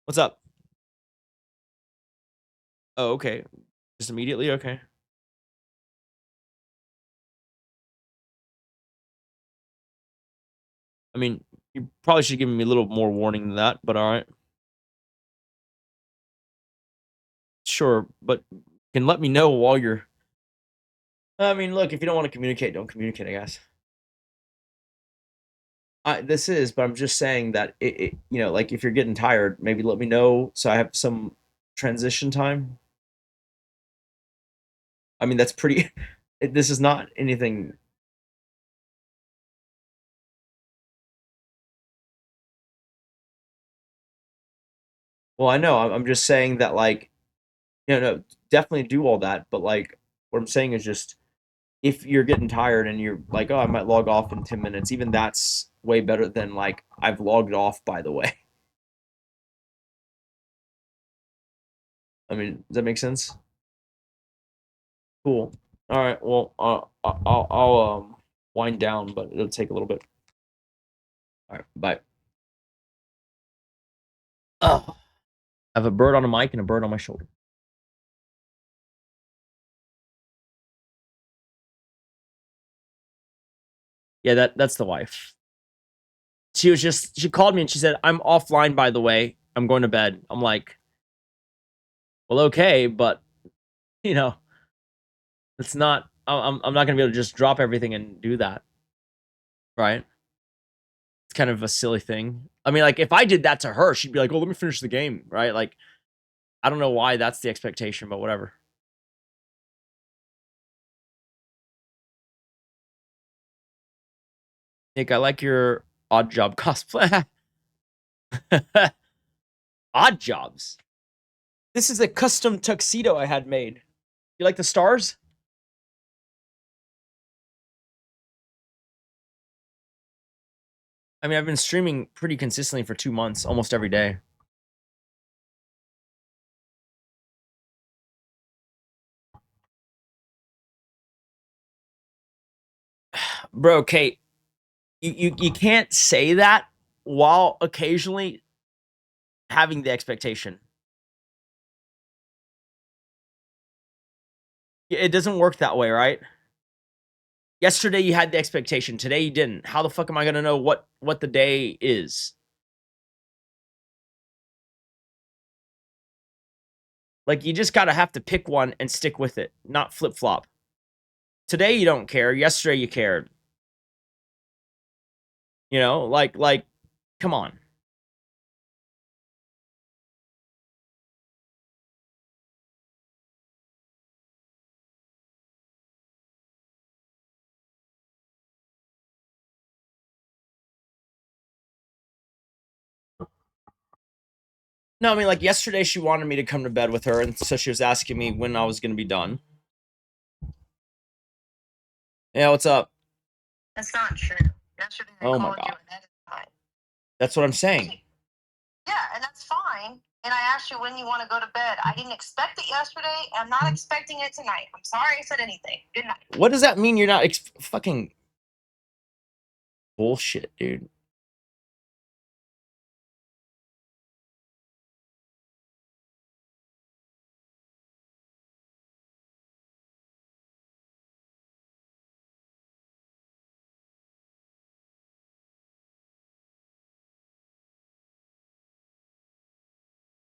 What's up? Oh, okay. Just immediately? Okay. I mean, you probably should give me a little more warning than that, but all right. Sure, but you can let me know while you're I mean, look, if you don't want to communicate, don't communicate, I guess. This is, but I'm just saying that like if you're getting tired, maybe let me know so I have some transition time. I mean, that's pretty this is not anything. Well, I know. I'm just saying that like, no, definitely do all that, but like what I'm saying is just if you're getting tired and you're like, oh, I might log off in 10 minutes, even that's way better than like, I've logged off, by the way. I mean, does that make sense? Cool. All right. Well, I'll wind down, but it'll take a little bit. All right. Bye. Oh, I have a bird on a mic and a bird on my shoulder. Yeah, that's the wife. She called me and she said, I'm offline, by the way. I'm going to bed. I'm like, well, okay, but you know, it's not, I'm not going to be able to just drop everything and do that. Right. It's kind of a silly thing. I mean, like, if I did that to her, she'd be like, "Oh, let me finish the game," right? Like, I don't know why that's the expectation, but whatever. Nick, I like your odd job cosplay. Odd jobs. This is a custom tuxedo I had made. You like the stars? I mean, I've been streaming pretty consistently for 2 months, almost every day. Bro, Kate, you can't say that while occasionally having the expectation. It doesn't work that way, right? Yesterday you had the expectation. Today you didn't. How the fuck am I gonna know what the day is? Like you just gotta have to pick one and stick with it, not flip flop. Today you don't care. Yesterday you cared. You know, like, come on. No, I mean like yesterday she wanted me to come to bed with her, and so she was asking me when I was gonna be done. Yeah, what's up? That's not true. Yesterday I Oh my called you god. ahead of time. That's what I'm saying. Yeah, and that's fine. And I asked you when you want to go to bed. I didn't expect it yesterday. I'm not expecting it tonight. I'm sorry I said anything. Good night. What does that mean you're not fucking bullshit, dude?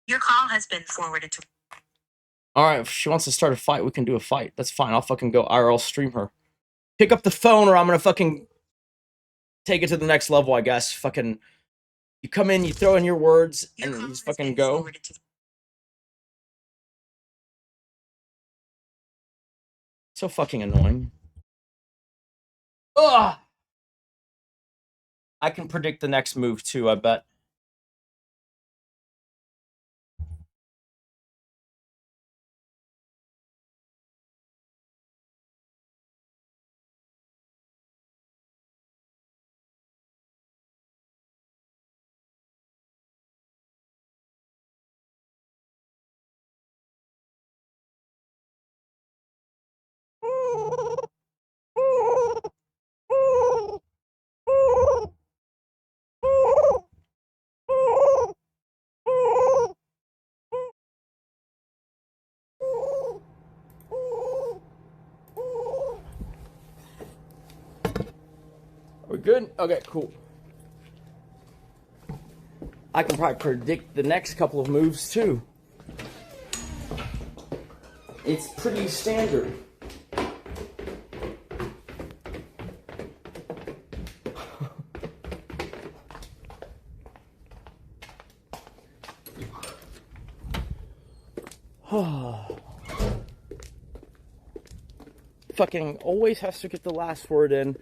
Your call has been forwarded to. All right, if she wants to start a fight, we can do a fight. That's fine. I'll fucking go IRL stream her. Pick up the phone or I'm gonna fucking take it to the next level, I guess. Fucking, you come in, you throw in your words, and you just fucking go. So fucking annoying. Ugh! I can predict the next move too, I bet. good? Okay, cool. I can probably predict the next couple of moves too. It's pretty standard. Fucking always has to get the last word in.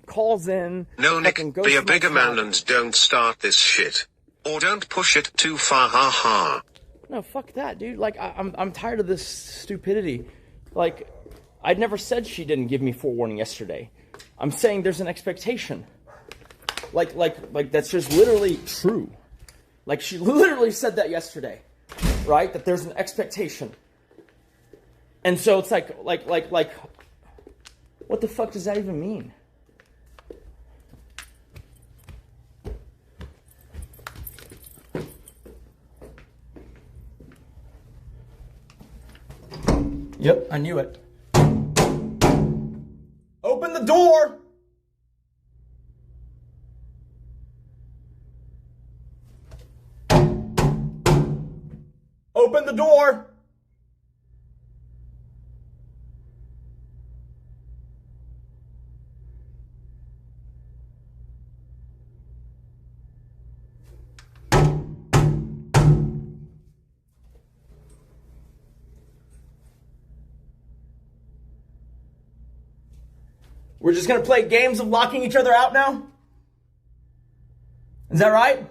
Calls in. No, Nick, be a bigger man and don't start this shit. Or don't push it too far, ha ha. No, fuck that, dude. Like, I'm tired of this stupidity. Like, I'd never said she didn't give me forewarning yesterday. I'm saying there's an expectation. Like that's just literally true. Like, she literally said that yesterday, right? That there's an expectation. And so it's like, what the fuck does that even mean? Yep, I knew it. Open the door! Open the door! We're just gonna play games of locking each other out now? Is that right?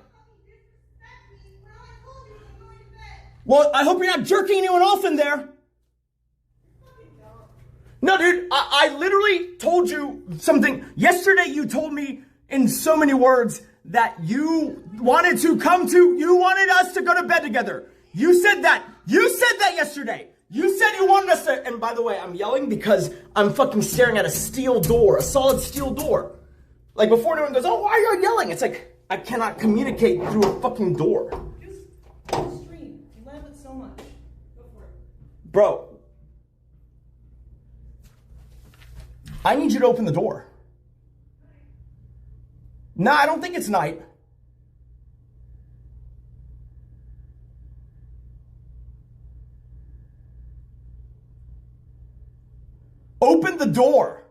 Well, I hope you're not jerking anyone off in there. No, dude, I literally told you something. Yesterday you told me in so many words that you wanted us to go to bed together. You said that. You said that yesterday. You said you wanted us to, and by the way, I'm yelling because I'm fucking staring at a steel door, a solid steel door. Like, before anyone goes, oh, why are you yelling? It's like, I cannot communicate through a fucking door. Just stream. You love it so much. Go for it. Bro, I need you to open the door. Nah, I don't think it's night. Open the door.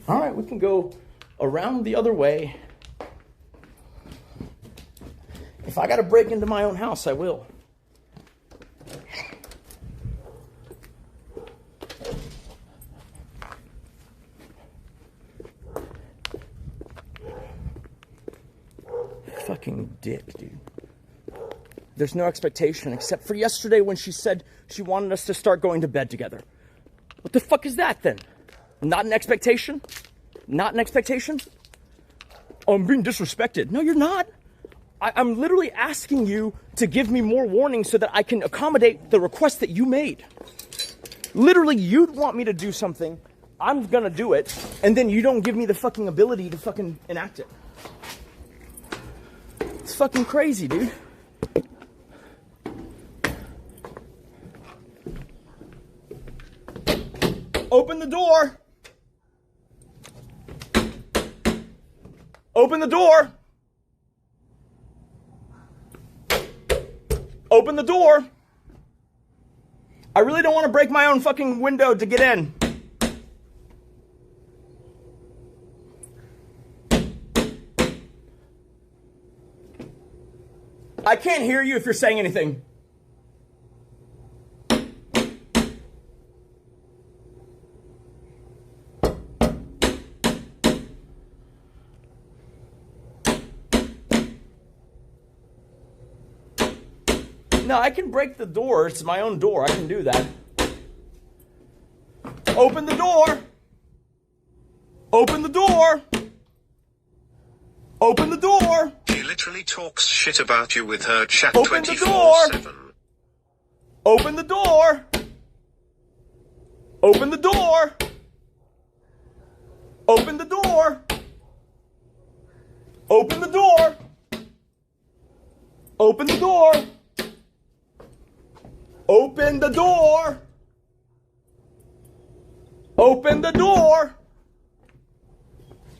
All right, we can go around the other way. If I got to break into my own house, I will. Fucking dick, dude. There's no expectation except for yesterday when she said she wanted us to start going to bed together. What the fuck is that then? Not an expectation? Not an expectation? Oh, I'm being disrespected. No, you're not. I'm literally asking you to give me more warning so that I can accommodate the request that you made. Literally, you'd want me to do something, I'm gonna do it, and then you don't give me the fucking ability to fucking enact it. It's fucking crazy, dude. Open the door. Open the door. Open the door. I really don't want to break my own fucking window to get in. I can't hear you if you're saying anything. No, I can break the door. It's my own door. I can do that. Open the door. Open the door. Open the door. She literally talks shit about you with her chat Open the door. 24/7. Open the door. Open the door. Open the door. Open the door. Open the door. Open the door. Open the door.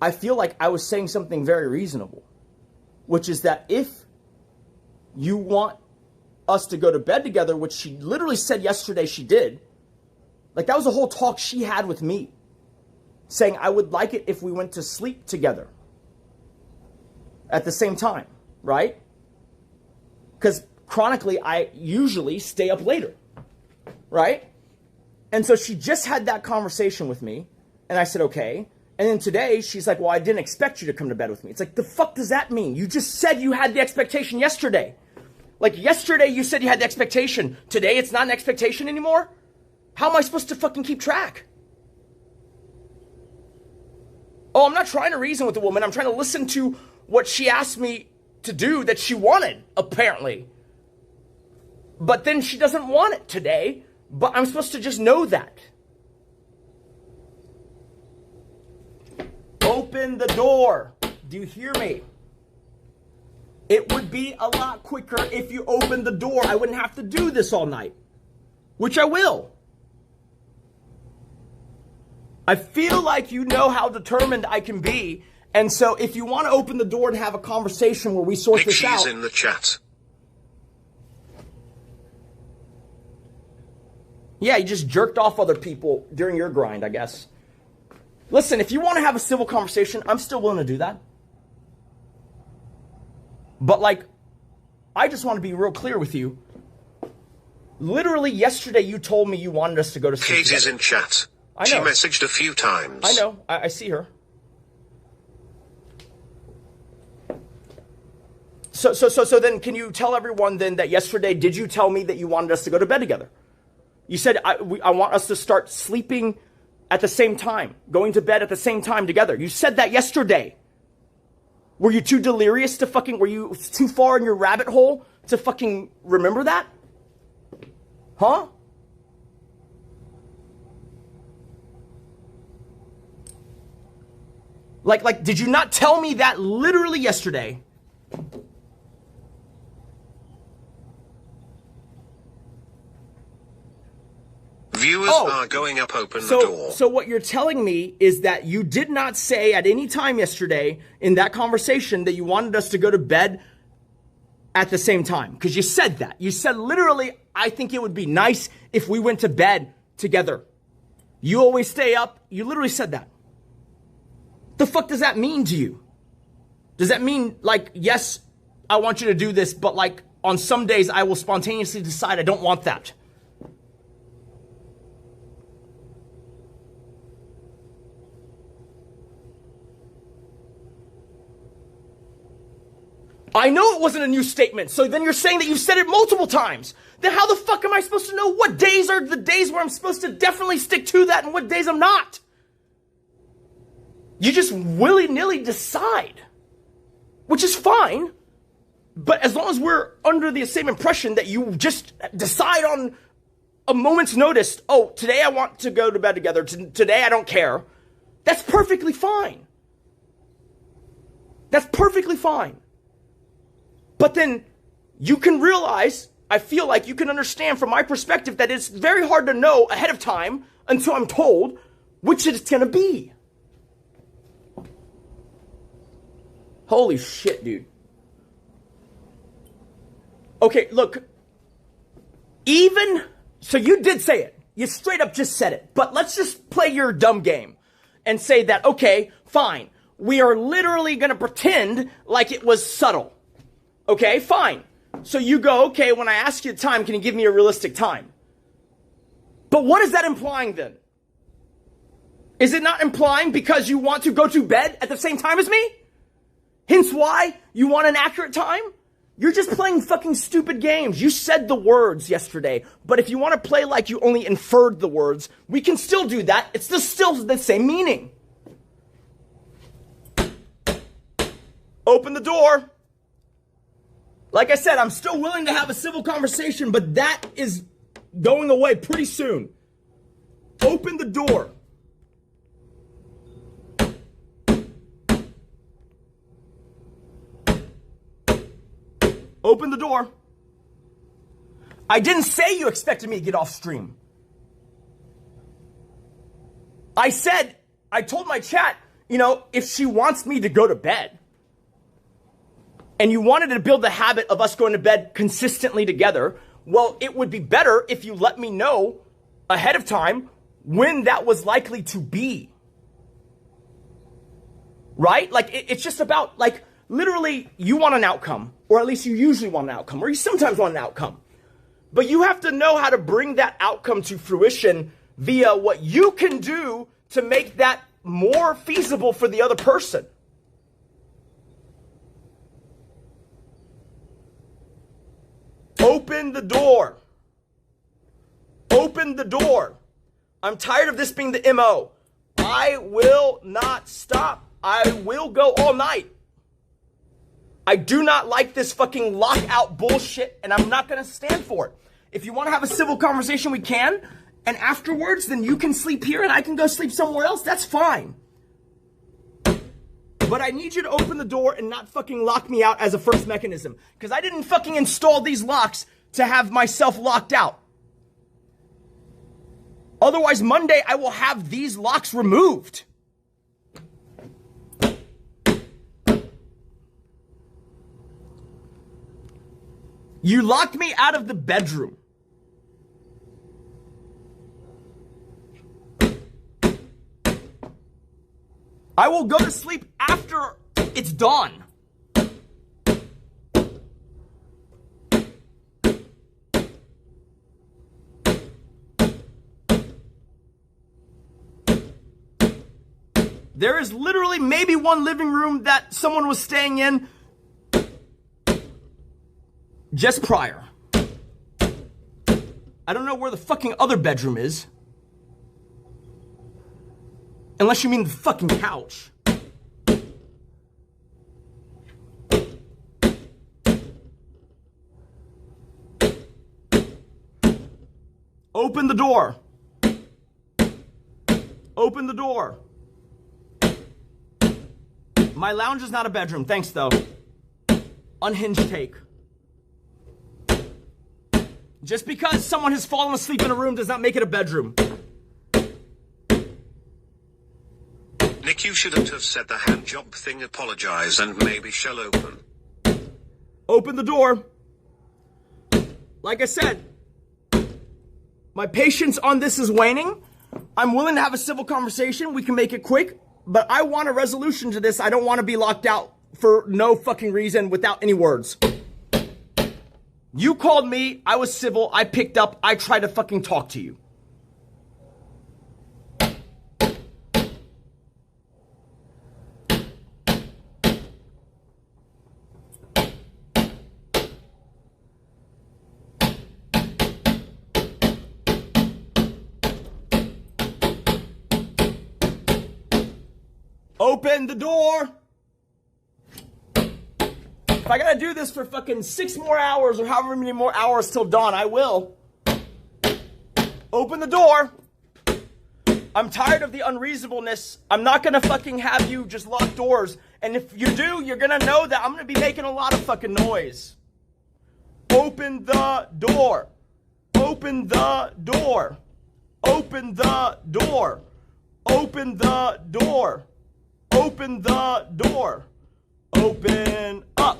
I feel like I was saying something very reasonable, which is that if you want us to go to bed together, which she literally said yesterday she did, like that was a whole talk she had with me, saying I would like it if we went to sleep together at the same time, right? Because chronically, I usually stay up later, right? And so she just had that conversation with me, and I said, okay. And then today, she's like, well, I didn't expect you to come to bed with me. It's like, the fuck does that mean? You just said you had the expectation yesterday. Like, yesterday you said you had the expectation. Today it's not an expectation anymore? How am I supposed to fucking keep track? Oh, I'm not trying to reason with the woman. I'm trying to listen to what she asked me to do that she wanted, apparently. But then she doesn't want it today, but I'm supposed to just know that. Open the door. Do you hear me? It would be a lot quicker if you opened the door. I wouldn't have to do this all night, which I will. I feel like you know how determined I can be. And so if you want to open the door and have a conversation where we sort this out. She's in the chat. Yeah, you just jerked off other people during your grind, I guess. Listen, if you want to have a civil conversation, I'm still willing to do that. But like, I just want to be real clear with you. Literally yesterday you told me you wanted us to go to sleep Kate is together. in chat. I She know. messaged a few times. I know. I see her. So then can you tell everyone then that yesterday, did you tell me that you wanted us to go to bed together? You said, I want us to start sleeping at the same time, going to bed at the same time together. You said that yesterday. Were you too delirious to were you too far in your rabbit hole to fucking remember that? Huh? Like, did you not tell me that literally yesterday? Viewers are going up. Open the door. So what you're telling me is that you did not say at any time yesterday in that conversation that you wanted us to go to bed at the same time. Because you said that. You said literally, I think it would be nice if we went to bed together. You always stay up. You literally said that. The fuck does that mean to you? Does that mean, like, yes, I want you to do this, but like on some days I will spontaneously decide I don't want that? I know it wasn't a new statement, so then you're saying that you've said it multiple times. Then how the fuck am I supposed to know what days are the days where I'm supposed to definitely stick to that and what days I'm not? You just willy-nilly decide, which is fine, but as long as we're under the same impression that you just decide on a moment's notice, oh, today I want to go to bed together, today I don't care, that's perfectly fine. That's perfectly fine. But then you can realize, I feel like you can understand from my perspective that it's very hard to know ahead of time until I'm told which it's going to be. Holy shit, dude. Okay, look. So you did say it. You straight up just said it. But let's just play your dumb game and say that, okay, fine. We are literally going to pretend like it was subtle. Okay, fine. So you go, okay, when I ask you the time, can you give me a realistic time? But what is that implying then? Is it not implying because you want to go to bed at the same time as me? Hence why you want an accurate time? You're just playing fucking stupid games. You said the words yesterday, but if you want to play like you only inferred the words, we can still do that. It's still the same meaning. Open the door. Like I said, I'm still willing to have a civil conversation, but that is going away pretty soon. Open the door. Open the door. I didn't say you expected me to get off stream. I told my chat, you know, if she wants me to go to bed and you wanted to build the habit of us going to bed consistently together, well, it would be better if you let me know ahead of time when that was likely to be. Right? Like, it's just about, like, literally, you want an outcome, or at least you usually want an outcome, or you sometimes want an outcome. But you have to know how to bring that outcome to fruition via what you can do to make that more feasible for the other person. Open the door. Open the door. I'm tired of this being the MO. I will not stop. I will go all night. I do not like this fucking lockout bullshit, and I'm not going to stand for it. If you want to have a civil conversation, we can. And afterwards, then you can sleep here and I can go sleep somewhere else. That's fine. But I need you to open the door and not fucking lock me out as a first mechanism. Because I didn't fucking install these locks to have myself locked out. Otherwise, Monday, I will have these locks removed. You locked me out of the bedroom. I will go to sleep after it's dawn. There is literally maybe one living room that someone was staying in just prior. I don't know where the fucking other bedroom is. Unless you mean the fucking couch. Open the door. Open the door. My lounge is not a bedroom. Thanks, though. Unhinged take. Just because someone has fallen asleep in a room does not make it a bedroom. Nick, you shouldn't have said the hand job thing. Apologize and maybe shell open. Open the door. Like I said, my patience on this is waning. I'm willing to have a civil conversation. We can make it quick, but I want a resolution to this. I don't want to be locked out for no fucking reason without any words. You called me. I was civil. I picked up. I tried to fucking talk to you. Open the door. If I gotta do this for fucking 6 more hours or however many more hours till dawn, I will. Open the door. I'm tired of the unreasonableness. I'm not gonna fucking have you just lock doors. And if you do, you're gonna know that I'm gonna be making a lot of fucking noise. Open the door. Open the door. Open the door. Open the door. Open the door. Open up.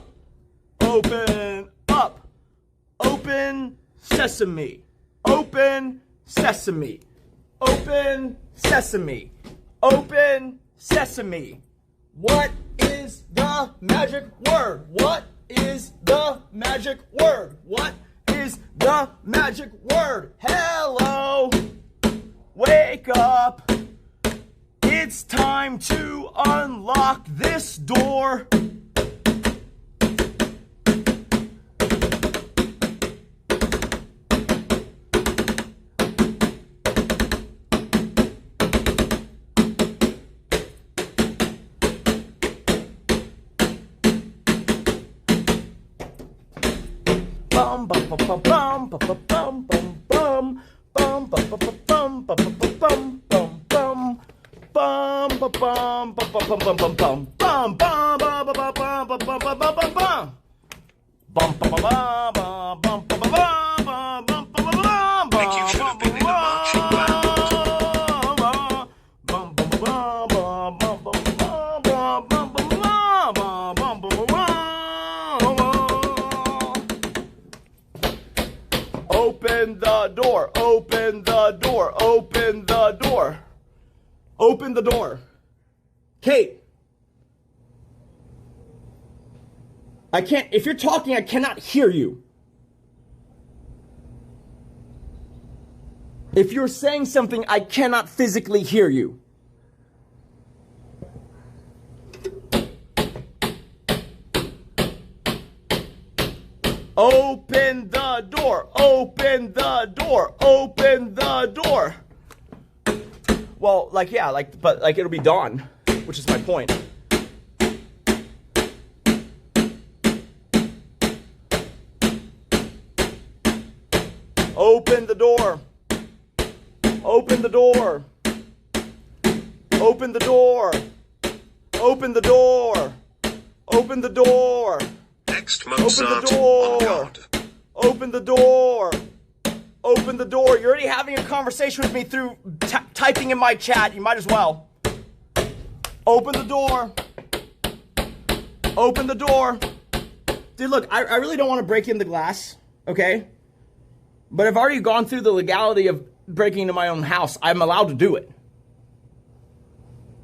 Open up. Open sesame. Open sesame. Open sesame. Open sesame. What is the magic word? What is the magic word? What is the magic word? Hello. Wake up. It's time to unlock this door. Bum bum bum bum bum bum bum bum bum bum bum bum bum bum bum bum bum. Bum bum bum bum bum bum bum bum bum bum bum bum bum bum bum bum bum bum bum bum. Bum bum bum bum bum bum bum bum bum bum bum bum. Nick, you should have been in a marching band. Bum bum bum bum bum bum bum. Open the door. Open the door. Open the door. Open the door. Kate. I can't, if you're talking, I cannot hear you. If you're saying something, I cannot physically hear you. Open the door. Open the door. Open the door. Well, like, yeah, like, but like it'll be dawn, which is my point. Open the door. Open the door. Open the door. Open the door. Open the door. Next Open the Mozart on door. God. Open the door. Open the door. You're already having a conversation with me through typing in my chat. You might as well. Open the door. Open the door. Dude, look, I really don't want to break in the glass, okay? But I've already gone through the legality of breaking into my own house. I'm allowed to do it.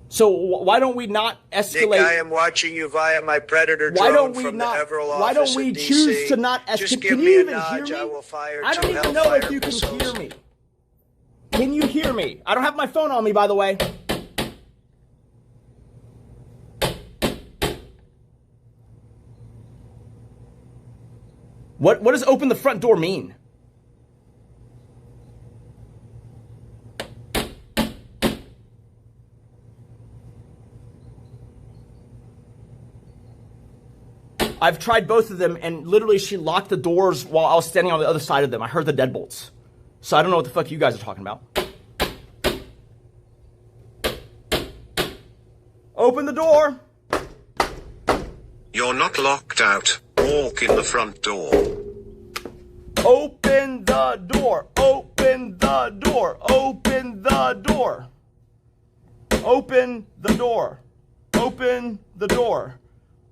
So why don't we not escalate? Nick, I am watching you via my Predator Why drone don't we from not? the Everell Why don't office we in choose DC. to not Just escalate? give Can me you a even nudge, hear I me? will fire I don't two even know Hellfire if you can missiles. hear me. Can you hear me? I don't have my phone on me, by the way. What does open the front door mean? I've tried both of them, and literally she locked the doors while I was standing on the other side of them. I heard the deadbolts. So I don't know what the fuck you guys are talking about. Open the door. You're not locked out. Walk in the front door. Open the door. Open the door. Open the door. Open the door. Open the door.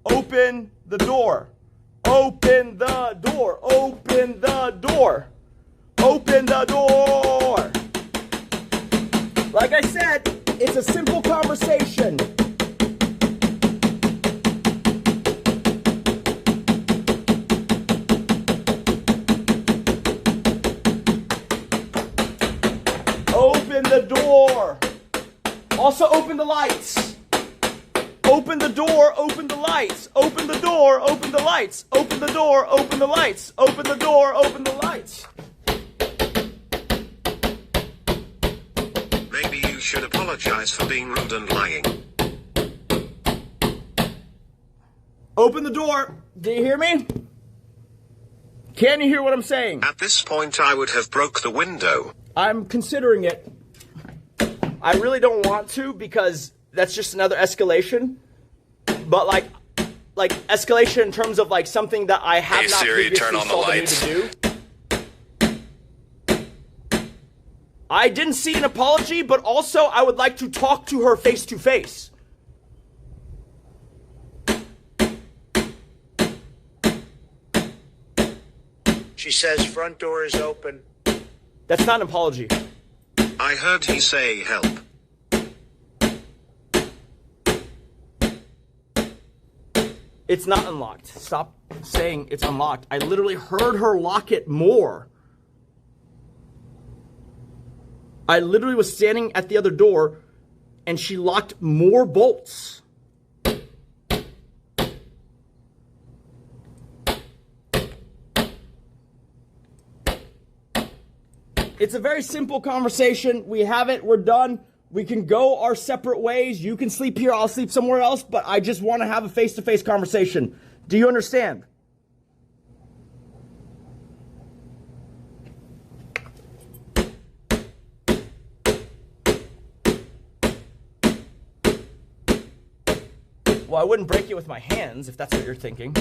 Open the door. Open the door. Open the door. Open the door. Like I said, it's a simple conversation. Open the door. Also open the lights. Open the door, open the lights. Open the door, open the lights. Open the door, open the lights. Open the door, open the lights. Maybe you should apologize for being rude and lying. Open the door. Do you hear me? Can you hear what I'm saying? At this point I would have broke the window. I'm considering it. I really don't want to because that's just another escalation. But like escalation in terms of like something that I have Hey, not Siri, previously turn on the saw the need lights. to do. I didn't see an apology, but also I would like to talk to her face to face. She says front door is open. That's not an apology. I heard he say help. It's not unlocked. Stop saying it's unlocked. I literally heard her lock it more. I literally was standing at the other door and she locked more bolts. It's a very simple conversation. We have it. We're done. We can go our separate ways. You can sleep here. I'll sleep somewhere else. But I just want to have a face-to-face conversation. Do you understand? Well, I wouldn't break it with my hands if that's what you're thinking.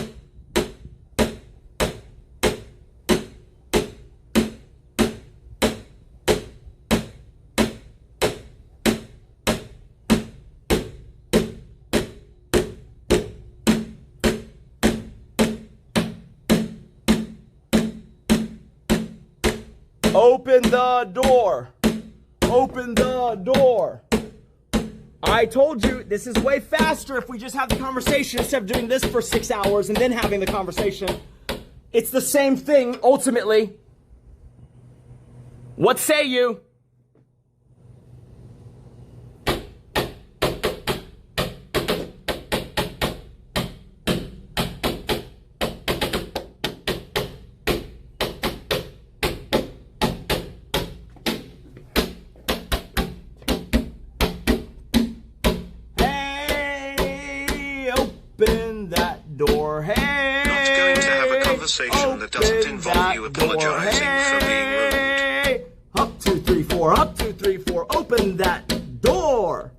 Open the door. Open the door. I told you this is way faster if we just have the conversation instead of doing this for 6 hours and then having the conversation. It's the same thing ultimately. What say you? Open that door. Hey, Not going to have a conversation that doesn't involve you apologizing for being rude. Hey, up 2, 3, 4. Up 2, 3, 4. Open that door.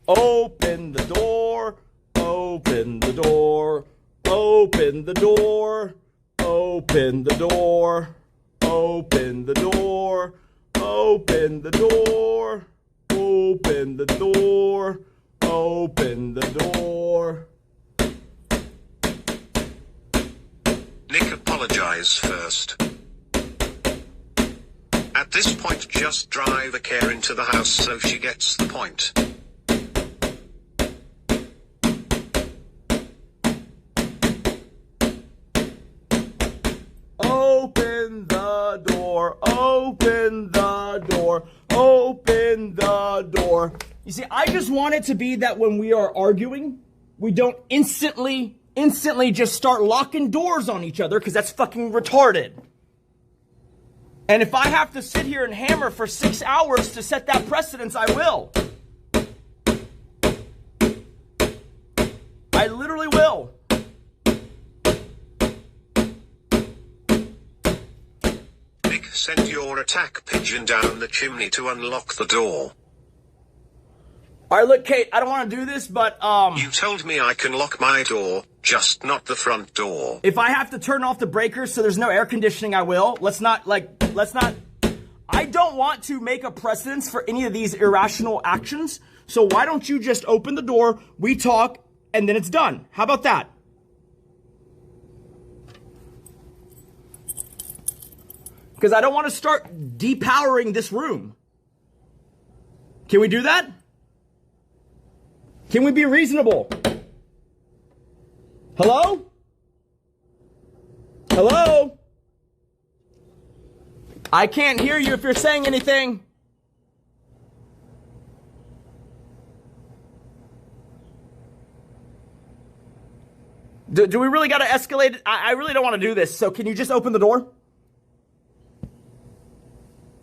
Open the door. Open the door. Open the door. Open the door. Open the door. Open the door. Open the door. Open the door. Nick, apologize first. At this point, just drive a care into the house so she gets the point. Open the door. Open the door. Open the door. You see, I just want it to be that when we are arguing, we don't instantly just start locking doors on each other because that's fucking retarded. And if I have to sit here and hammer for 6 hours to set that precedence, I will. I literally will. Nick, send your attack pigeon down the chimney to unlock the door. All right, look, Kate, I don't want to do this, but You told me I can lock my door, just not the front door. if I have to turn off the breakers so there's no air conditioning, I will. Let's not. I don't want to make a precedence for any of these irrational actions. So why don't you just open the door, we talk, and then it's done? How about that? Because I don't want to start depowering this room. Can we do that? Can we be reasonable? Hello? Hello? I can't hear you if you're saying anything. Do we really got to escalate it? I really don't want to do this. So can you just open the door?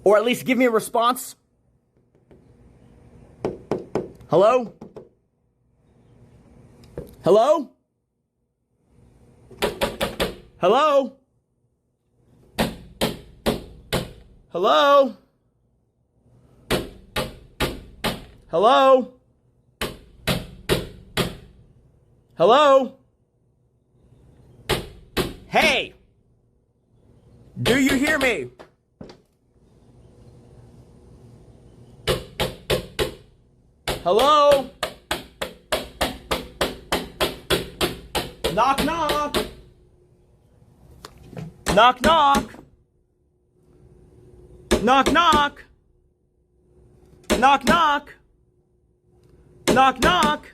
Or at least give me a response? Hello? Hello? Hello? Hello? Hello? Hello? Hey! Do you hear me? Hello? Knock, knock. Knock, knock. Knock, knock. Knock, knock. Knock, knock.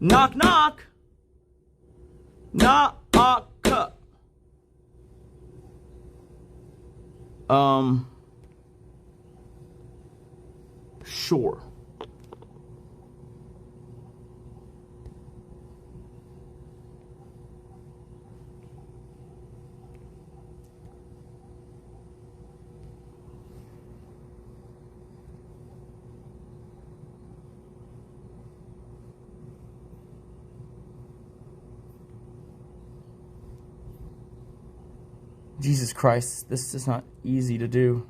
Knock, knock. Knock. Sure. Jesus Christ, this is not easy to do.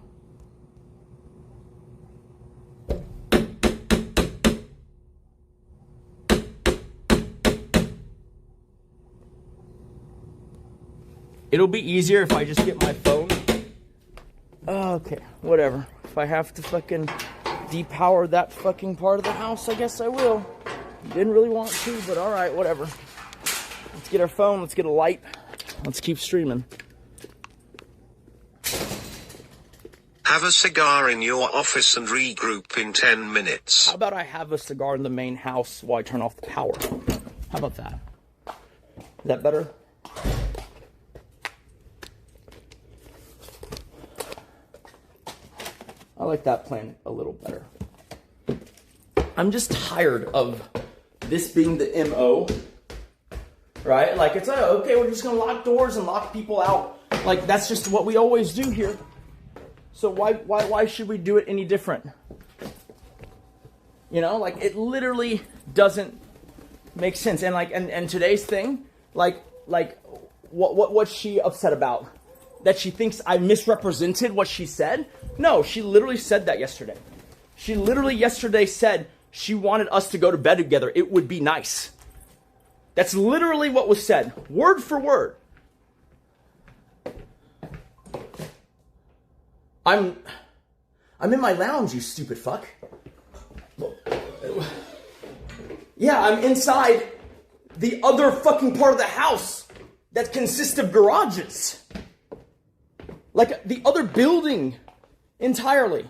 It'll be easier if I just get my phone. Okay, whatever. If I have to fucking depower that fucking part of the house, I guess I will. Didn't really want to, but alright, whatever. Let's get our phone, let's get a light. Let's keep streaming. Have a cigar in your office and regroup in 10 minutes. How about I have a cigar in the main house while I turn off the power? How about that? Is that better? I like that plan a little better. I'm just tired of this being the MO, right? Like, it's okay, we're just gonna lock doors and lock people out. Like, that's just what we always do here. So why should we do it any different? You know, like, it literally doesn't make sense. And like, and today's thing, like what's she upset about? That she thinks I misrepresented what she said? No, she literally said that yesterday. She literally yesterday said she wanted us to go to bed together. It would be nice. That's literally what was said, word for word. I'm in my lounge, you stupid fuck. Yeah, I'm inside the other fucking part of the house that consists of garages. Like the other building entirely.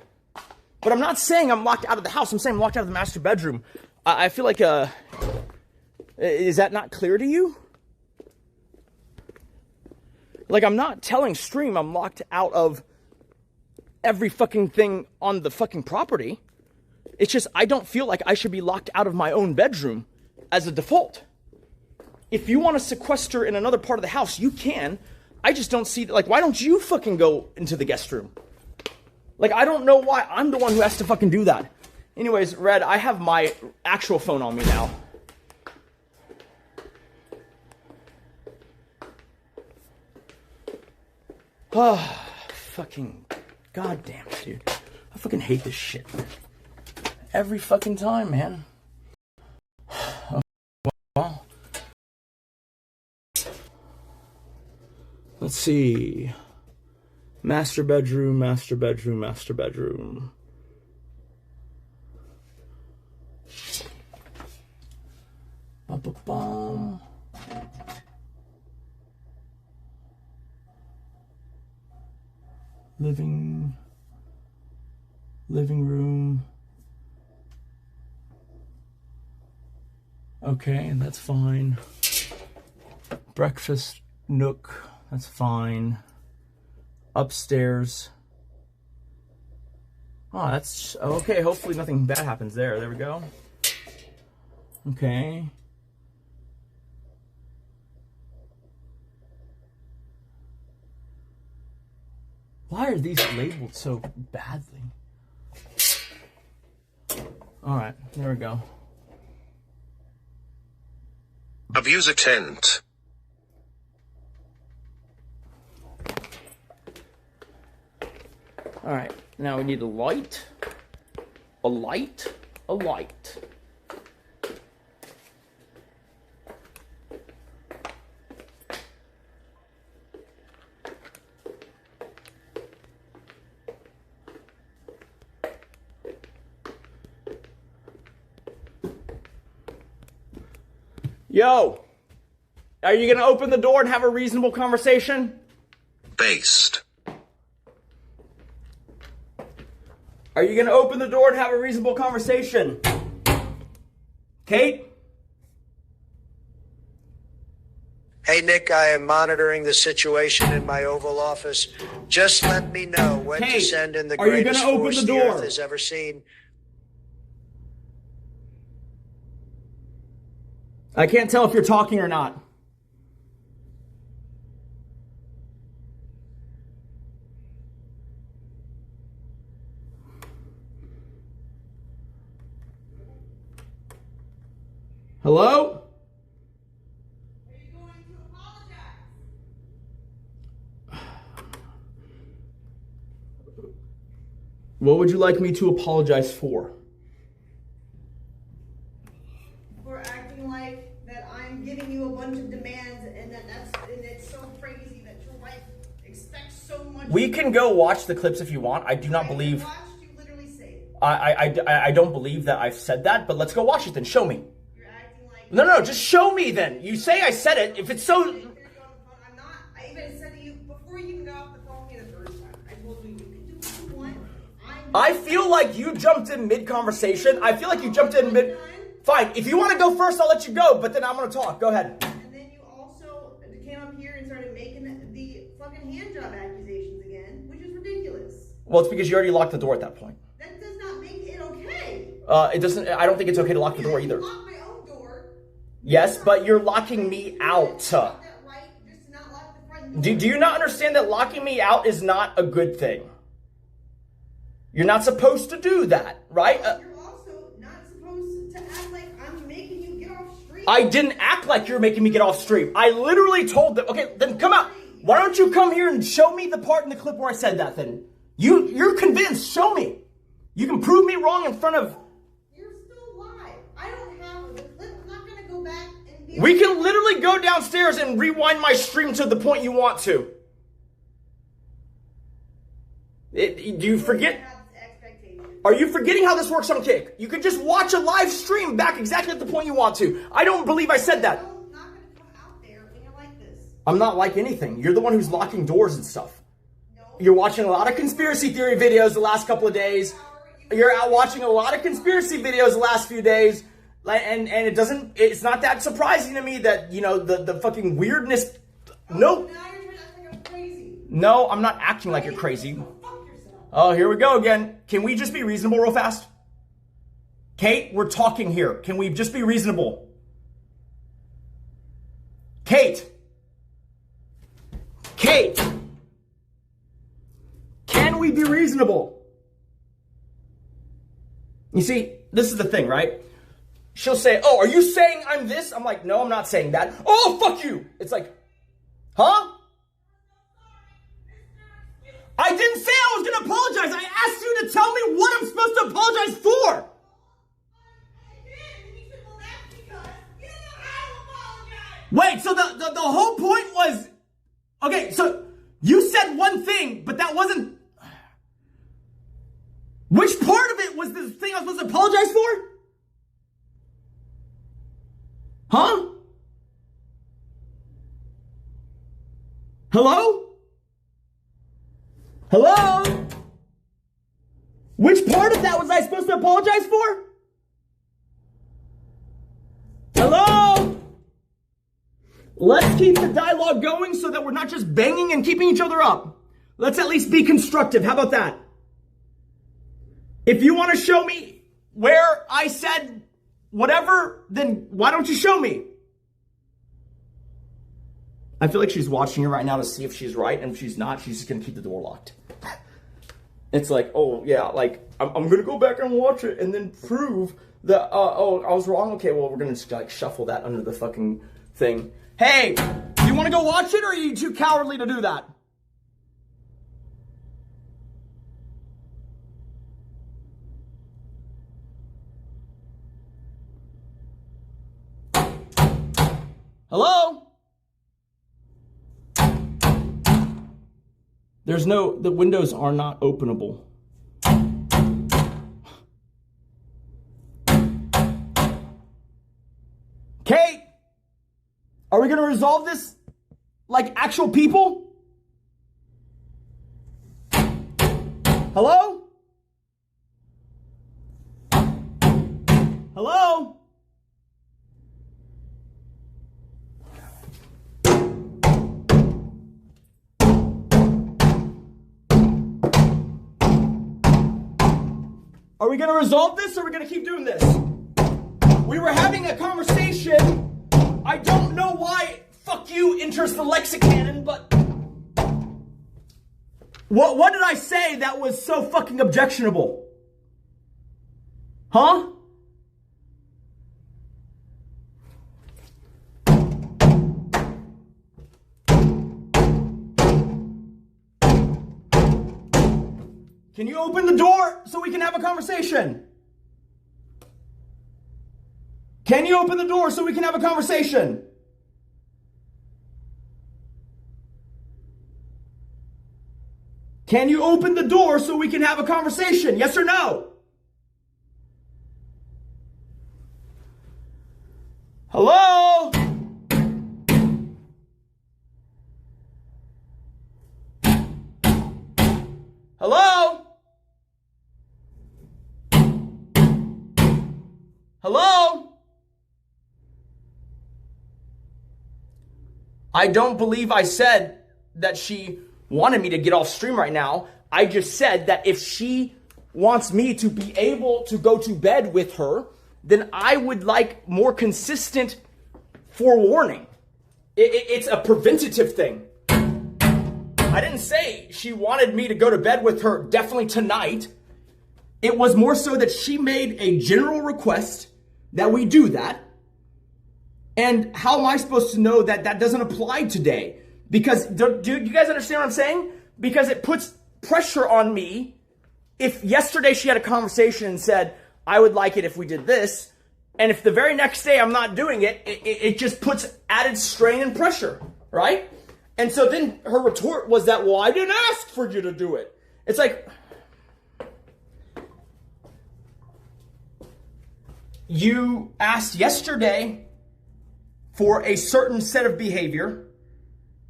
But I'm not saying I'm locked out of the house. I'm saying I'm locked out of the master bedroom. I feel like, is that not clear to you? Like, I'm not telling Stream I'm locked out of every fucking thing on the fucking property. It's just I don't feel like I should be locked out of my own bedroom as a default. If you want to sequester in another part of the house, you can. I just don't see, like, why don't you fucking go into the guest room? Like, I don't know why I'm the one who has to fucking do that. Anyways, Red, I have my actual phone on me now. Oh, fucking goddamn, dude. I fucking hate this shit. Every fucking time, man. Oh, well. Let's see. Master bedroom, master bedroom, master bedroom. Ba-ba-bum. Living room. Okay, that's fine. Breakfast nook, that's fine. Upstairs. Oh, that's okay. Hopefully nothing bad happens there. There we go. Okay. Why are these labeled so badly? All right, there we go. Abuse a tent. All right, now we need a light, a light, a light. Yo, are you gonna open the door and have a reasonable conversation? Based. Are you gonna open the door and have a reasonable conversation? Kate? Hey, Nick, I am monitoring the situation in my Oval Office. Just let me know when to Kate, send in the are you greatest gonna open force the the door? Earth has ever seen. I can't tell if you're talking or not. Hello? Are you going to apologize? What would you like me to apologize for? For acting like that I'm giving you a bunch of demands and it's so crazy that your wife expects so much. We can go watch the clips if you want. I do not believe. I watched you literally say it. I don't believe that I've said that, but let's go watch it then. Show me. You're acting like. No, just show me then. You say I said it. If it's so. I'm not. I even said to you before you even got off the phone with me the first time. I told you you can do what you want. I feel like you jumped in mid-conversation. I feel like you jumped in mid... Fine. If you want to go first, I'll let you go, but then I'm going to talk. Go ahead. And then you also came up here and started making the fucking hand job accusations again, which is ridiculous. Well, it's because you already locked the door at that point. That does not make it okay. It doesn't... I don't think it's okay to lock the door either. I lock my own door. Yes, but you're locking me out. Do you not understand that locking me out is not a good thing? You're not supposed to do that, right? You're also not supposed to act like I'm making you get off stream. I didn't act like you're making me get off stream. I literally told them, okay, then come out. Why don't you come here and show me the part in the clip where I said that then? You're convinced, show me. You can prove me wrong in front of... You're still live. I don't have the clip. I'm not going to go back and be... We can literally go downstairs and rewind my stream to the point you want to. Do you forget... Are you forgetting how this works on Kick? You can just watch a live stream back exactly at the point you want to. I don't believe I said that. I'm not going to come out there when you're like this. I'm not like anything. You're the one who's locking doors and stuff. No. You're watching a lot of conspiracy theory videos the last couple of days. You're out watching a lot of conspiracy videos the last few days. And it's not that surprising to me that, you know, the fucking weirdness. Nope. Now you're trying to act like I'm crazy. No, I'm not acting like you're crazy. Oh, here we go again. Can we just be reasonable real fast? Kate, we're talking here. Can we just be reasonable? Kate. Kate. Can we be reasonable? You see, this is the thing, right? She'll say, oh, are you saying I'm this? I'm like, no, I'm not saying that. Oh, fuck you. It's like, huh? I didn't say I was going to apologize. I asked you to tell me what I'm supposed to apologize for. Wait, so the whole point was... Okay, so you said one thing, but that wasn't... Which part of it was the thing I was supposed to apologize for? Huh? Hello? Hello? Which part of that was I supposed to apologize for? Hello? Let's keep the dialogue going so that we're not just banging and keeping each other up. Let's at least be constructive. How about that? If you want to show me where I said whatever, then why don't you show me? I feel like she's watching you right now to see if she's right, and if she's not, she's just going to keep the door locked. It's like, oh, yeah, like, I'm going to go back and watch it and then prove that, oh, I was wrong. Okay, well, we're going to, like, shuffle that under the fucking thing. Hey, do you want to go watch it, or are you too cowardly to do that? Hello? The windows are not openable. Kate, are we going to resolve this like actual people? Hello? Hello? Are we going to resolve this, or are we going to keep doing this? We were having a conversation. I don't know why fuck you enters the lexicon, but... What did I say that was so fucking objectionable? Huh? Can you open the door so we can have a conversation? Can you open the door so we can have a conversation? Can you open the door so we can have a conversation? Yes or no? Hello? Hello? Hello? I don't believe I said that she wanted me to get off stream right now. I just said that if she wants me to be able to go to bed with her, then I would like more consistent forewarning. It's a preventative thing. I didn't say she wanted me to go to bed with her definitely tonight. It was more so that she made a general request that we do that. And how am I supposed to know that that doesn't apply today? Because, do you guys understand what I'm saying? Because it puts pressure on me. If yesterday she had a conversation and said, I would like it if we did this, and if the very next day I'm not doing it, it just puts added strain and pressure, right? And so then her retort was that, well, I didn't ask for you to do it. It's like, you asked yesterday for a certain set of behavior,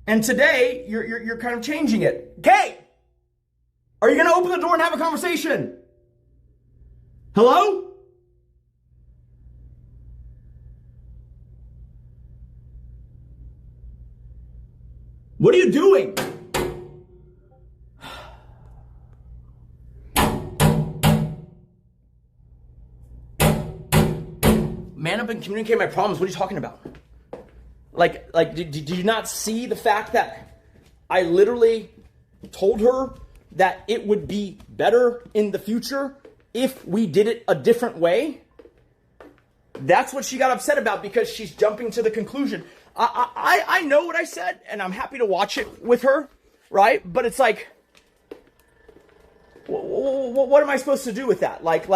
and today you're kind of changing it. Kate, are you going to open the door and have a conversation? Hello? What are you doing? Man up and communicate my problems. What are you talking about? Like, did you not see the fact that I literally told her that it would be better in the future if we did it a different way? That's what she got upset about, because she's jumping to the conclusion. I know what I said, and I'm happy to watch it with her, right? But it's like, what am I supposed to do with that? Like,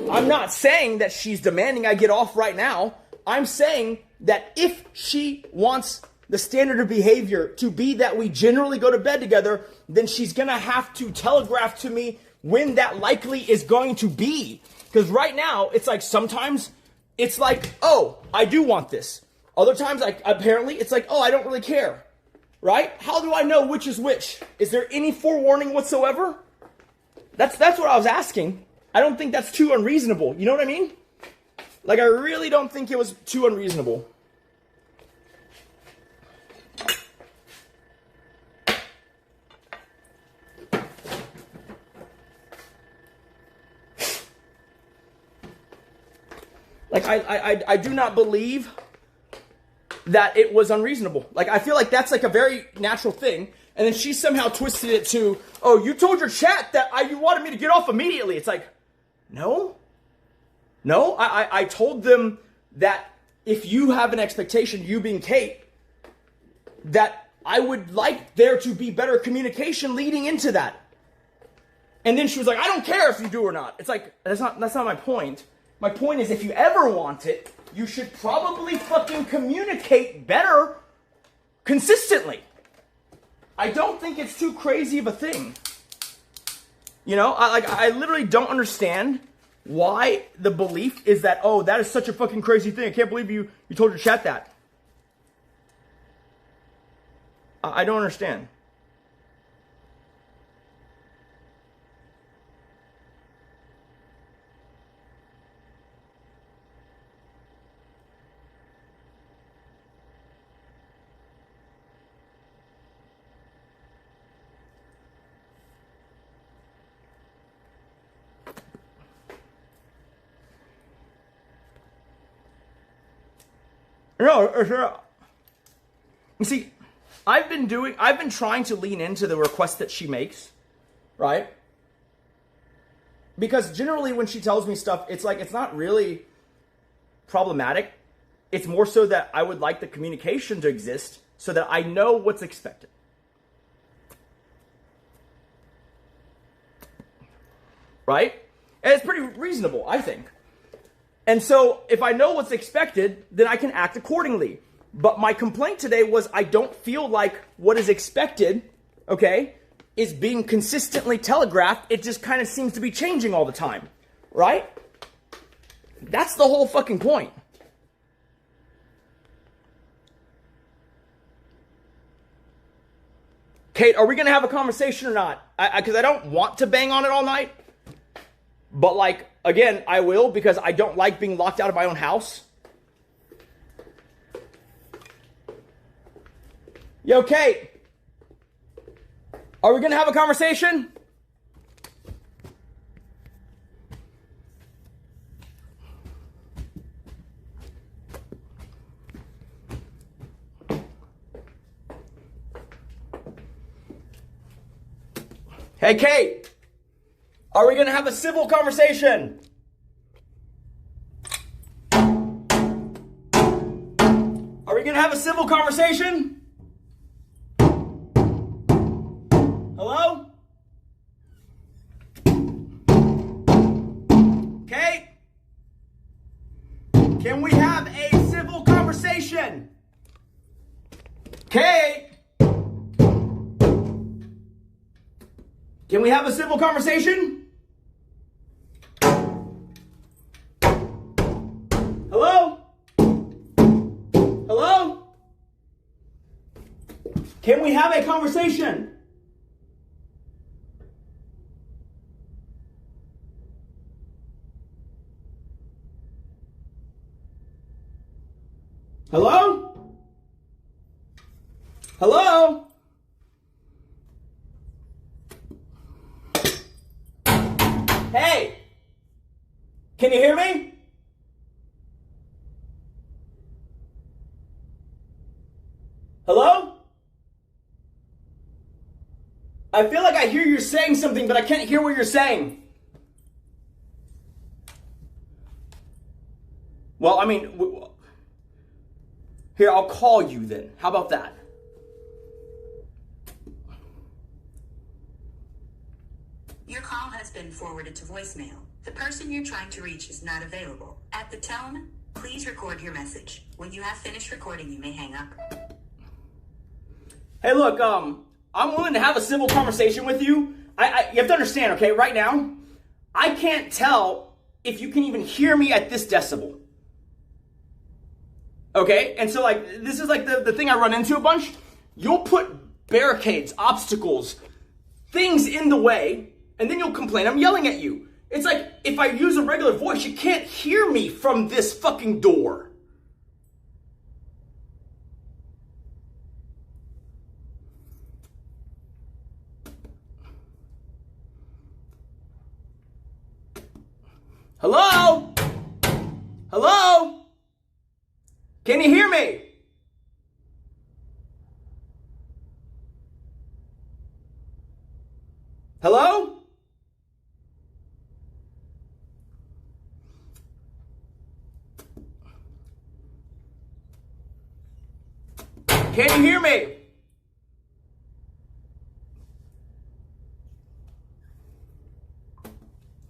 I'm not saying that she's demanding I get off right now. I'm saying that if she wants the standard of behavior to be that we generally go to bed together, then she's going to have to telegraph to me when that likely is going to be. Because right now, it's like sometimes it's like, oh, I do want this. Other times, like, apparently, it's like, oh, I don't really care. Right? How do I know which is which? Is there any forewarning whatsoever? That's what I was asking. I don't think that's too unreasonable. You know what I mean? Like, I really don't think it was too unreasonable. Like, I do not believe that it was unreasonable. Like, I feel like that's like a very natural thing. And then she somehow twisted it to, oh, you told your chat that you wanted me to get off immediately. It's like, no. No, I told them that if you have an expectation, you being Kate, that I would like there to be better communication leading into that. And then she was like, I don't care if you do or not. It's like, that's not my point. My point is, if you ever want it, you should probably fucking communicate better consistently. I don't think it's too crazy of a thing. You know, I literally don't understand why the belief is that, oh, that is such a fucking crazy thing. I can't believe you told your chat that. I don't understand. No, you see, I've been trying to lean into the request that she makes, right? Because generally when she tells me stuff, it's like, it's not really problematic. It's more so that I would like the communication to exist so that I know what's expected. Right? And it's pretty reasonable, I think. And so if I know what's expected, then I can act accordingly. But my complaint today was I don't feel like what is expected, okay, is being consistently telegraphed. It just kind of seems to be changing all the time, right? That's the whole fucking point. Kate, are we going to have a conversation or not? Because I don't want to bang on it all night. But like, again, I will because I don't like being locked out of my own house. Yo, Kate. Are we going to have a conversation? Hey, Kate. Are we going to have a civil conversation? Are we going to have a civil conversation? Hello? Kate? Can we have a civil conversation? Kate? Can we have a civil conversation? Hello? Hello? Can we have a conversation? Hello? Hello? Hey! Can you hear me? Hello? I feel like I hear you saying something, but I can't hear what you're saying. Well, I mean, here, I'll call you then. How about that? Your call has been forwarded to voicemail. The person you're trying to reach is not available. At the tone, please record your message. When you have finished recording, you may hang up. Hey, look, I'm willing to have a civil conversation with you. You have to understand, okay, right now, I can't tell if you can even hear me at this decibel. Okay, and so like, this is like the thing I run into a bunch. You'll put barricades, obstacles, things in the way, and then you'll complain I'm yelling at you. It's like, if I use a regular voice, you can't hear me from this fucking door. Hello? Hello? Can you hear me? Hello? Can you hear me?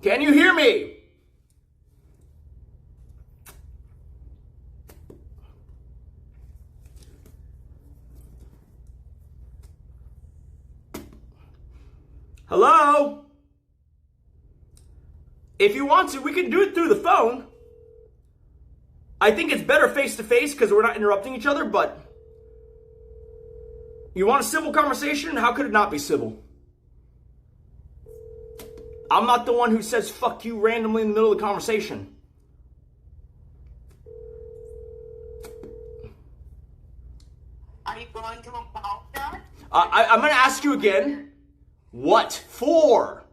Can you hear me? Hello? If you want to, we can do it through the phone. I think it's better face to face because we're not interrupting each other, but you want a civil conversation? How could it not be civil? I'm not the one who says fuck you randomly in the middle of the conversation. Are you going to apologize? I'm going to ask you again. What for?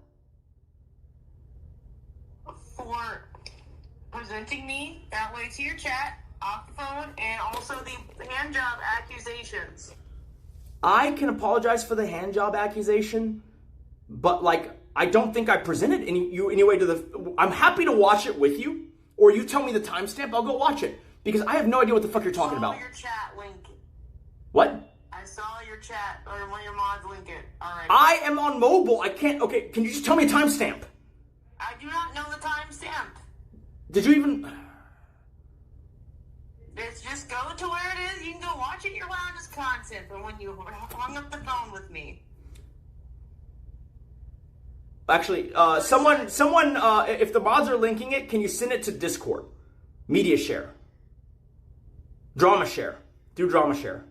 For presenting me that way to your chat, off the phone, and also the hand job accusations. I can apologize for the hand job accusation, but like, I don't think I presented you anyway to the... I'm happy to watch it with you, or you tell me the timestamp, I'll go watch it, because I have no idea what the fuck you're talking about. I saw your chat link. What? I saw your chat, or one of your mods link it. Alright. I am on mobile. I can't... Okay, can you just tell me a timestamp? I do not know the timestamp. Did you even... It's just go to where it is. You can go watch it in your lounge's content. But when you hung up the phone with me. Actually, someone, if the mods are linking it, can you send it to Discord? Media share. Drama share. Do drama share.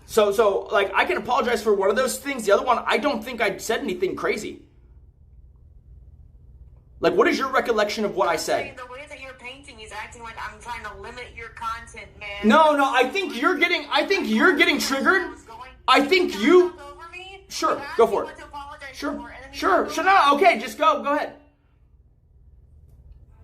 So like, I can apologize for one of those things. The other one, I don't think I said anything crazy. Like, what is your recollection of what I said? The way that you're painting is acting like I'm trying to limit your content, man. No, I think you're getting triggered. I think you, sure, go for it. Sure, no, okay, just go ahead.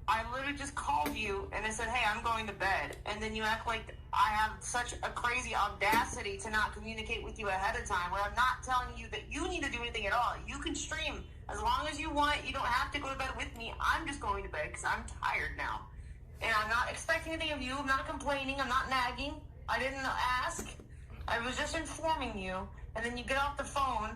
I literally just called you and I said, hey, I'm going to bed. And then you act like I have such a crazy audacity to not communicate with you ahead of time, where I'm not telling you that you need to do anything at all. You can stream as long as you want. You don't have to go to bed with me. I'm just going to bed because I'm tired now. And I'm not expecting anything of you. I'm not complaining. I'm not nagging. I didn't ask. I was just informing you. And then you get off the phone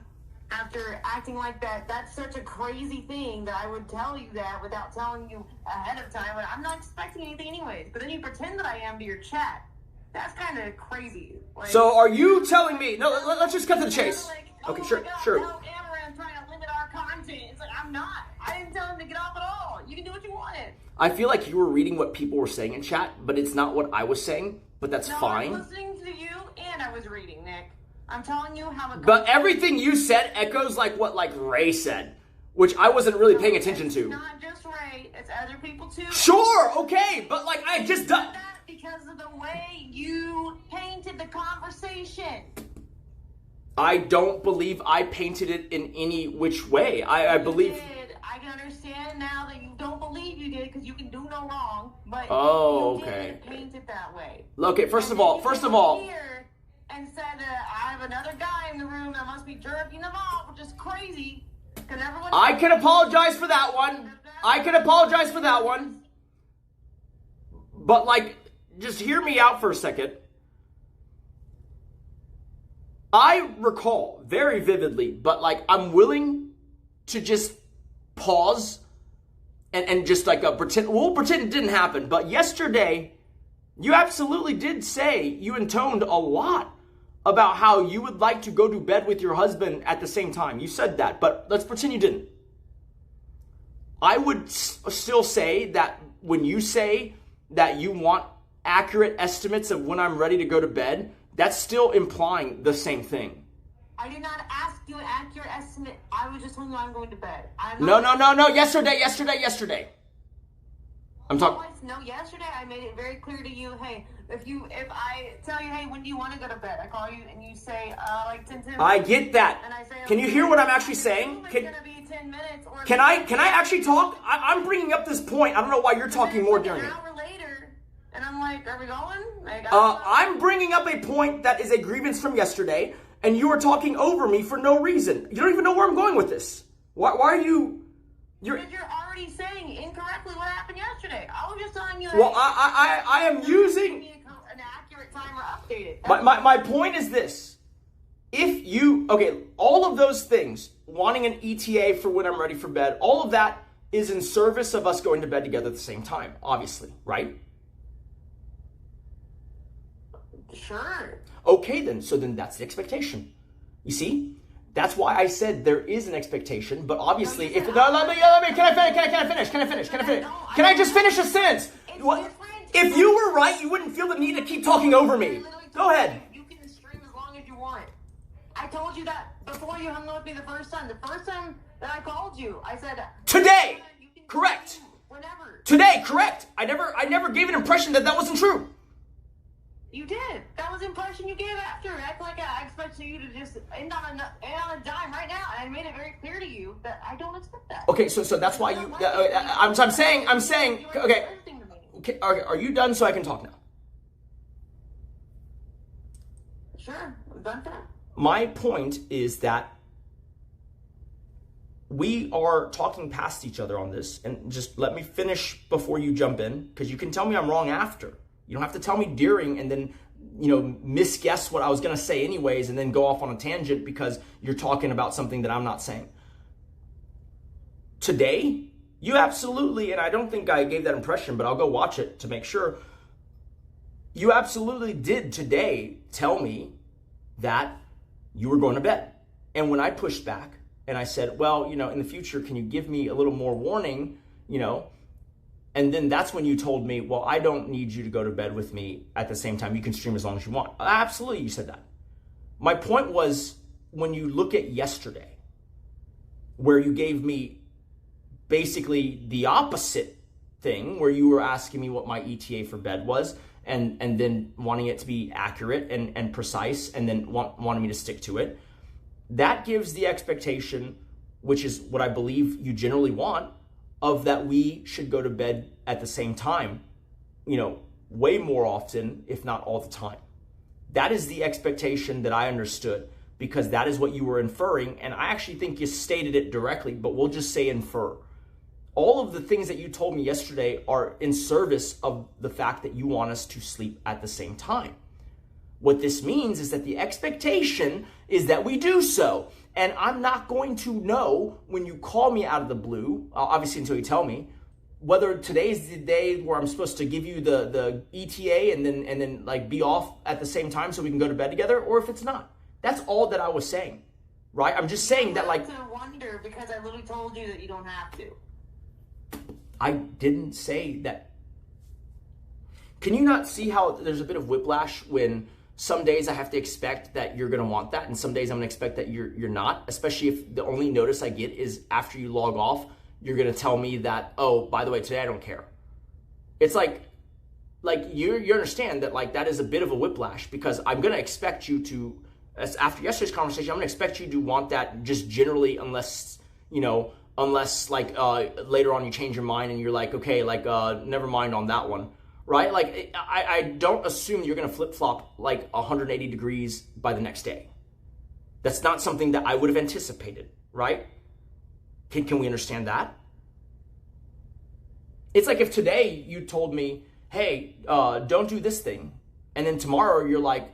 after acting like that. That's such a crazy thing that I would tell you that without telling you ahead of time. But I'm not expecting anything anyways. But then you pretend that I am to your chat. That's kind of crazy. Like, So are you telling me, no, let's just cut to the chase. like, Okay, oh sure. Help Amouranth trying to limit our content. It's like, I'm not. I didn't tell him to get off at all. You can do what you wanted. I feel like you were reading what people were saying in chat, but it's not what I was saying, but that's No, fine. I'm listening to you and I was reading, Nick. I'm telling you how it goes. But everything you said echoes like what Ray said, which I wasn't really paying attention to. It's not just Ray, it's other people too. Sure, okay, but like I just done. That because of the way you painted the conversation. I don't believe I painted it in any which way. I believe. You did. I can understand now that you don't believe you did because you can do no wrong. But Oh, you okay. did paint it that way. Okay, first of all, Here and said I have another guy in the room that must be jerking them off, which is crazy. Because everyone. I can apologize for that one. I can apologize for that one. But like, just hear me out for a second. I recall very vividly, but like, I'm willing to just pause and just like we'll pretend it didn't happen. But yesterday, you absolutely did say, you intoned a lot about how you would like to go to bed with your husband at the same time. You said that, but let's pretend you didn't. I would still say that when you say that you want accurate estimates of when I'm ready to go to bed, that's still implying the same thing. I did not ask you an accurate estimate. I was just telling you I'm going to bed. No. Yesterday. I'm talking. No, yesterday I made it very clear to you. Hey, if I tell you, hey, when do you want to go to bed? I call you and you say, like 10 minutes. I get that. And I say, can you hear what I'm actually saying? It's gonna be 10 minutes. Or Can I actually talk? I'm bringing up this point. I don't know why you're talking more during it. An hour later, and I'm like, are we going? Like, I'm bringing up a point that is a grievance from yesterday, and you are talking over me for no reason. You don't even know where I'm going with this. Why are you? Because you're already saying incorrectly what happened yesterday. I was just telling you. Well, I am using an accurate timer updated. My point is this. If you, okay, all of those things, wanting an ETA for when I'm ready for bed, all of that is in service of us going to bed together at the same time, obviously, right? Sure. Okay, then that's the expectation. You see? That's why I said there is an expectation, but obviously, can I finish? Can I just finish a sentence? If you were right, you wouldn't feel the need to keep talking over me. Go ahead. You can stream as long as you want. I told you that before you hung up with me the first time. The first time that I called you, I said today. Correct. Whenever. Today, correct. I never gave an impression that wasn't true. You did. That was the impression you gave after. Act like I expect you to just end on a dime right now. And I made it very clear to you that I don't expect that. Okay, so that's why you. I'm saying. Okay. Are you done? So I can talk now. Sure, I'm done for now. My point is that we are talking past each other on this, and just let me finish before you jump in, because you can tell me I'm wrong after. You don't have to tell me during and then, misguess what I was going to say anyways and then go off on a tangent because you're talking about something that I'm not saying. Today, you absolutely, and I don't think I gave that impression, but I'll go watch it to make sure. You absolutely did today tell me that you were going to bed. And when I pushed back and I said, well, in the future, can you give me a little more warning, And then that's when you told me, well, I don't need you to go to bed with me at the same time. You can stream as long as you want. Absolutely, you said that. My point was, when you look at yesterday, where you gave me basically the opposite thing, where you were asking me what my ETA for bed was, and then wanting it to be accurate and precise, and then wanting me to stick to it, that gives the expectation, which is what I believe you generally want, of that we should go to bed at the same time, way more often, if not all the time. That is the expectation that I understood, because that is what you were inferring, and I actually think you stated it directly, but we'll just say infer. All of the things that you told me yesterday are in service of the fact that you want us to sleep at the same time. What this means is that the expectation is that we do so. And I'm not going to know when you call me out of the blue, obviously until you tell me, whether today's the day where I'm supposed to give you the ETA and then like be off at the same time so we can go to bed together, or if it's not. That's all that I was saying, right? I'm just saying that, like, I have to wonder because I literally told you that you don't have to. I didn't say that. Can you not see how there's a bit of whiplash when some days I have to expect that you're going to want that, and some days I'm going to expect that you're not, especially if the only notice I get is after you log off, you're going to tell me that, oh, by the way, today I don't care. It's like you understand that, like, that is a bit of a whiplash, because I'm going to expect you to, after yesterday's conversation, I'm going to expect you to want that just generally, unless like later on you change your mind and you're like, okay, like never mind on that one. Right? Like, I don't assume you're going to flip-flop like 180 degrees by the next day. That's not something that I would have anticipated, right? Can we understand that? It's like if today you told me, hey, don't do this thing. And then tomorrow you're like,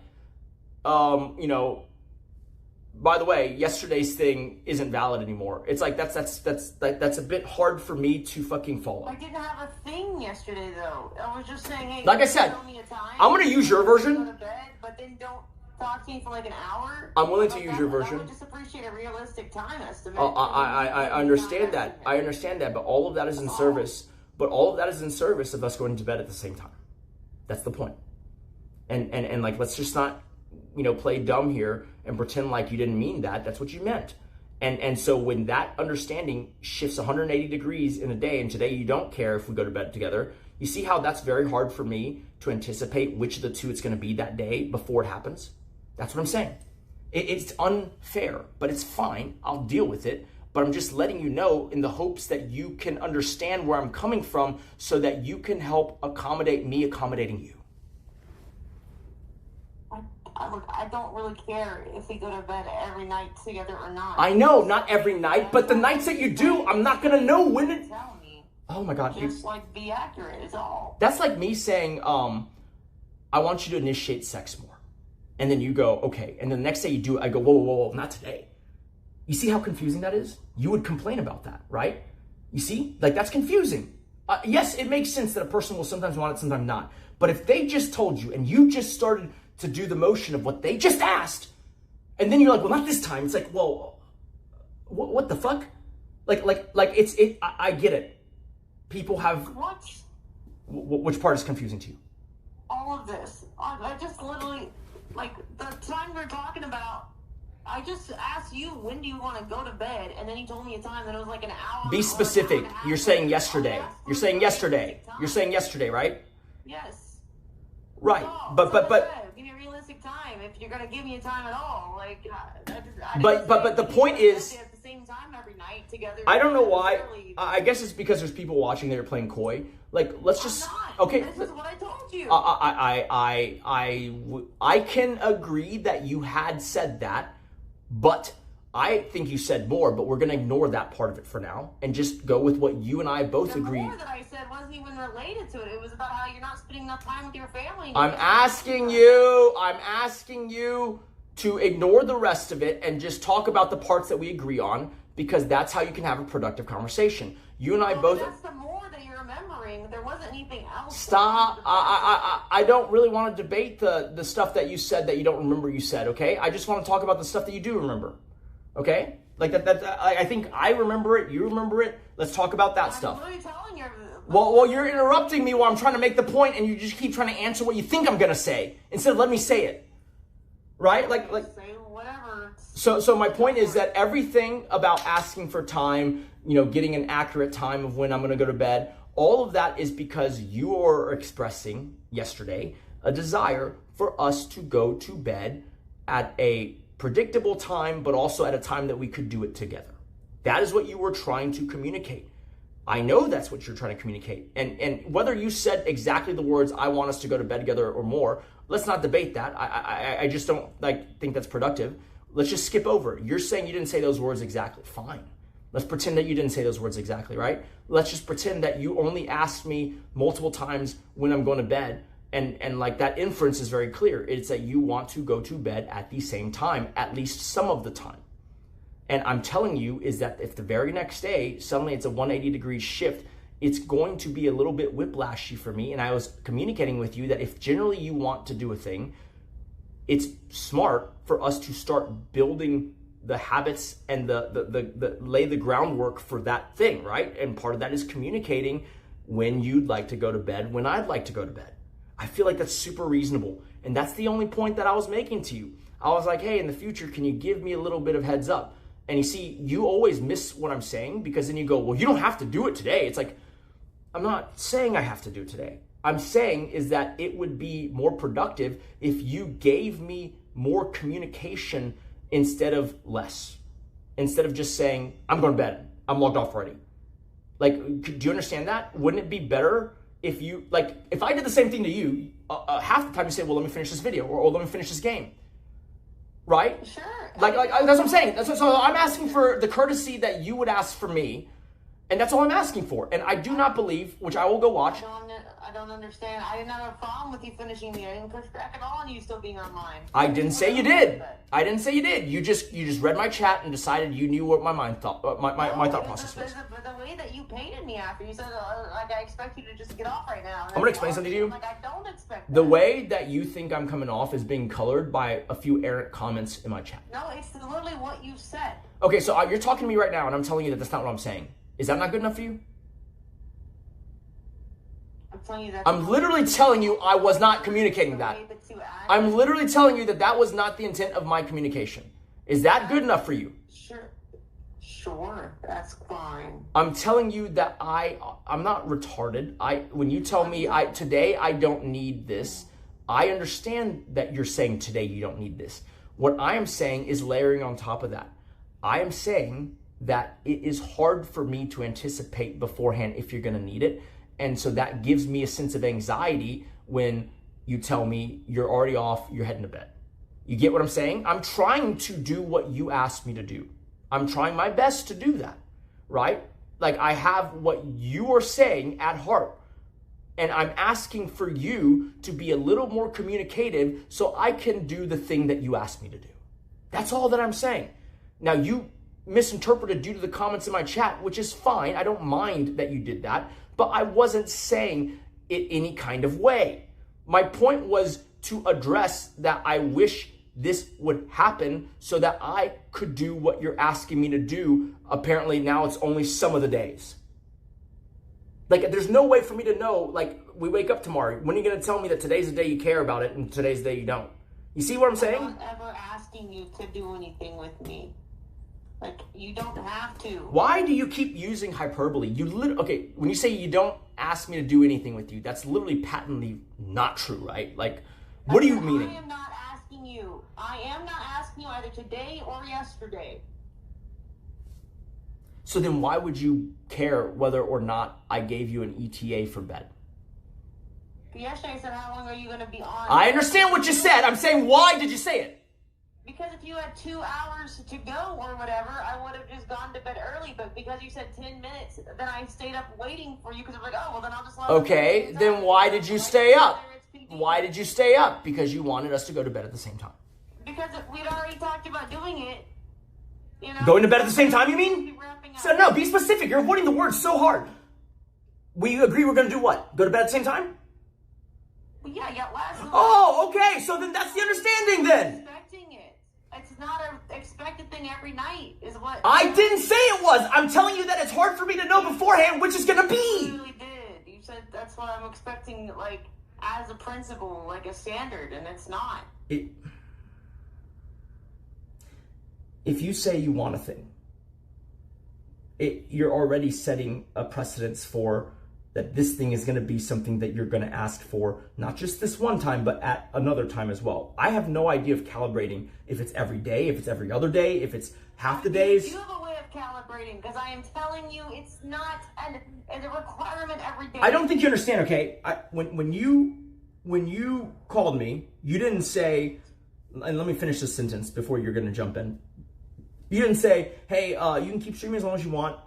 by the way, yesterday's thing isn't valid anymore. It's like that's a bit hard for me to fucking follow. I didn't have a thing yesterday though. I was just saying, hey, like I said, tell me a time, I'm gonna use your version. Go to bed, but then don't talk to me for like an hour. I'm willing to use your version. I would just appreciate a realistic time estimate. I understand that. I understand that, but all of that is in service. But all of that is in service of us going to bed at the same time. That's the point. And like, let's just not, play dumb here and pretend like you didn't mean that. That's what you meant. And so when that understanding shifts 180 degrees in a day, and today you don't care if we go to bed together, you see how that's very hard for me to anticipate which of the two it's going to be that day before it happens? That's what I'm saying. It's unfair, but it's fine. I'll deal with it. But I'm just letting you know in the hopes that you can understand where I'm coming from so that you can help accommodate me accommodating you. I don't really care if we go to bed every night together or not. I know, not every night, but the nights that you do, I'm not going to know when it... Tell me. Oh my God. Just be accurate is all. That's like me saying, I want you to initiate sex more. And then you go, okay. And then the next day you do it, I go, whoa, not today. You see how confusing that is? You would complain about that, right? You see? Like, that's confusing. Yes, it makes sense that a person will sometimes want it, sometimes not. But if they just told you and you just started to do the motion of what they just asked, and then you're like, well, not this time. It's like, well, what the fuck? I get it. People have... What? Which part is confusing to you? All of this. I just literally, the time we're talking about, I just asked you, when do you want to go to bed? And then you told me a time that it was like an hour. Be specific. You're saying yesterday. You're saying yesterday. You're saying yesterday, right? Yes. Right. No, But give me a realistic time if you're gonna give me a time at all. But the point is, at the same time every night together. I don't know why. I guess it's because there's people watching that are playing coy. Like, let's just... Okay. This is what I told you. I can agree that you had said that, but I think you said more, but we're going to ignore that part of it for now and just go with what you and I both agree. The more that I said wasn't even related to it. It was about how you're not spending enough time with your family. I'm asking you to ignore the rest of it and just talk about the parts that we agree on, because that's how you can have a productive conversation. You and I both... That's the more that you're remembering. There wasn't anything else. Stop. I don't really want to debate the stuff that you said that you don't remember you said, okay? I just want to talk about the stuff that you do remember, okay? Like that I think I remember it, you remember it. Let's talk about that stuff. I'm literally telling you. Well, you're interrupting me while I'm trying to make the point, and you just keep trying to answer what you think I'm going to say instead of let me say it. right? Like say whatever. so my point is that everything about asking for time, you know, getting an accurate time of when I'm going to go to bed, all of that is because you are expressing yesterday a desire for us to go to bed at a predictable time, but also at a time that we could do it together. That is what you were trying to communicate. I know that's what you're trying to communicate. And whether you said exactly the words, I want us to go to bed together or more, let's not debate that. I just don't think that's productive. Let's just skip over it. You're saying you didn't say those words exactly. Fine. Let's pretend that you didn't say those words exactly, right? Let's just pretend that you only asked me multiple times when I'm going to bed. And like that inference is very clear. It's that you want to go to bed at the same time, at least some of the time. And I'm telling you is that if the very next day, suddenly it's a 180-degree shift, it's going to be a little bit whiplashy for me. And I was communicating with you that if generally you want to do a thing, it's smart for us to start building the habits and the lay the groundwork for that thing, right? And part of that is communicating when you'd like to go to bed, when I'd like to go to bed. I feel like that's super reasonable. And that's the only point that I was making to you. I was like, hey, in the future, can you give me a little bit of heads up? And you see, you always miss what I'm saying because then you go, well, you don't have to do it today. It's like, I'm not saying I have to do it today. I'm saying is that it would be more productive if you gave me more communication instead of less. Instead of just saying, I'm going to bed. I'm logged off already. Like, do you understand that? Wouldn't it be better if you, like, if I did the same thing to you, half the time you say, well, let me finish this video or let me finish this game. Right? Sure. Like that's what I'm saying. So I'm asking for the courtesy that you would ask for me, and that's all I'm asking for. And I do not believe, which I will go watch. I don't understand. I didn't have a problem with you finishing me. I didn't push back at all on you still being online. I didn't say you did. I didn't say you did. You just read my chat and decided you knew what my mind thought, my thought process was. But the way that you painted me after, you said, like, I expect you to just get off right now. I'm going to explain something to you. Like, I don't expect that. The way that you think I'm coming off is being colored by a few errant comments in my chat. No, it's literally what you said. Okay, so you're talking to me right now, and I'm telling you that that's not what I'm saying. Is that not good enough for you? I'm literally telling you I was not communicating that. I'm literally telling you that that was not the intent of my communication. Is that good enough for you? Sure, that's fine. I'm telling you that I'm not retarded. When you tell me today I don't need this, I understand that you're saying today you don't need this. What I am saying is layering on top of that. I am saying that it is hard for me to anticipate beforehand if you're going to need it. And so that gives me a sense of anxiety when you tell me you're already off, you're heading to bed. You get what I'm saying? I'm trying to do what you asked me to do. I'm trying my best to do that, right? Like I have what you are saying at heart. And I'm asking for you to be a little more communicative so I can do the thing that you asked me to do. That's all that I'm saying. Now you misinterpreted due to the comments in my chat, which is fine. I don't mind that you did that. But I wasn't saying it any kind of way. My point was to address that I wish this would happen so that I could do what you're asking me to do. Apparently now it's only some of the days. Like there's no way for me to know, like we wake up tomorrow. When are you going to tell me that today's the day you care about it and today's the day you don't? You see what I'm saying? I'm not ever asking you to do anything with me. Like, you don't have to. Why do you keep using hyperbole? Okay, when you say you don't ask me to do anything with you, that's literally patently not true, right? Like, what are you meaning? I am not asking you. I am not asking you either today or yesterday. So then why would you care whether or not I gave you an ETA for bed? Yesterday I said, how long are you going to be on? I understand what you said. I'm saying, why did you say it? Because if you had 2 hours to go or whatever, I would have just gone to bed early. But because you said 10 minutes, then I stayed up waiting for you because I'm like, oh, well, then I'll just let Okay, then why did you stay up? Why did you stay up? Because you wanted us to go to bed at the same time. Because we'd already talked about doing it. You know? Going to bed at the same time, you mean? So no, be specific. You're avoiding the word so hard. We agree we're going to do what? Go to bed at the same time? Well, yeah, last night. Oh, okay. So then that's the understanding then. Expecting it. It's not an expected thing every night is what. I didn't say it was. I'm telling you that it's hard for me to know beforehand which is going to be. You really did. You said that's what I'm expecting, like, as a principle, like a standard, and it's not. if you say you want a thing, you're already setting a precedence for that this thing is going to be something that you're going to ask for, not just this one time, but at another time as well. I have no idea of calibrating if it's every day, if it's every other day, if it's half the days. You have a way of calibrating, because I am telling you it's not a requirement every day. I don't think you understand, okay? When you called me, you didn't say, and let me finish this sentence before you're going to jump in. You didn't say, hey, you can keep streaming as long as you want.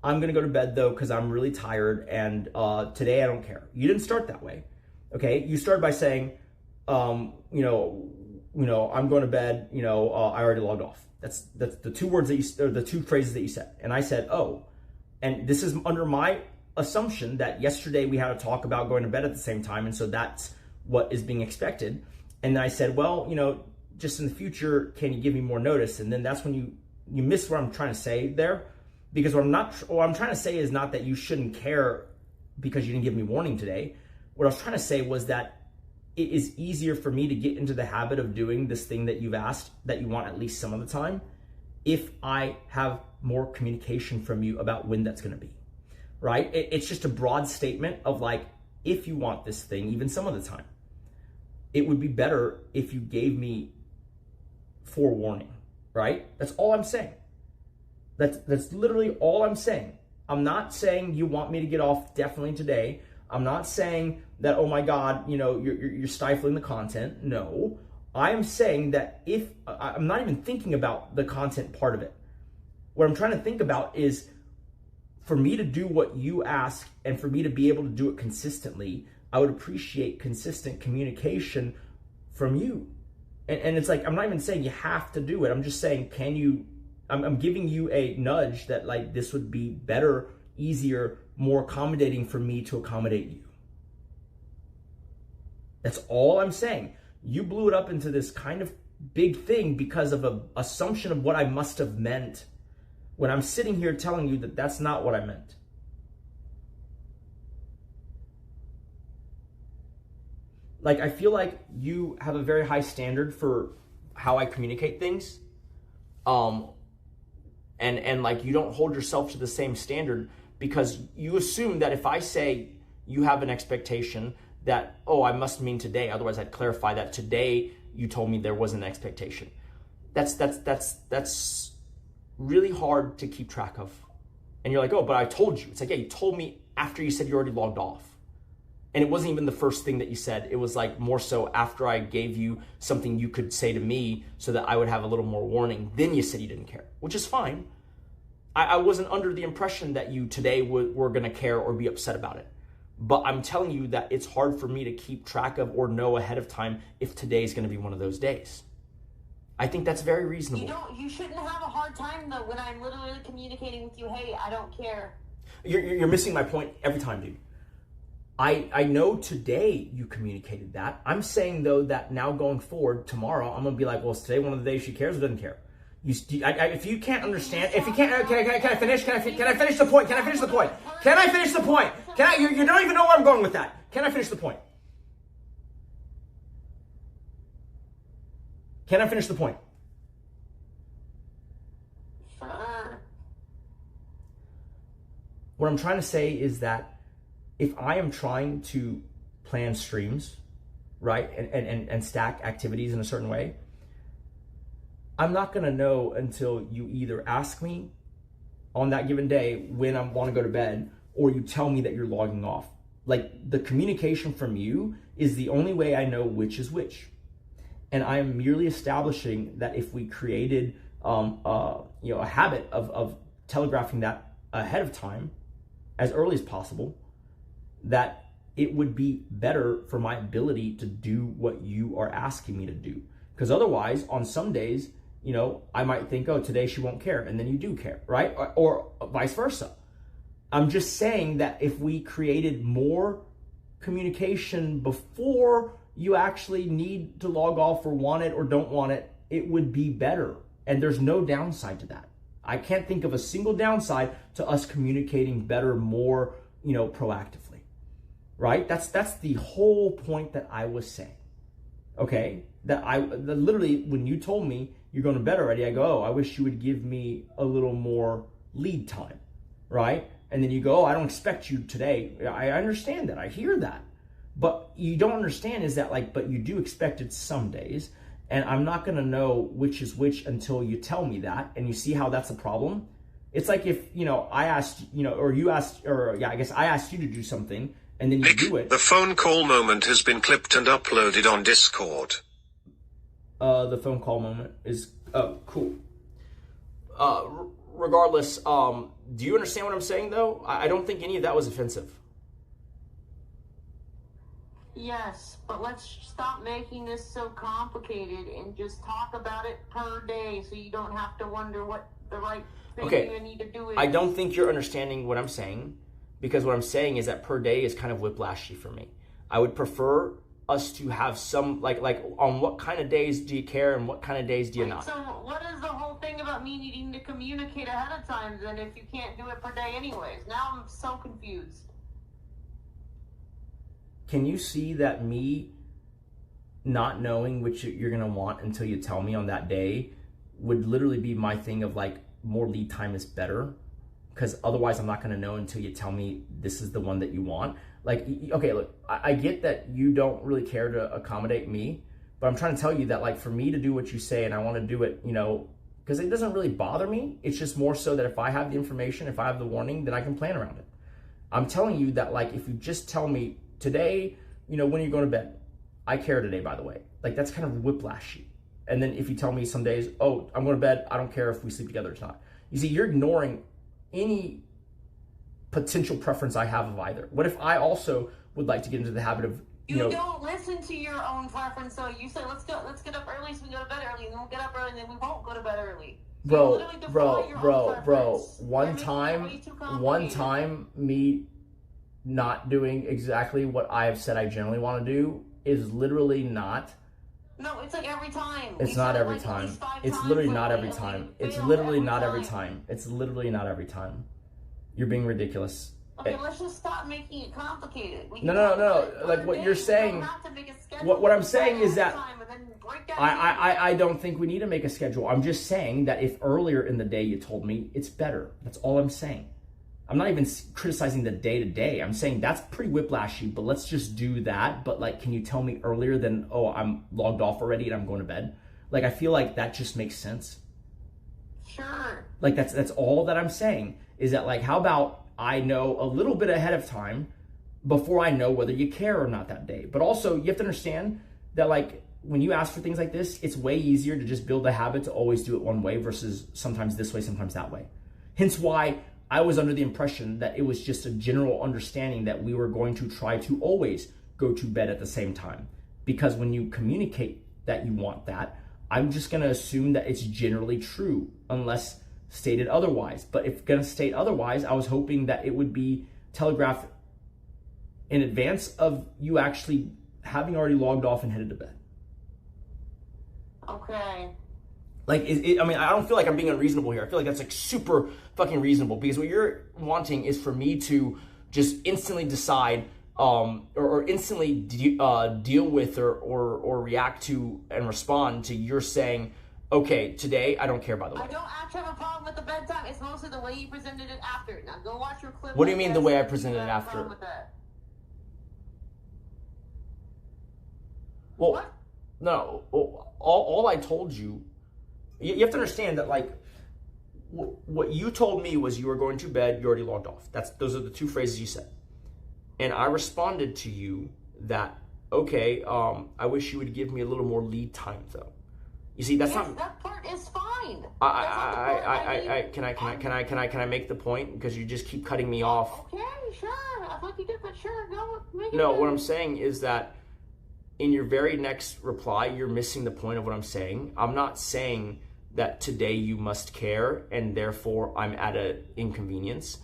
I'm going to go to bed, though, because I'm really tired, and today I don't care. You didn't start that way, okay? You started by saying, I'm going to bed, I already logged off. That's the two words that or the two phrases that you said. And I said, oh, and this is under my assumption that yesterday we had a talk about going to bed at the same time, and so that's what is being expected. And then I said, well, just in the future, can you give me more notice? And then that's when you miss what I'm trying to say there. Because what I'm trying to say is not that you shouldn't care because you didn't give me warning today. What I was trying to say was that it is easier for me to get into the habit of doing this thing that you've asked that you want at least some of the time if I have more communication from you about when that's going to be, right? It's just a broad statement of like, if you want this thing, even some of the time, it would be better if you gave me forewarning, right? That's all I'm saying. That's literally all I'm saying. I'm not saying you want me to get off definitely today. I'm not saying that, oh my God, you're stifling the content. No, I am saying that if I'm not even thinking about the content part of it. What I'm trying to think about is for me to do what you ask and for me to be able to do it consistently, I would appreciate consistent communication from you. And it's like, I'm not even saying you have to do it. I'm just saying, I'm giving you a nudge that like this would be better, easier, more accommodating for me to accommodate you. That's all I'm saying. You blew it up into this kind of big thing because of an assumption of what I must have meant when I'm sitting here telling you that that's not what I meant. Like, I feel like you have a very high standard for how I communicate things. And like you don't hold yourself to the same standard because you assume that if I say you have an expectation that, oh, I must mean today, otherwise I'd clarify that today you told me there was an expectation. That's really hard to keep track of. And you're like, oh, but I told you. It's like, yeah, you told me after you said you already logged off. And it wasn't even the first thing that you said. It was like more so after I gave you something you could say to me so that I would have a little more warning. Then you said you didn't care, which is fine. I wasn't under the impression that you today were going to care or be upset about it. But I'm telling you that it's hard for me to keep track of or know ahead of time if today is going to be one of those days. I think that's very reasonable. You shouldn't have a hard time though when I'm literally communicating with you, hey, I don't care. You're missing my point every time, dude. I know today you communicated that. I'm saying though that now going forward, tomorrow, I'm going to be like, well, is today one of the days she cares or doesn't care? If you can't understand, if you can't, can I finish? Can I finish the point? Can I finish the point? Can I finish the point? You don't even know where I'm going with that. Can I finish the point? Can I finish the point? What I'm trying to say is that if I am trying to plan streams, right, and stack activities in a certain way, I'm not going to know until you either ask me on that given day when I want to go to bed or you tell me that you're logging off. Like, the communication from you is the only way I know which is which. And I am merely establishing that if we created a habit of telegraphing that ahead of time, as early as possible, that it would be better for my ability to do what you are asking me to do. Because otherwise, on some days, I might think, oh, today she won't care, and then you do care, right? Or vice versa. I'm just saying that if we created more communication before you actually need to log off or want it or don't want it, it would be better. And there's no downside to that. I can't think of a single downside to us communicating better, more, proactively, right? That's the whole point that I was saying, okay? that literally, when you told me you're going to bed already, I go, oh, I wish you would give me a little more lead time, right? And then you go, oh, I don't expect you today. I understand that. I hear that. But you don't understand is that, like, but you do expect it some days. And I'm not going to know which is which until you tell me that. And you see how that's a problem? It's like if, I asked, or you asked, or yeah, I guess I asked you to do something and then you do it. The phone call moment has been clipped and uploaded on Discord. The phone call moment is, oh, cool. Regardless, do you understand what I'm saying though? I don't think any of that was offensive. Yes, but let's stop making this so complicated and just talk about it per day so you don't have to wonder what the right thing you need to do is. I don't think you're understanding what I'm saying, because what I'm saying is that per day is kind of whiplashy for me. I would prefer us to have some, like on what kind of days do you care and what kind of days do you not? So what is the whole thing about me needing to communicate ahead of time then if you can't do it per day anyways? Now I'm so confused. Can you see that me not knowing which you're going to want until you tell me on that day would literally be my thing of like, more lead time is better? Because otherwise I'm not going to know until you tell me this is the one that you want. Like, okay, look, I get that you don't really care to accommodate me, but I'm trying to tell you that, like, for me to do what you say and I want to do it, because it doesn't really bother me. It's just more so that if I have the information, if I have the warning, then I can plan around it. I'm telling you that, like, if you just tell me today, when you're going to bed, I care today, by the way. Like, that's kind of whiplashy. And then if you tell me some days, oh, I'm going to bed, I don't care if we sleep together or not. You see, you're ignoring any potential preference I have of either. What if I also would like to get into the habit of, You don't listen to your own preference, so you say, let's get up early so we go to bed early, and then we'll get up early and then we won't go to bed early. So Bro, one time me not doing exactly what I have said I generally want to do is literally not. No, it's like every time. It's not every time. It's literally not every time. It's literally not every time. It's literally not every time. You're being ridiculous. Okay, let's just stop making it complicated. No. Like what you're saying, what I'm saying is that I don't think we need to make a schedule. I'm just saying that if earlier in the day you told me, it's better. That's all I'm saying. I'm not even criticizing the day to day. I'm saying that's pretty whiplashy, but let's just do that. But like, can you tell me earlier than, oh, I'm logged off already and I'm going to bed? Like, I feel like that just makes sense. Sure. Like, that's all that I'm saying is that, like, how about I know a little bit ahead of time before I know whether you care or not that day. But also, you have to understand that, like, when you ask for things like this, it's way easier to just build a habit to always do it one way versus sometimes this way, sometimes that way. Hence why I was under the impression that it was just a general understanding that we were going to try to always go to bed at the same time. Because when you communicate that you want that, I'm just going to assume that it's generally true unless stated otherwise. But if going to state otherwise, I was hoping that it would be telegraphed in advance of you actually having already logged off and headed to bed. Okay. Like, I mean, I don't feel like I'm being unreasonable here. I feel like that's like super fucking reasonable, because what you're wanting is for me to just instantly decide or instantly deal with or react to and respond to your saying, okay, today I don't care, by the way. I don't actually have a problem with the bedtime. It's mostly the way you presented it after. Now go watch your clip. What do you mean the way I presented it after? Well, what? No, all I told you, you have to understand that, like, what you told me was you were going to bed, you already logged off. Those are the two phrases you said. And I responded to you that, okay, I wish you would give me a little more lead time, though. You see, that's not. That part is fine. Can I make the point? Because you just keep cutting me off. Okay, sure. I thought you did, but sure. No, what I'm saying is that in your very next reply, you're missing the point of what I'm saying. I'm not saying that today you must care and therefore I'm at an inconvenience,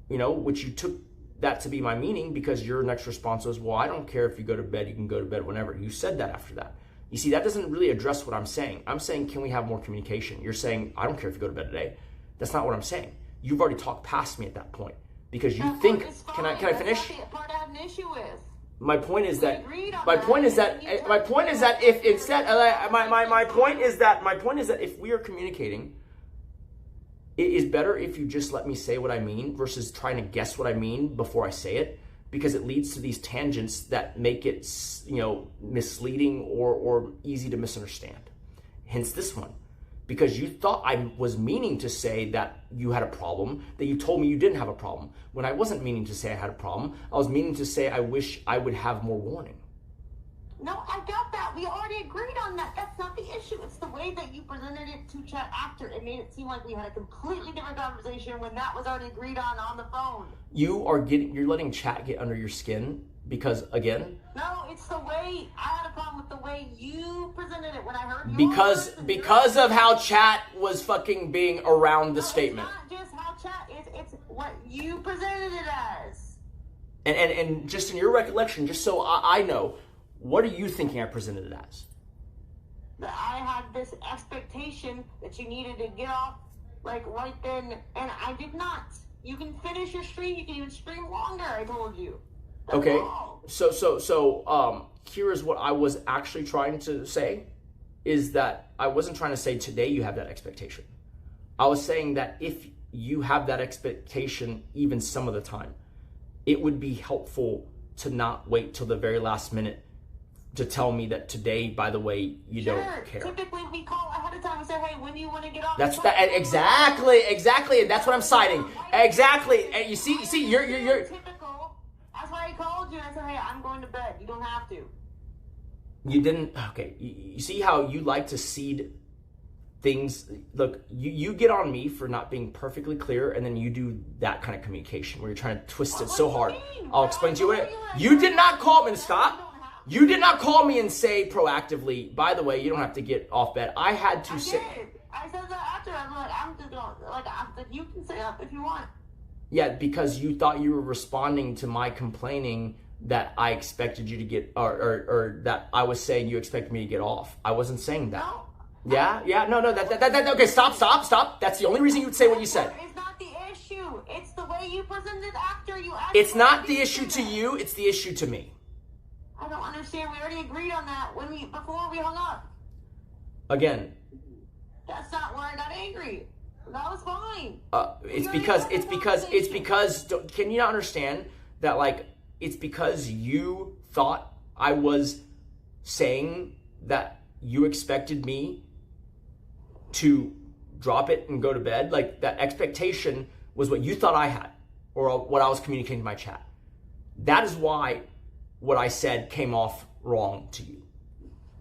which you took that to be my meaning, because your next response was, well, I don't care if you go to bed, you can go to bed whenever. You said that after that. You see, that doesn't really address what I'm saying. I'm saying, can we have more communication? You're saying, I don't care if you go to bed today. That's not what I'm saying. You've already talked past me at that point, because you think, can I finish? That's the part I have an issue with. My point is that agreed on my that, point is and that then you my turned point it is that around if and you're instead like, my point is that if we are communicating, it is better if you just let me say what I mean versus trying to guess what I mean before I say it, because it leads to these tangents that make it, you know, misleading or easy to misunderstand. Hence this one. Because you thought I was meaning to say that you had a problem, that you told me you didn't have a problem. When I wasn't meaning to say I had a problem, I was meaning to say I wish I would have more warning. No, I got that. We already agreed on that. That's not the issue. It's the way that you presented it to chat after. It made it seem like we had a completely different conversation when that was already agreed on the phone. You're letting chat get under your skin because, again, No, it's the way, I had a problem with the way you presented it when I heard yours. because of how chat was fucking being around the statement. It's not just how chat, it's what you presented it as. And just in your recollection, just so I know, what are you thinking I presented it as? That I had this expectation that you needed to get off, like, right then, and I did not. You can finish your stream, you can even stream longer, I told you. That's Okay, all. so here is what I was actually trying to say, is that I wasn't trying to say today you have that expectation. I was saying that if you have that expectation even some of the time, it would be helpful to not wait till the very last minute to tell me that today, by the way, you don't care. Typically, we call ahead of time and say, hey, when do you want to get off? That's that exactly, and that's what I'm citing. Exactly, and you see, you're typical. That's why I called you and I said, hey, I'm going to bed. You don't have to. You didn't. Okay, you see how you like to seed things. Look, you get on me for not being perfectly clear, and then you do that kind of communication where you're trying to twist it so hard. I'll explain to you what you did not call me. Stop. You did not call me and say proactively, by the way, you don't have to get off bed. I had to say. I said that after. I'm like, I'm just going, like, you can say that if you want. Yeah, because you thought you were responding to my complaining that I expected you to get, or that I was saying you expected me to get off. I wasn't saying that. No. Yeah, no, that, okay, stop. That's the only reason you would say what you said. It's not the issue. It's the way you presented after you asked. It's not the issue to you, it's the issue to me. I don't understand. We already agreed on that before we hung up. Again. That's not where I got angry. That was fine. It's because, can you not understand that, like, it's because you thought I was saying that you expected me to drop it and go to bed? Like, that expectation was what you thought I had, or what I was communicating to my chat. That is why what I said came off wrong to you.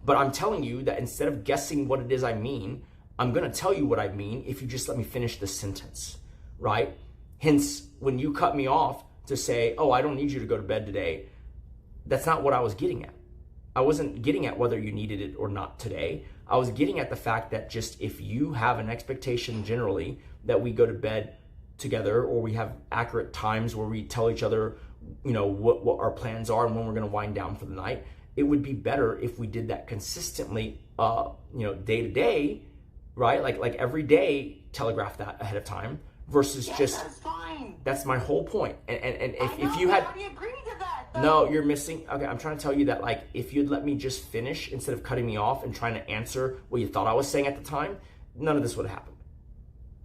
But I'm telling you that instead of guessing what it is I mean, I'm going to tell you what I mean if you just let me finish the sentence, right? Hence, when you cut me off to say, oh, I don't need you to go to bed today, that's not what I was getting at. I wasn't getting at whether you needed it or not today. I was getting at the fact that just if you have an expectation generally that we go to bed together, or we have accurate times where we tell each other, you know, what our plans are and when we're going to wind down for the night, it would be better if we did that consistently, day to day, right? Like every day, telegraph that ahead of time versus just. That's fine. That's my whole point. And if you I had. already agreed to that, though. No, you're missing. Okay, I'm trying to tell you that, like, if you'd let me just finish instead of cutting me off and trying to answer what you thought I was saying at the time, none of this would have happened.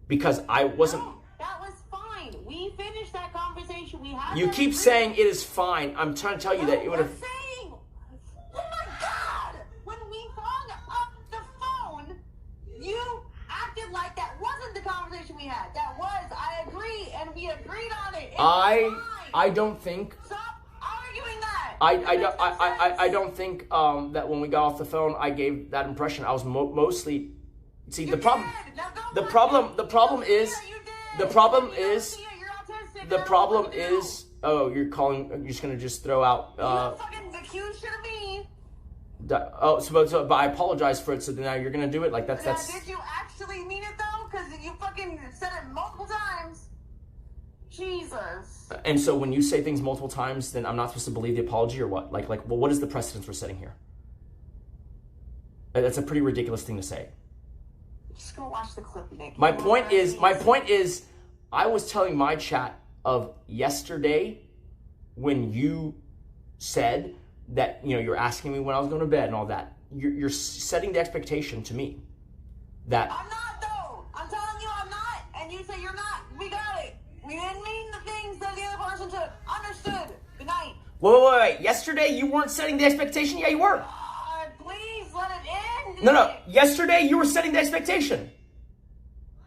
Because I wasn't. No, that was fine. We finished that conversation. We had. You keep saying it is fine. I'm trying to tell you that it would have. Saying, oh my God! When we hung up the phone, you acted like that wasn't the conversation we had. That was. I agree, and we agreed on it. I don't think. Stop arguing that. I don't think that when we got off the phone, I gave that impression. I was mostly. See, the problem is. Oh, you're just gonna just throw out. You fucking accused shit of me. But I apologize for it. So now you're gonna do it like that's. Did you actually mean it though? Because you fucking said it multiple times. Jesus. And so when you say things multiple times, then I'm not supposed to believe the apology or what? Well, what is the precedence we're setting here? That's a pretty ridiculous thing to say. Just go watch the clip, Nick. My point is, I was telling my chat of yesterday when you said that, you know, you're asking me when I was going to bed and all that. You're setting the expectation to me that I'm not, though. I'm telling you I'm not. And you say you're not. We got it. We didn't mean the things that the other person took. Understood. Good night. wait. Yesterday you weren't setting the expectation. Yeah, you were. Please let it end. No. Yesterday you were setting the expectation.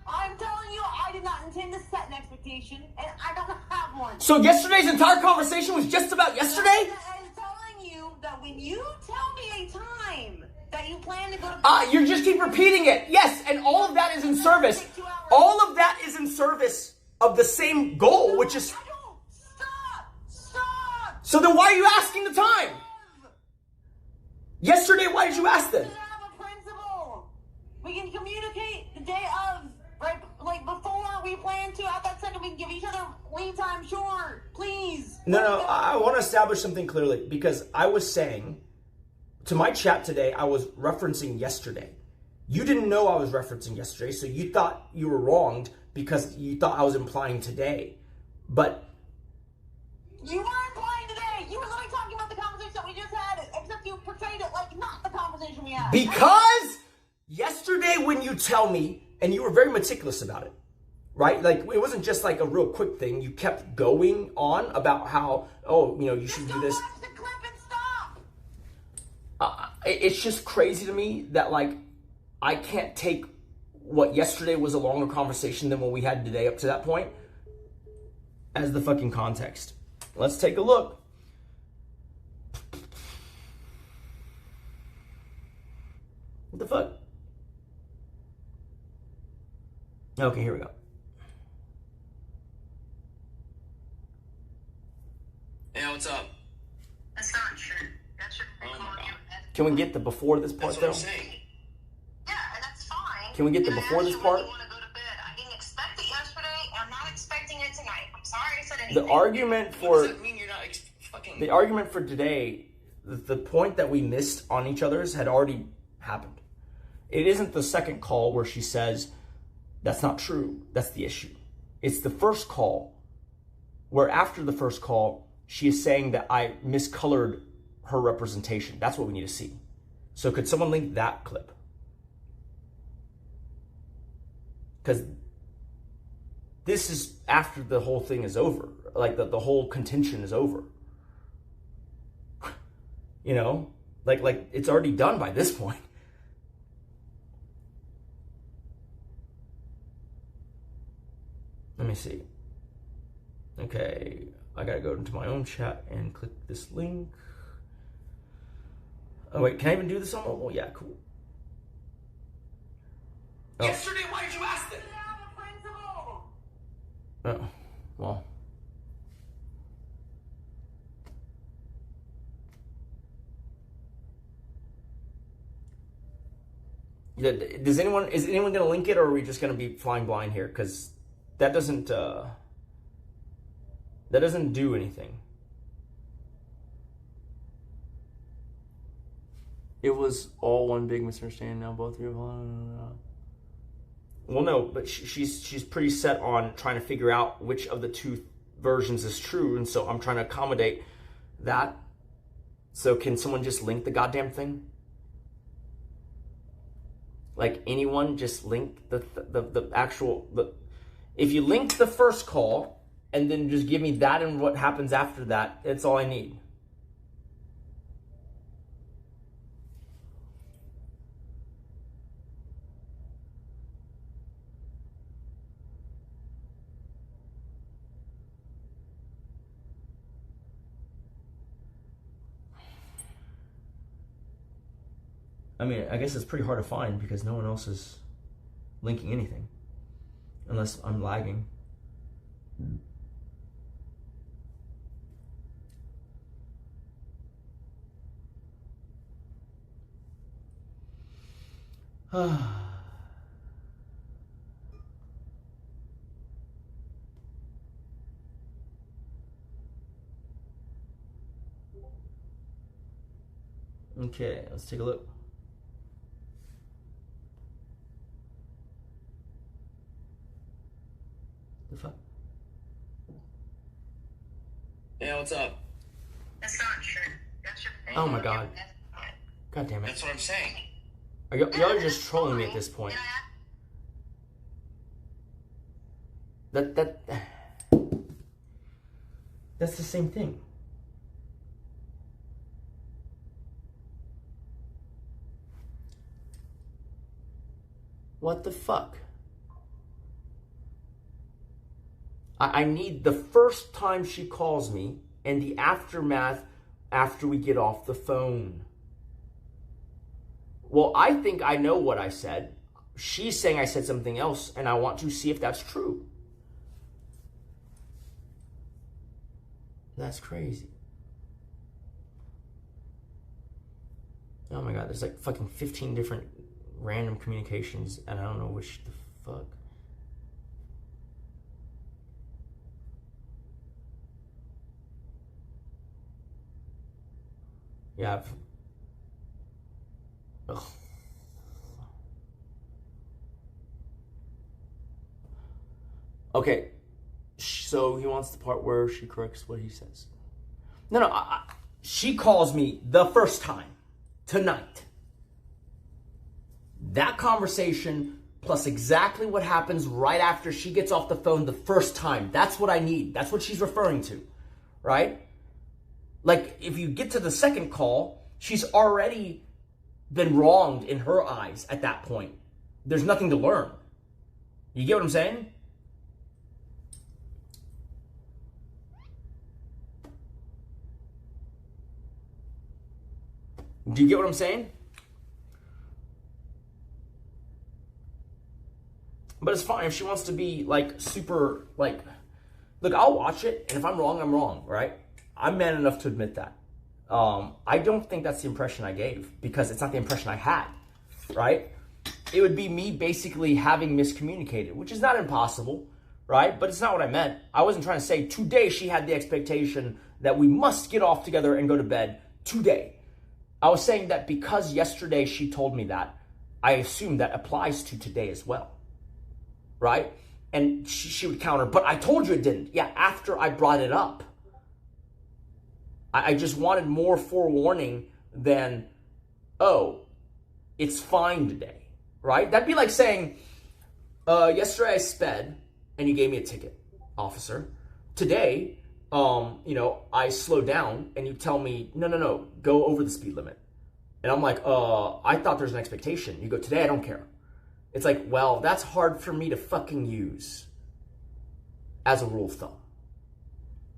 I'm telling you, I did not intend to set an expectation, and I don't have one. So yesterday's entire conversation was just about yesterday? I'm telling you that when you tell me a time that you plan to go to bed, You just keep repeating it. Yes, and all of that is in service. All of that is in service of the same goal, which is... Stop! So then why are you asking the time? Yesterday, why did you ask then? We have a principle. We can communicate the day of, right? Like before we plan to. At that second, we can give each other lead time. Sure, please. No, I want to establish something clearly, because I was saying, to my chat today, I was referencing yesterday. You didn't know I was referencing yesterday, so you thought you were wronged because you thought I was implying today. But You were implying today. You were literally talking about the conversation that we just had, except you portrayed it like not the conversation we had. because yesterday when you tell me, and you were very meticulous about it, right? Like, it wasn't just like a real quick thing. You kept going on about how, oh, you know, you should do this. Watch the clip and stop. It's just crazy to me that, like, I can't take what yesterday was a longer conversation than what we had today up to that point as the fucking context. Let's take a look. What the fuck? Okay, here we go. Hey, what's up? That's not true. That's what they Oh call my you. God. Can we get the before this part, That's what though? I'm saying. Yeah, and that's fine. Can we get the And I before asked this you part? when you want to go to bed. I didn't expect it yesterday. I'm not expecting it tonight. I'm sorry I said anything. The argument What for... does that mean you're not fucking... The argument for today, the point that we missed on each other's had already happened. It isn't the second call where she says, that's not true. That's the issue. It's the first call where after the first call, she is saying that I miscolored her representation. That's what we need to see. So could someone link that clip? Because this is after the whole thing is over. Like the whole contention is over. You know? Like it's already done by this point. Let me see. Okay, I gotta go into my own chat and click this link. Oh wait, can I even do this on mobile? Yeah, cool. Oh. Yesterday, why did you ask that? We have a principle. Oh, well. Yeah, is anyone gonna link it, or are we just gonna be flying blind here? Because that doesn't do anything. It was all one big misunderstanding. Now both of you. Well, no, but she's pretty set on trying to figure out which of the two versions is true, and so I'm trying to accommodate that. So can someone just link the goddamn thing? Like anyone, just link the actual. If you link the first call and then just give me that and what happens after that, it's all I need. I mean, I guess it's pretty hard to find because no one else is linking anything. Unless I'm lagging. Okay, let's take a look. The fuck? Yeah, what's up? That's not true. That's your Oh my god. God damn it. That's what I'm saying. Y'all are just trolling me at this point. That's the same thing. What the fuck? I need the first time she calls me and the aftermath after we get off the phone. Well, I think I know what I said. She's saying I said something else, and I want to see if that's true. That's crazy. Oh my god, there's like fucking 15 different random communications, and I don't know which the fuck. Yeah, ugh. Okay, so he wants the part where she corrects what he says. No, she calls me the first time, tonight. That conversation plus exactly what happens right after she gets off the phone the first time. That's what I need. That's what she's referring to, right? Like, if you get to the second call, she's already been wronged in her eyes at that point. There's nothing to learn. You get what I'm saying? Do you get what I'm saying? But it's fine if she wants to be, like, super, like... Look, I'll watch it, and if I'm wrong, right? I'm man enough to admit that. I don't think that's the impression I gave, because it's not the impression I had, right? It would be me basically having miscommunicated, which is not impossible, right? But it's not what I meant. I wasn't trying to say today she had the expectation that we must get off together and go to bed today. I was saying that because yesterday she told me that, I assume that applies to today as well, right? And she would counter, but I told you it didn't. Yeah, after I brought it up. I just wanted more forewarning than, oh, it's fine today, right? That'd be like saying, yesterday I sped and you gave me a ticket, officer. Today, I slowed down and you tell me, no, go over the speed limit. And I'm like, I thought there's an expectation. You go, today I don't care. It's like, well, that's hard for me to fucking use as a rule of thumb.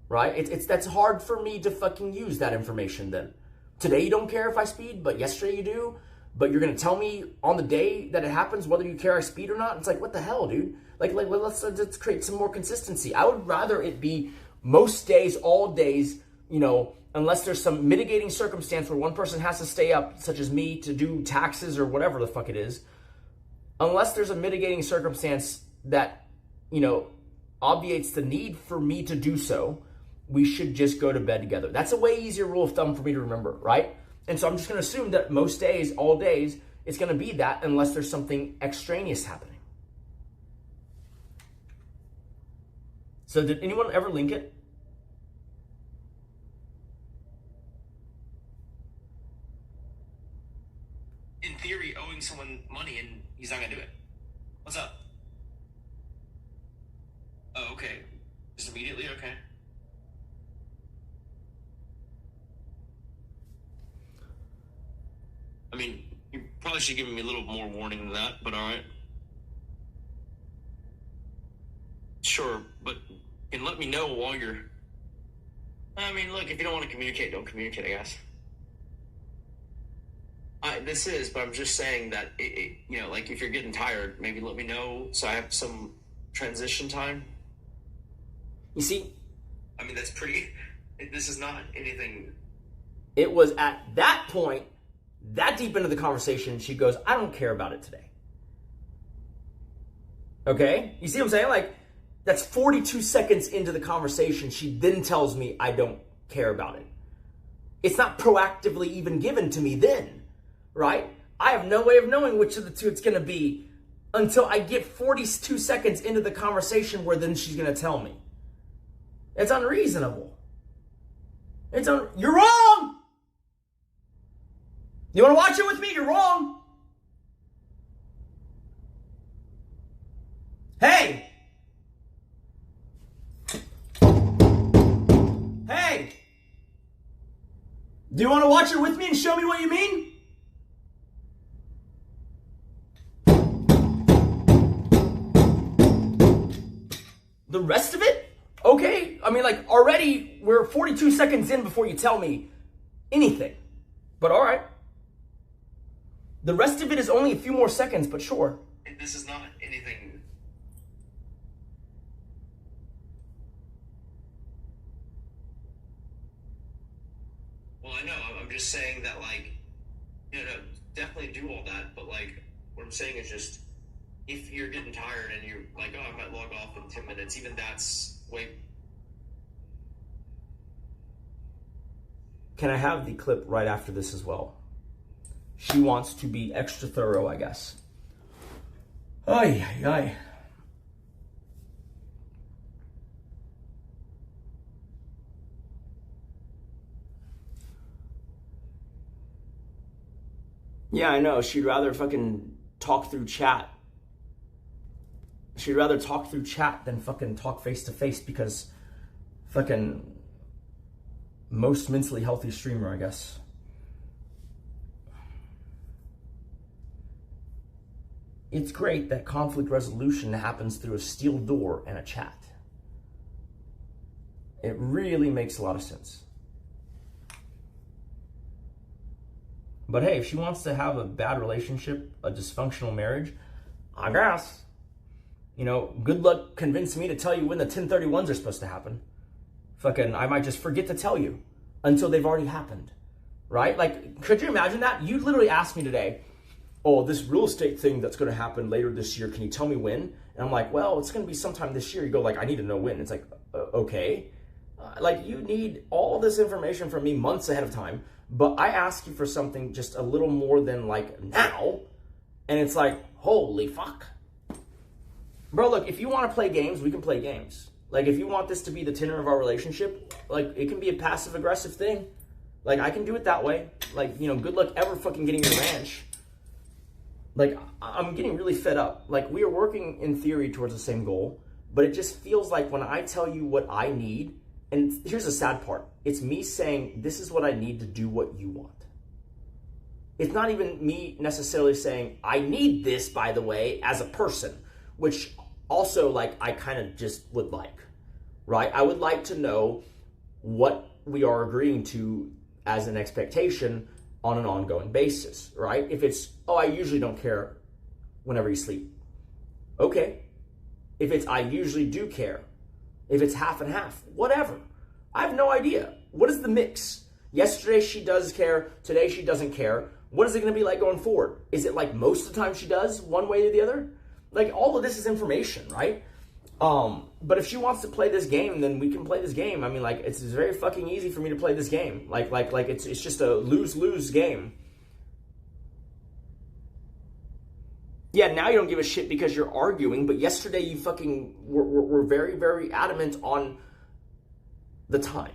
Right? That's hard for me to fucking use that information then. Today you don't care if I speed, but yesterday you do. But you're going to tell me on the day that it happens whether you care I speed or not? It's like, what the hell, dude? Like let's create some more consistency. I would rather it be most days, all days, unless there's some mitigating circumstance where one person has to stay up, such as me, to do taxes or whatever the fuck it is. Unless there's a mitigating circumstance that, obviates the need for me to do so, we should just go to bed together. That's a way easier rule of thumb for me to remember, right? And so I'm just going to assume that most days, all days, it's going to be that unless there's something extraneous happening. So did anyone ever link it? In theory, owing someone money and he's not gonna do it. What's up? Oh, okay. Just immediately? Okay. I mean, you probably should give me a little more warning than that, but alright. Sure, but you can let me know while you're... I mean, look, if you don't want to communicate, don't communicate, I guess. But I'm just saying that, like if you're getting tired, maybe let me know so I have some transition time. You see? I mean, that's pretty... This is not anything... It was at that point, that deep into the conversation, she goes, I don't care about it today. Okay? You see what I'm saying? Like, that's 42 seconds into the conversation, she then tells me I don't care about it. It's not proactively even given to me then, right? I have no way of knowing which of the two it's going to be until I get 42 seconds into the conversation where then she's going to tell me. It's unreasonable. You're wrong! You want to watch it with me? You're wrong. Hey! Hey! Do you want to watch it with me and show me what you mean? The rest of it? Okay. I mean, like, already we're 42 seconds in before you tell me anything. But all right. The rest of it is only a few more seconds, but sure. This is not anything. Well, I know. I'm just saying that, like, definitely do all that. But, like, what I'm saying is just, if you're getting tired and you're like, oh, I might log off in 10 minutes, even that's way. Can I have the clip right after this as well? She wants to be extra thorough, I guess. Ay, ay, ay. Yeah, I know. She'd rather fucking talk through chat. She'd rather talk through chat than fucking talk face to face because fucking most mentally healthy streamer, I guess. It's great that conflict resolution happens through a steel door and a chat. It really makes a lot of sense. But hey, if she wants to have a bad relationship, a dysfunctional marriage, I guess. Good luck convincing me to tell you when the 1031s are supposed to happen. Fucking, I might just forget to tell you until they've already happened. Right? Like, could you imagine that? You literally asked me today, oh, this real estate thing that's going to happen later this year, can you tell me when? And I'm like, well, it's going to be sometime this year. You go like, I need to know when. It's like, okay. Like, you need all this information from me months ahead of time, but I ask you for something just a little more than like now, and it's like, holy fuck. Bro, look, if you want to play games, we can play games. Like, if you want this to be the tenor of our relationship, like, it can be a passive-aggressive thing. Like, I can do it that way. Like, good luck ever fucking getting your ranch. Like, I'm getting really fed up. Like, we are working in theory towards the same goal, but it just feels like when I tell you what I need, and here's the sad part. It's me saying, this is what I need to do what you want. It's not even me necessarily saying, I need this, by the way, as a person, which also, like, I kind of just would like, right? I would like to know what we are agreeing to as an expectation on an ongoing basis, right? If it's, oh, I usually don't care whenever you sleep. Okay. If it's, I usually do care. If it's half and half, whatever. I have no idea. What is the mix? Yesterday she does care. Today she doesn't care. What is it going to be like going forward? Is it like most of the time she does one way or the other? Like, all of this is information, right? But if she wants to play this game, then we can play this game. I mean, like, it's very fucking easy for me to play this game. Like it's just a lose-lose game. Yeah, now you don't give a shit because you're arguing, but yesterday you fucking were very, very adamant on the time.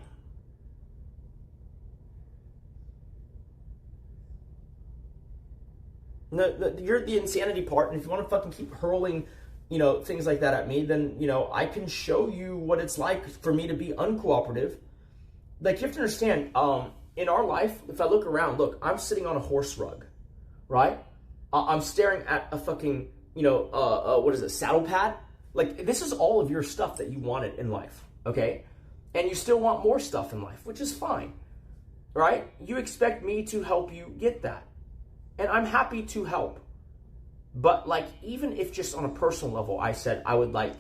No, you're the insanity part, and if you want to fucking keep hurling, things like that at me, then, I can show you what it's like for me to be uncooperative. Like, you have to understand, in our life, if I look around, look, I'm sitting on a horse rug, right? I'm staring at a fucking, what is it, saddle pad? Like, this is all of your stuff that you wanted in life, okay? And you still want more stuff in life, which is fine, right? You expect me to help you get that. And I'm happy to help. But, like, even if just on a personal level, I said I would like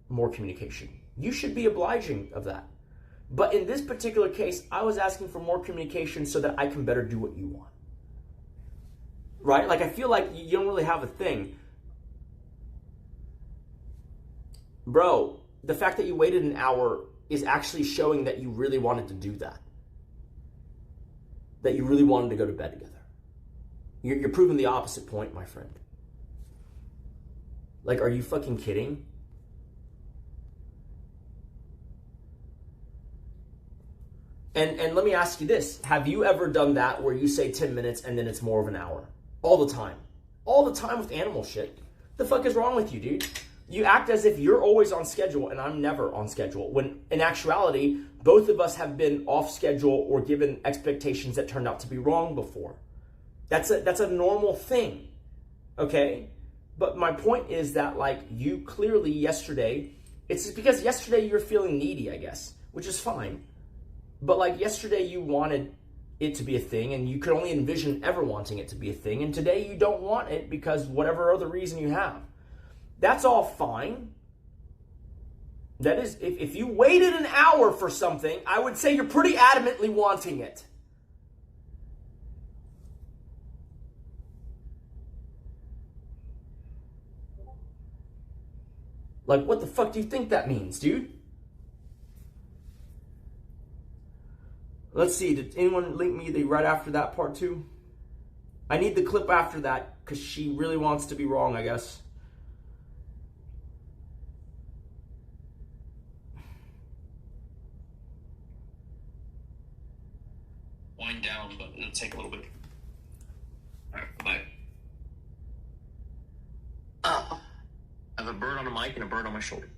more communication, you should be obliging of that. But in this particular case, I was asking for more communication so that I can better do what you want. Right? Like, I feel like you don't really have a thing. Bro, the fact that you waited an hour is actually showing that you really wanted to do that. That you really wanted to go to bed together. You're proving the opposite point, my friend. Like, are you fucking kidding? And let me ask you this. Have you ever done that where you say 10 minutes and then it's more of an hour? All the time. All the time with animal shit. The fuck is wrong with you, dude? You act as if you're always on schedule and I'm never on schedule. When in actuality, both of us have been off schedule or given expectations that turned out to be wrong before. That's a normal thing. Okay? But my point is that, like, you clearly yesterday, it's because yesterday you were feeling needy, I guess, which is fine. But like yesterday you wanted it to be a thing and you could only envision ever wanting it to be a thing. And today you don't want it because whatever other reason you have. That's all fine. That is, if you waited an hour for something, I would say you're pretty adamantly wanting it. Like, what the fuck do you think that means, dude? Let's see, did anyone link me the right after that part too? I need the clip after that because she really wants to be wrong, I guess. Wind down, but it'll take a little bit. Alright, bye. I have a bird on the mic and a bird on my shoulder.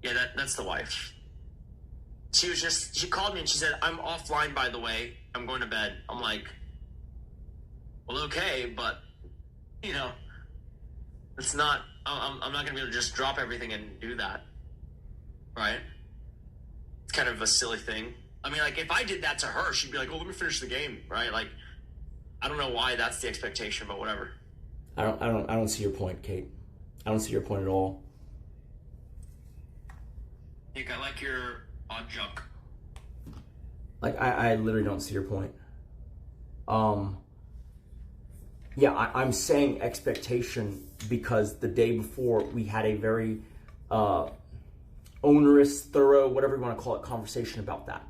Yeah, that's the wife. She called me and she said, I'm offline, by the way. I'm going to bed. I'm like, well, okay, but, you know, it's not, I'm not going to be able to just drop everything and do that. Right? It's kind of a silly thing. I mean, like, if I did that to her, she'd be like, oh, let me finish the game, right? Like, I don't know why that's the expectation, but whatever. I don't see your point, Kate. I don't see your point at all. Nick, I like your odd junk. Like, I literally don't see your point. Yeah, I'm saying expectation because the day before we had a very onerous, thorough, whatever you want to call it, conversation about that.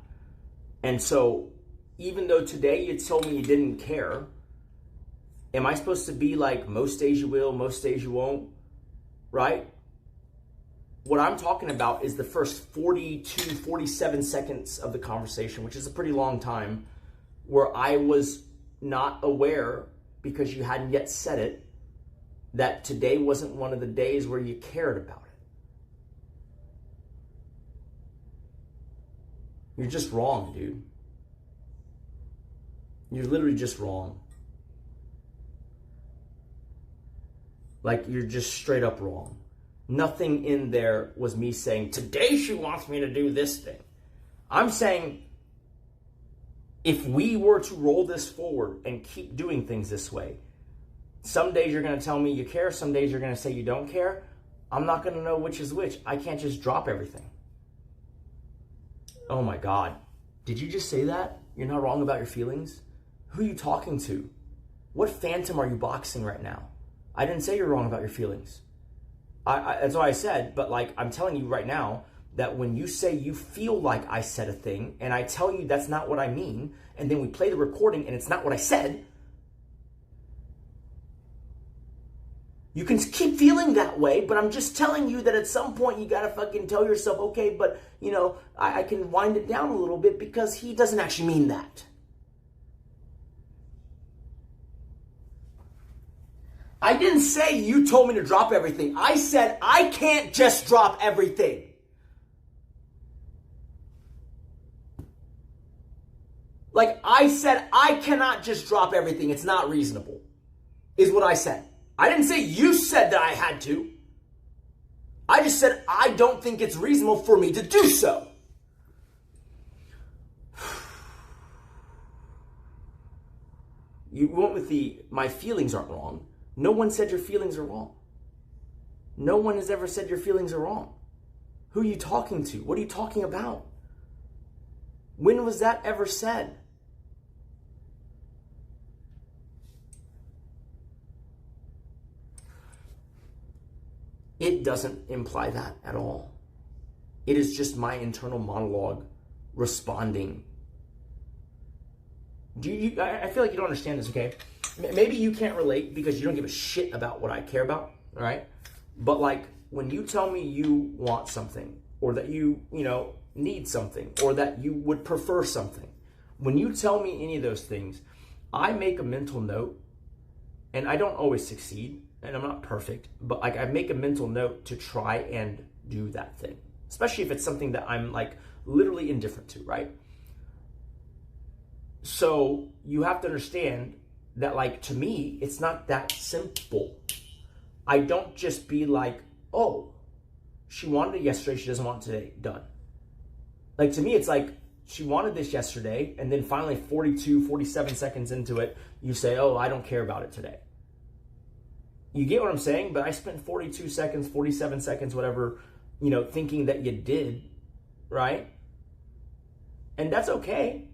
And so, even though today you told me you didn't care, am I supposed to be like, most days you will, most days you won't, right? What I'm talking about is the first 42, 47 seconds of the conversation, which is a pretty long time, where I was not aware, because you hadn't yet said it, that today wasn't one of the days where you cared about it. You're just wrong, dude. You're literally just wrong. Like, you're just straight up wrong. Nothing in there was me saying, today she wants me to do this thing. I'm saying, if we were to roll this forward and keep doing things this way, some days you're going to tell me you care, some days you're going to say you don't care. I'm not going to know which is which. I can't just drop everything. Oh my God. Did you just say that? You're not wrong about your feelings? Who are you talking to? What phantom are you boxing right now? I didn't say you're wrong about your feelings. That's what I said, but like, I'm telling you right now that when you say you feel like I said a thing and I tell you that's not what I mean, and then we play the recording and it's not what I said, you can keep feeling that way, but I'm just telling you that at some point you gotta fucking tell yourself, okay, but you know, I can wind it down a little bit because he doesn't actually mean that. I didn't say you told me to drop everything. I said I can't just drop everything. Like, I said I cannot just drop everything. It's not reasonable, is what I said. I didn't say you said that I had to. I just said I don't think it's reasonable for me to do so. You went with my feelings aren't wrong. No one said your feelings are wrong. No one has ever said your feelings are wrong. Who are you talking to? What are you talking about? When was that ever said? It doesn't imply that at all. It is just my internal monologue responding. I feel like you don't understand this, okay? Maybe you can't relate because you don't give a shit about what I care about, all right? But like, when you tell me you want something, or that you need something, or that you would prefer something, when you tell me any of those things, I make a mental note, and I don't always succeed, and I'm not perfect, but like I make a mental note to try and do that thing, especially if it's something that I'm like literally indifferent to, right? So you have to understand that, like, to me, it's not that simple. I don't just be like, oh, she wanted it yesterday, she doesn't want it today, done. Like, to me, it's like, she wanted this yesterday, and then finally 47 seconds into it, you say, oh, I don't care about it today. You get what I'm saying? But I spent 42 seconds, 47 seconds, whatever, thinking that you did, right? And that's okay.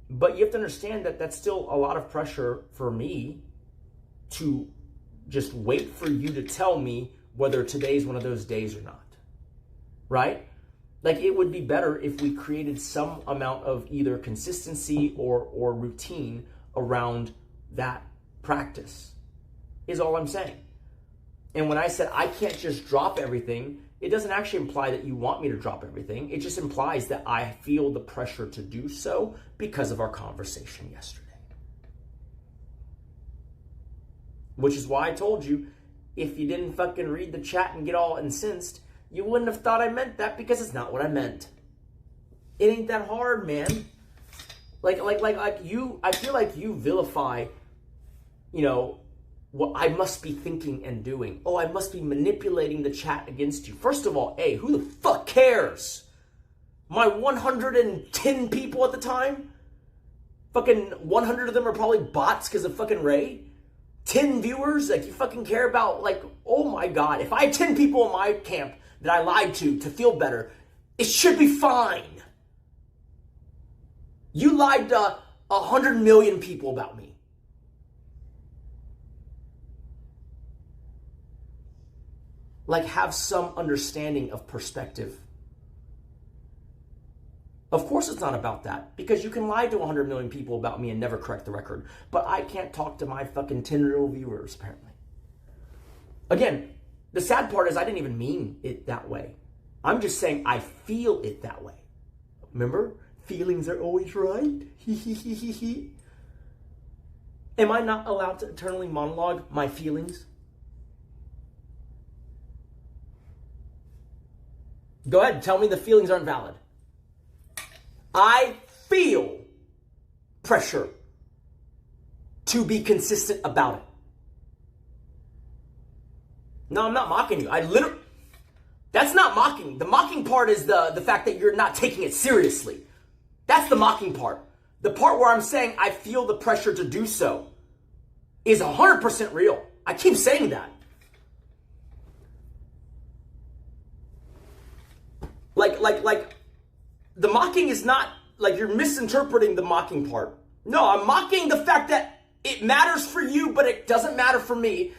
But you have to understand that that's still a lot of pressure for me to just wait for you to tell me whether today's one of those days or not, right? Like, it would be better if we created some amount of either consistency or routine around that practice, is all I'm saying. And when I said I can't just drop everything, it doesn't actually imply that you want me to drop everything. It just implies that I feel the pressure to do so because of our conversation yesterday. Which is why I told you, if you didn't fucking read the chat and get all incensed, you wouldn't have thought I meant that, because it's not what I meant. It ain't that hard, man. Like you, I feel like you vilify, what I must be thinking and doing. Oh, I must be manipulating the chat against you. First of all, hey, who the fuck cares? My 110 people at the time? Fucking 100 of them are probably bots because of fucking Ray. 10 viewers? Like, you fucking care about, like, oh my God. If I had 10 people in my camp that I lied to feel better, it should be fine. You lied to 100 million people about me. Like, have some understanding of perspective. Of course it's not about that, because you can lie to 100 million people about me and never correct the record. But I can't talk to my fucking 10-year-old viewers, apparently. Again, the sad part is I didn't even mean it that way. I'm just saying I feel it that way. Remember? Feelings are always right. Am I not allowed to eternally monologue my feelings? Go ahead, tell me the feelings aren't valid. I feel pressure to be consistent about it. No, I'm not mocking you. That's not mocking. The mocking part is the fact that you're not taking it seriously. That's the mocking part. The part where I'm saying I feel the pressure to do so is 100% real. I keep saying that. Like, the mocking is not, like, you're misinterpreting the mocking part. No, I'm mocking the fact that it matters for you, but it doesn't matter for me.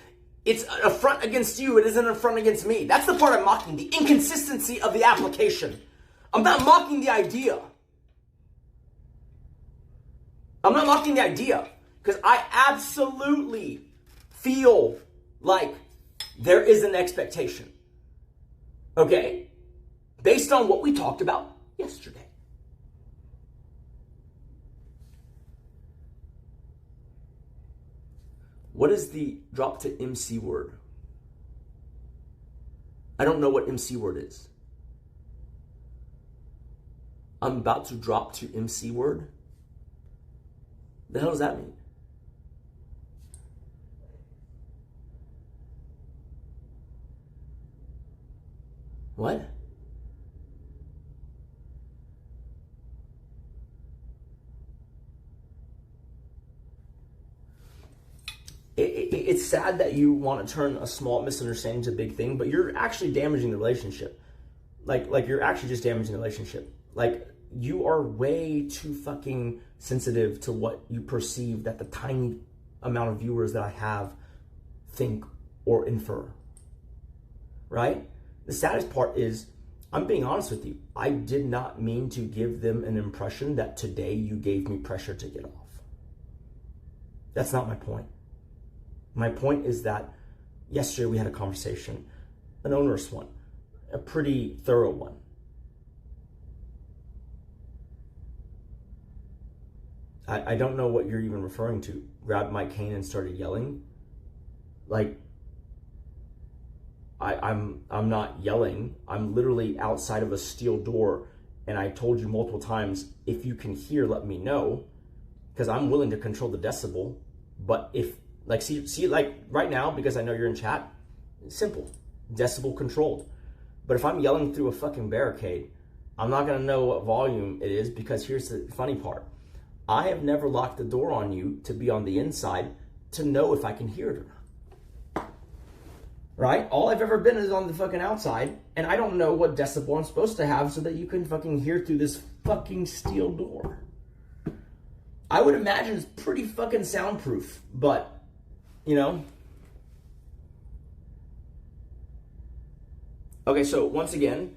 It's an affront against you. It isn't an affront against me. That's the part I'm mocking, the inconsistency of the application. I'm not mocking the idea. I'm not mocking the idea, because I absolutely feel like there is an expectation. Okay? Based on what we talked about yesterday. What is the drop to MC word? I don't know what MC word is. I'm about to drop to MC word? The hell does that mean? What? It's sad that you want to turn a small misunderstanding to a big thing, but you're actually damaging the relationship. Like you're actually just damaging the relationship. Like, you are way too fucking sensitive to what you perceive that the tiny amount of viewers that I have think or infer. Right? The saddest part is, I'm being honest with you. I did not mean to give them an impression that today you gave me pressure to get off. That's not my point. My point is that yesterday we had a conversation an onerous one, a pretty thorough one. I don't know what you're even referring to. Grabbed my cane and started yelling. Like, I'm not yelling. I'm literally outside of a steel door, and I told you multiple times, if you can hear, let me know, because I'm willing to control the decibel. But if, like, see, like right now, because I know you're in chat, simple, decibel controlled. But if I'm yelling through a fucking barricade, I'm not gonna know what volume it is, because here's the funny part. I have never locked the door on you to be on the inside to know if I can hear it or not. Right? All I've ever been is on the fucking outside, and I don't know what decibel I'm supposed to have so that you can fucking hear through this fucking steel door. I would imagine it's pretty fucking soundproof, but, you know. Okay, so once again,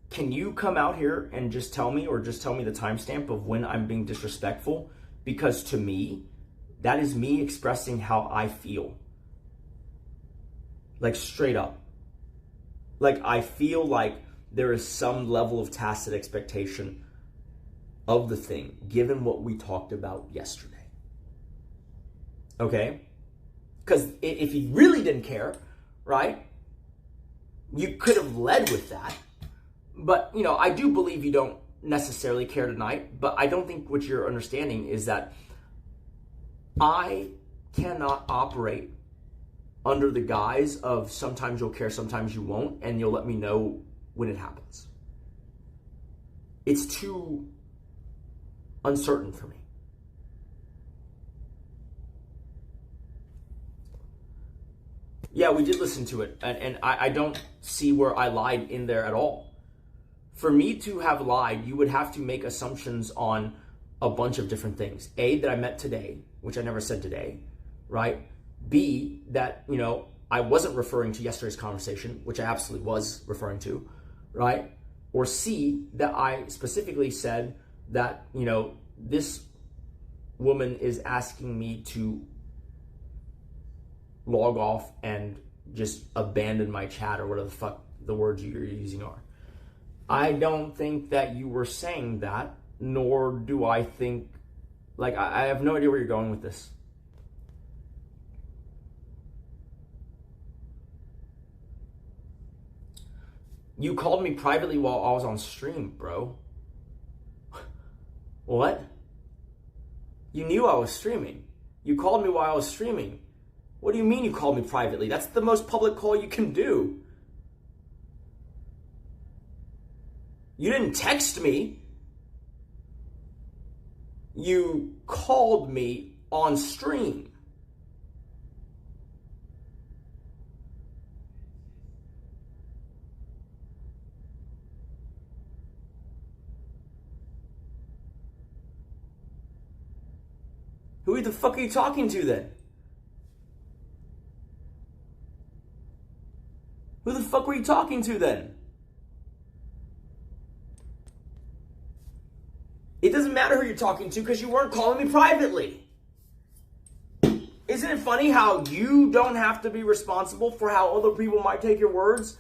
can you come out here and just tell me, or just tell me the timestamp of when I'm being disrespectful? Because to me, that is me expressing how I feel. Like, straight up. Like, I feel like there is some level of tacit expectation of the thing, given what we talked about yesterday. Okay? Because if you really didn't care, right, you could have led with that. But, you know, I do believe you don't necessarily care tonight, but I don't think what you're understanding is that I cannot operate under the guise of sometimes you'll care, sometimes you won't, and you'll let me know when it happens. It's too uncertain for me. Yeah, we did listen to it, and I don't see where I lied in there at all. For me to have lied, you would have to make assumptions on a bunch of different things. A, that I met today, which I never said today, right? B, that, you know, I wasn't referring to yesterday's conversation, which I absolutely was referring to, right? Or C, that I specifically said that, you know, this woman is asking me to log off and just abandon my chat, or whatever the fuck the words you're using are. I don't think that you were saying that, nor do I think, like, I have no idea where you're going with this. You called me privately while I was on stream, bro. What? You knew I was streaming. You called me while I was streaming. What do you mean you called me privately? That's the most public call you can do. You didn't text me. You called me on stream. Who the fuck are you talking to then? Who the fuck were you talking to then? It doesn't matter who you're talking to, because you weren't calling me privately. Isn't it funny how you don't have to be responsible for how other people might take your words?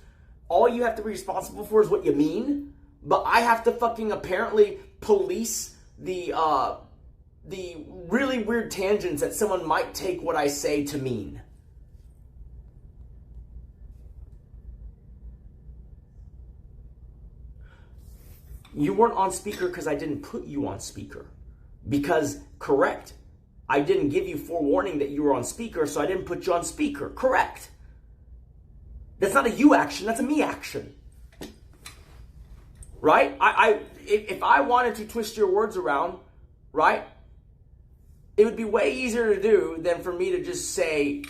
All you have to be responsible for is what you mean. But I have to fucking apparently police the really weird tangents that someone might take what I say to mean. You weren't on speaker because I didn't put you on speaker. Because, correct, I didn't give you forewarning that you were on speaker, so I didn't put you on speaker. Correct. That's not a you action, that's a me action. Right? If I wanted to twist your words around, right, it would be way easier to do than for me to just say,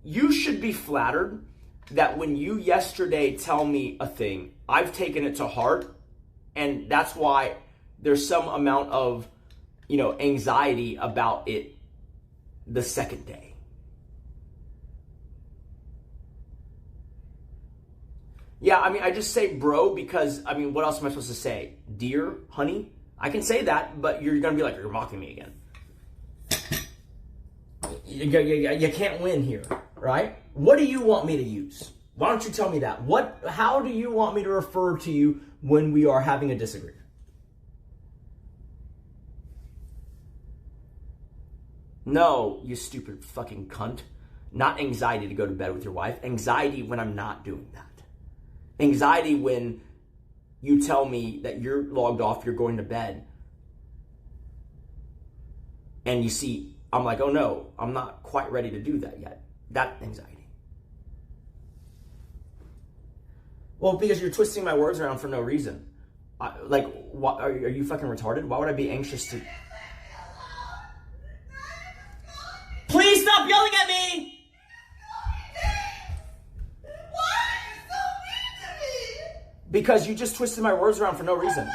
you should be flattered that when you yesterday tell me a thing, I've taken it to heart. And that's why there's some amount of, you know, anxiety about it the second day. Yeah, I mean, I just say bro because, I mean, what else am I supposed to say? Dear, honey? I can say that, but you're going to be like, you're mocking me again. You can't win here, right? What do you want me to use? Why don't you tell me that? How do you want me to refer to you when we are having a disagreement? No, you stupid fucking cunt. Not anxiety to go to bed with your wife. Anxiety when I'm not doing that. Anxiety when you tell me that you're logged off, you're going to bed. And you see, I'm like, oh no, I'm not quite ready to do that yet. That anxiety. Well, because you're twisting my words around for no reason. Are you fucking retarded? Why would I be anxious to... Please stop yelling at me! Why are you so mean to me? Because you just twisted my words around for no reason.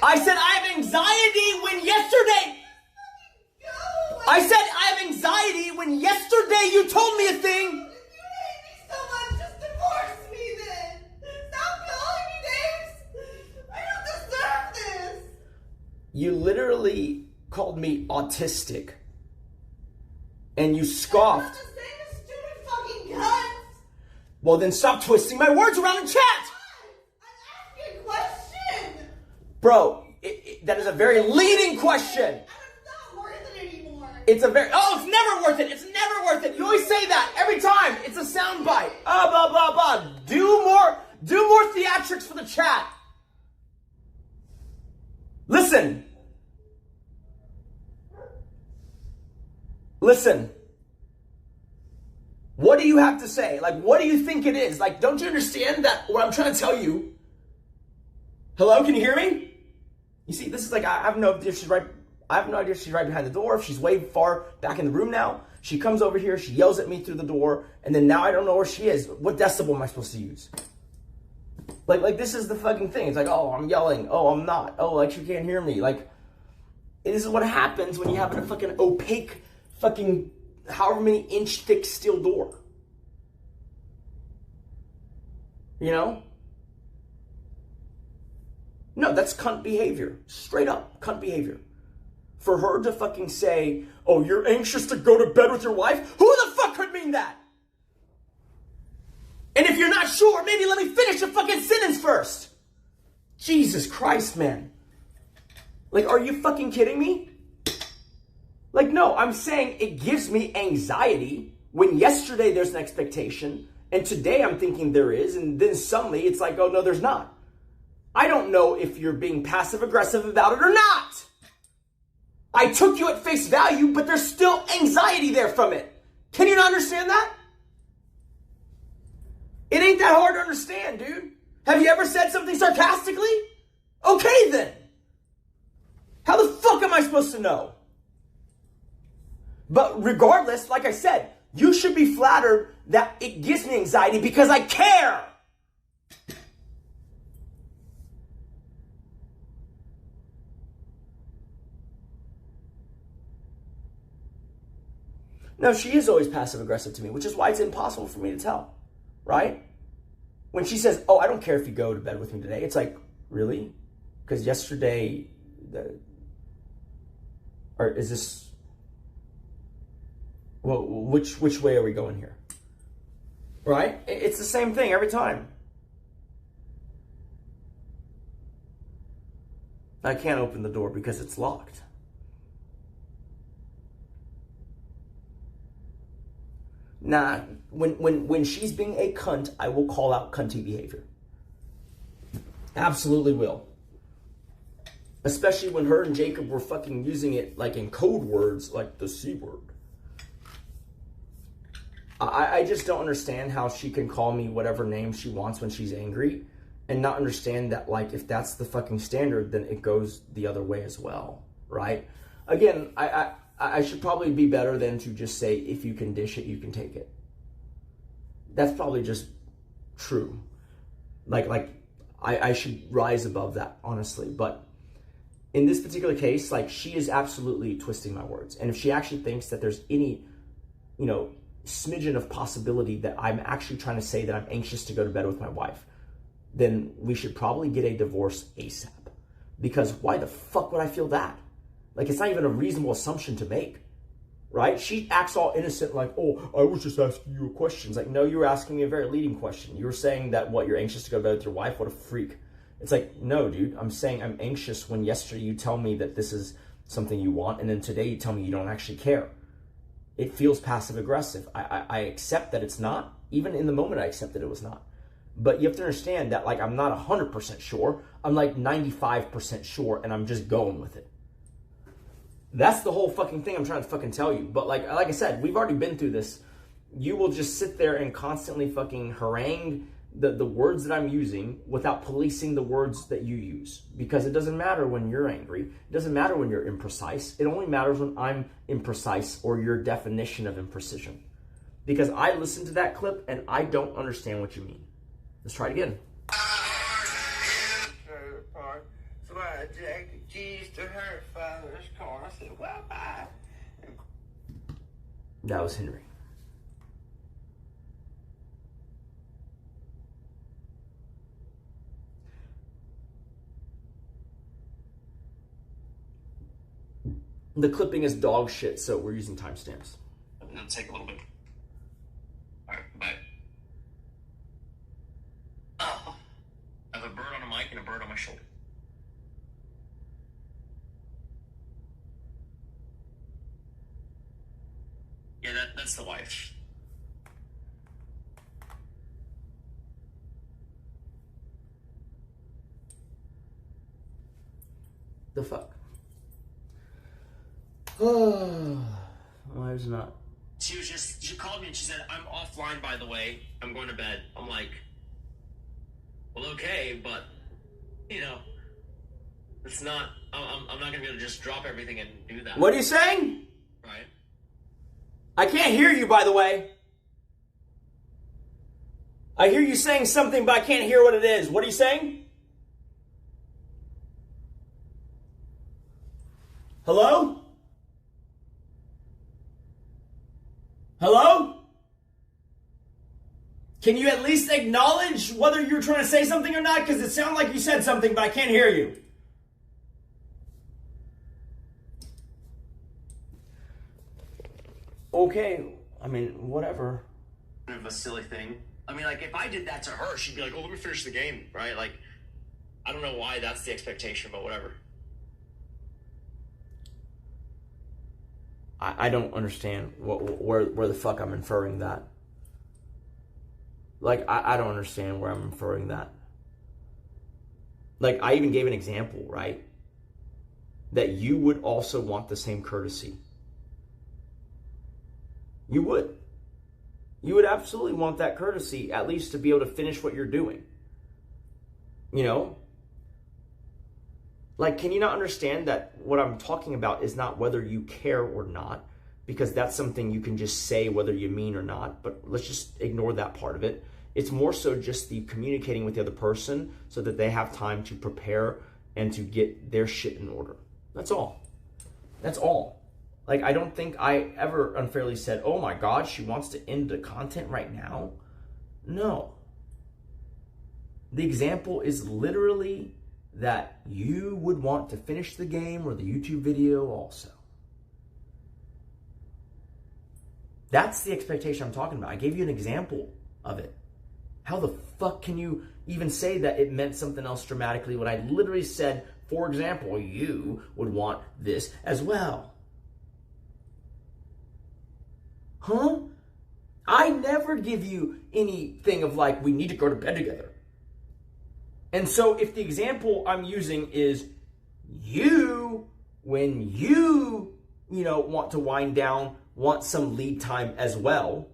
I I said I have anxiety when yesterday... I said I have anxiety when yesterday you told me a thing. If you hate me so much, just divorce me then. Stop calling me names. I don't deserve this. You literally called me autistic. And you scoffed. That's the same as stupid fucking cunts. Well, then stop twisting my words around in chat. I'm asking a question. Bro, that is a very leading question. It's not worth it anymore. It's never worth it. It's never worth it. You always say that every time. It's a soundbite. Blah, blah, blah. Do more theatrics for the chat. Listen. What do you have to say? Like, what do you think it is? Like, don't you understand that what I'm trying to tell you? Hello, can you hear me? You see, this is like, I have no idea if she's right behind the door, if she's way far back in the room now. She comes over here, she yells at me through the door, and then now I don't know where she is. What decibel am I supposed to use? Like this is the fucking thing. It's like, oh, I'm yelling. Oh, I'm not. Oh, like she can't hear me. Like, this is what happens when you have a fucking opaque, fucking however many inch thick steel door. You know? No, that's cunt behavior. Straight up cunt behavior. For her to fucking say, oh, you're anxious to go to bed with your wife? Who the fuck could mean that? And if you're not sure, maybe let me finish the fucking sentence first. Jesus Christ, man. Like, are you fucking kidding me? Like, no, I'm saying it gives me anxiety when yesterday there's an expectation and today I'm thinking there is, and then suddenly it's like, oh, no, there's not. I don't know if you're being passive aggressive about it or not. I took you at face value, but there's still anxiety there from it. Can you not understand that? It ain't that hard to understand, dude. Have you ever said something sarcastically? Okay, then. How the fuck am I supposed to know? But regardless, like I said, you should be flattered that it gives me anxiety because I care. No, she is always passive aggressive to me, which is why it's impossible for me to tell, right? When she says, oh, I don't care if you go to bed with me today, it's like, really? Because yesterday, or is this, well, which way are we going here? Right? It's the same thing every time. I can't open the door because it's locked. Nah, when she's being a cunt, I will call out cunty behavior. Absolutely will. Especially when her and Jacob were fucking using it like in code words, like the C word. I just don't understand how she can call me whatever name she wants when she's angry and not understand that, like, if that's the fucking standard, then it goes the other way as well, right? Again, I should probably be better than to just say, if you can dish it, you can take it. That's probably just true. I should rise above that, honestly. But in this particular case, like, she is absolutely twisting my words. And if she actually thinks that there's any, smidgen of possibility that I'm actually trying to say that I'm anxious to go to bed with my wife, then we should probably get a divorce ASAP. Because why the fuck would I feel that? Like, it's not even a reasonable assumption to make. right? She acts all innocent, like, oh, I was just asking you a question. It's like, no, you were asking me a very leading question. You were saying that, what, you're anxious to go to bed with your wife? What a freak. It's like, no, dude, I'm saying I'm anxious when yesterday you tell me that this is something you want, and then today you tell me you don't actually care. It feels passive aggressive. I accept that it's not. Even in the moment, I accepted it was not. But you have to understand that, like, I'm not 100% sure. I'm like 95% sure, and I'm just going with it. That's the whole fucking thing I'm trying to fucking tell you. But like I said, we've already been through this. You will just sit there and constantly fucking harangue the words that I'm using without policing the words that you use. Because it doesn't matter when you're angry. It doesn't matter when you're imprecise. It only matters when I'm imprecise or your definition of imprecision. Because I listened to that clip and I don't understand what you mean. Let's try it again. So I jacked the keys to her father's car. I said, well, bye. That was Henry. The clipping is dog shit, so we're using timestamps. It'll take a little bit. Alright, bye. Oh. I have a bird on a mic and a bird on my shoulder. Yeah, that's the wife. The fuck? Oh, wives not. She called me and she said, I'm offline, by the way. I'm going to bed. I'm like, well, okay, but, you know, it's not, I'm not going to be able to just drop everything and do that. What are you saying? Right? I can't hear you, by the way. I hear you saying something, but I can't hear what it is. What are you saying? Hello? Hello? Can you at least acknowledge whether you're trying to say something or not? Because it sounded like you said something, but I can't hear you. Okay, I mean, whatever. Kind of a silly thing. I mean, like, if I did that to her, she'd be like, oh, let me finish the game, right? Like, I don't know why that's the expectation, but whatever. I don't understand where the fuck I'm inferring that. Like, I don't understand where I'm inferring that. Like, I even gave an example, right? That you would also want the same courtesy. You would. You would absolutely want that courtesy, at least to be able to finish what you're doing. You know? Like, can you not understand that what I'm talking about is not whether you care or not? Because that's something you can just say whether you mean or not. But let's just ignore that part of it. It's more so just the communicating with the other person so that they have time to prepare and to get their shit in order. That's all. That's all. Like, I don't think I ever unfairly said, oh my God, she wants to end the content right now. No. The example is literally that you would want to finish the game or the YouTube video also. That's the expectation I'm talking about. I gave you an example of it. How the fuck can you even say that it meant something else dramatically when I literally said, for example, you would want this as well? Huh? I never give you anything of like, we need to go to bed together. And so if the example I'm using is you, when you want to wind down, want some lead time as well,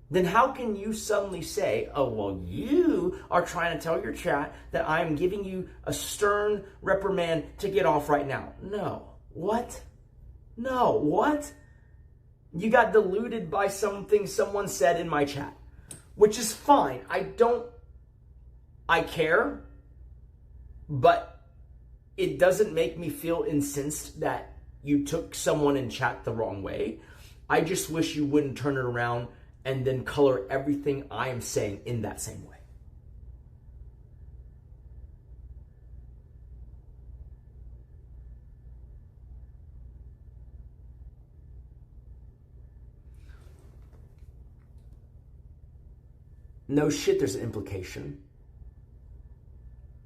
then how can you suddenly say, oh, well, you are trying to tell your chat that I'm giving you a stern reprimand to get off right now? No. What? No. What? You got deluded by something someone said in my chat, which is fine. I care, but it doesn't make me feel incensed that you took someone in chat the wrong way. I just wish you wouldn't turn it around and then color everything I am saying in that same way. no shit, there's an implication.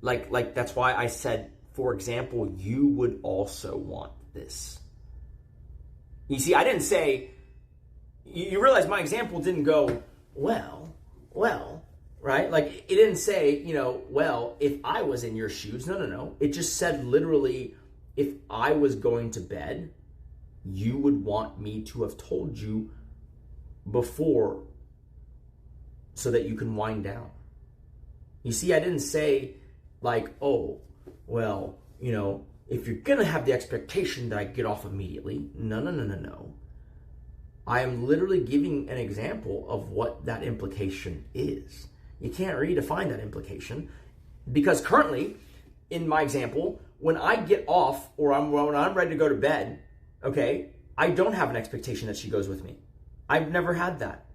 Like that's why I said, for example, you would also want this. You see, I didn't say, you realize my example didn't go, well, right? Like, it didn't say, well, if I was in your shoes. No. It just said literally, if I was going to bed, you would want me to have told you before so that you can wind down. You see, I didn't say like, oh, well, if you're going to have the expectation that I get off immediately. No. I am literally giving an example of what that implication is. You can't redefine that implication because currently, in my example, when I get off or when I'm ready to go to bed, okay, I don't have an expectation that she goes with me. I've never had that.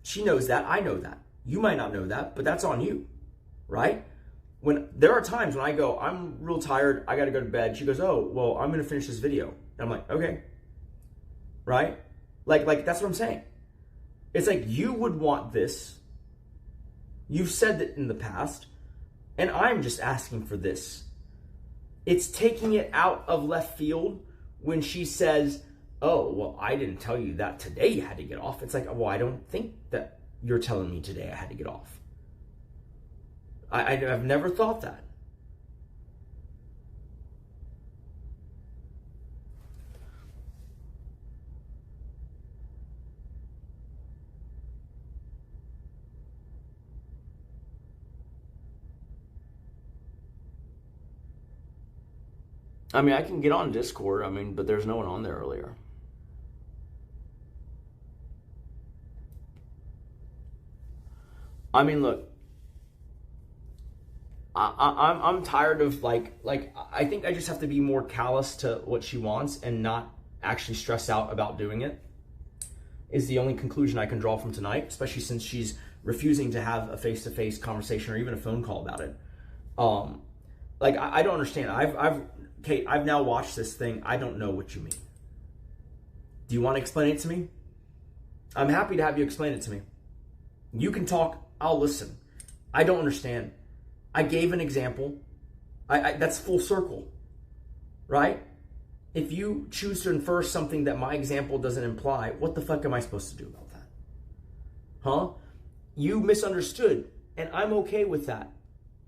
She knows that. I know that. You might not know that, but that's on you, right? When there are times when I go, I'm real tired, I got to go to bed. She goes, oh, well, I'm going to finish this video. And I'm like, okay, right? Like that's what I'm saying. It's like you would want this. You've said that in the past, and I'm just asking for this. It's taking it out of left field when she says, oh, well, I didn't tell you that today you had to get off. It's like, well, I don't think that you're telling me today I had to get off. I've never thought that. I mean, I can get on Discord, but there's no one on there earlier. Look, I'm tired of like I think I just have to be more callous to what she wants and not actually stress out about doing it. Is the only conclusion I can draw from tonight, especially since she's refusing to have a face-to-face conversation or even a phone call about it. I don't understand. Kate, I've now watched this thing. I don't know what you mean. Do you want to explain it to me? I'm happy to have you explain it to me. You can talk. I'll listen. I don't understand. I gave an example. That's full circle, right? If you choose to infer something that my example doesn't imply, what the fuck am I supposed to do about that? Huh? You misunderstood, and I'm okay with that.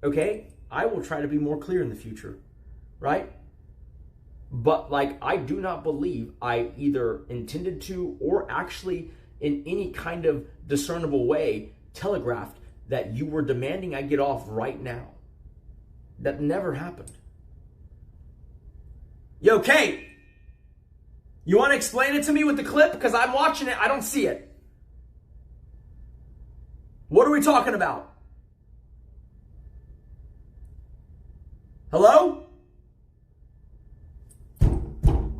Okay? I will try to be more clear in the future, right? But I do not believe I either intended to or actually in any kind of discernible way telegraphed that you were demanding I get off right now. That never happened. Yo, Kate, you want to explain it to me with the clip? Because I'm watching it, I don't see it. What are we talking about? Hello?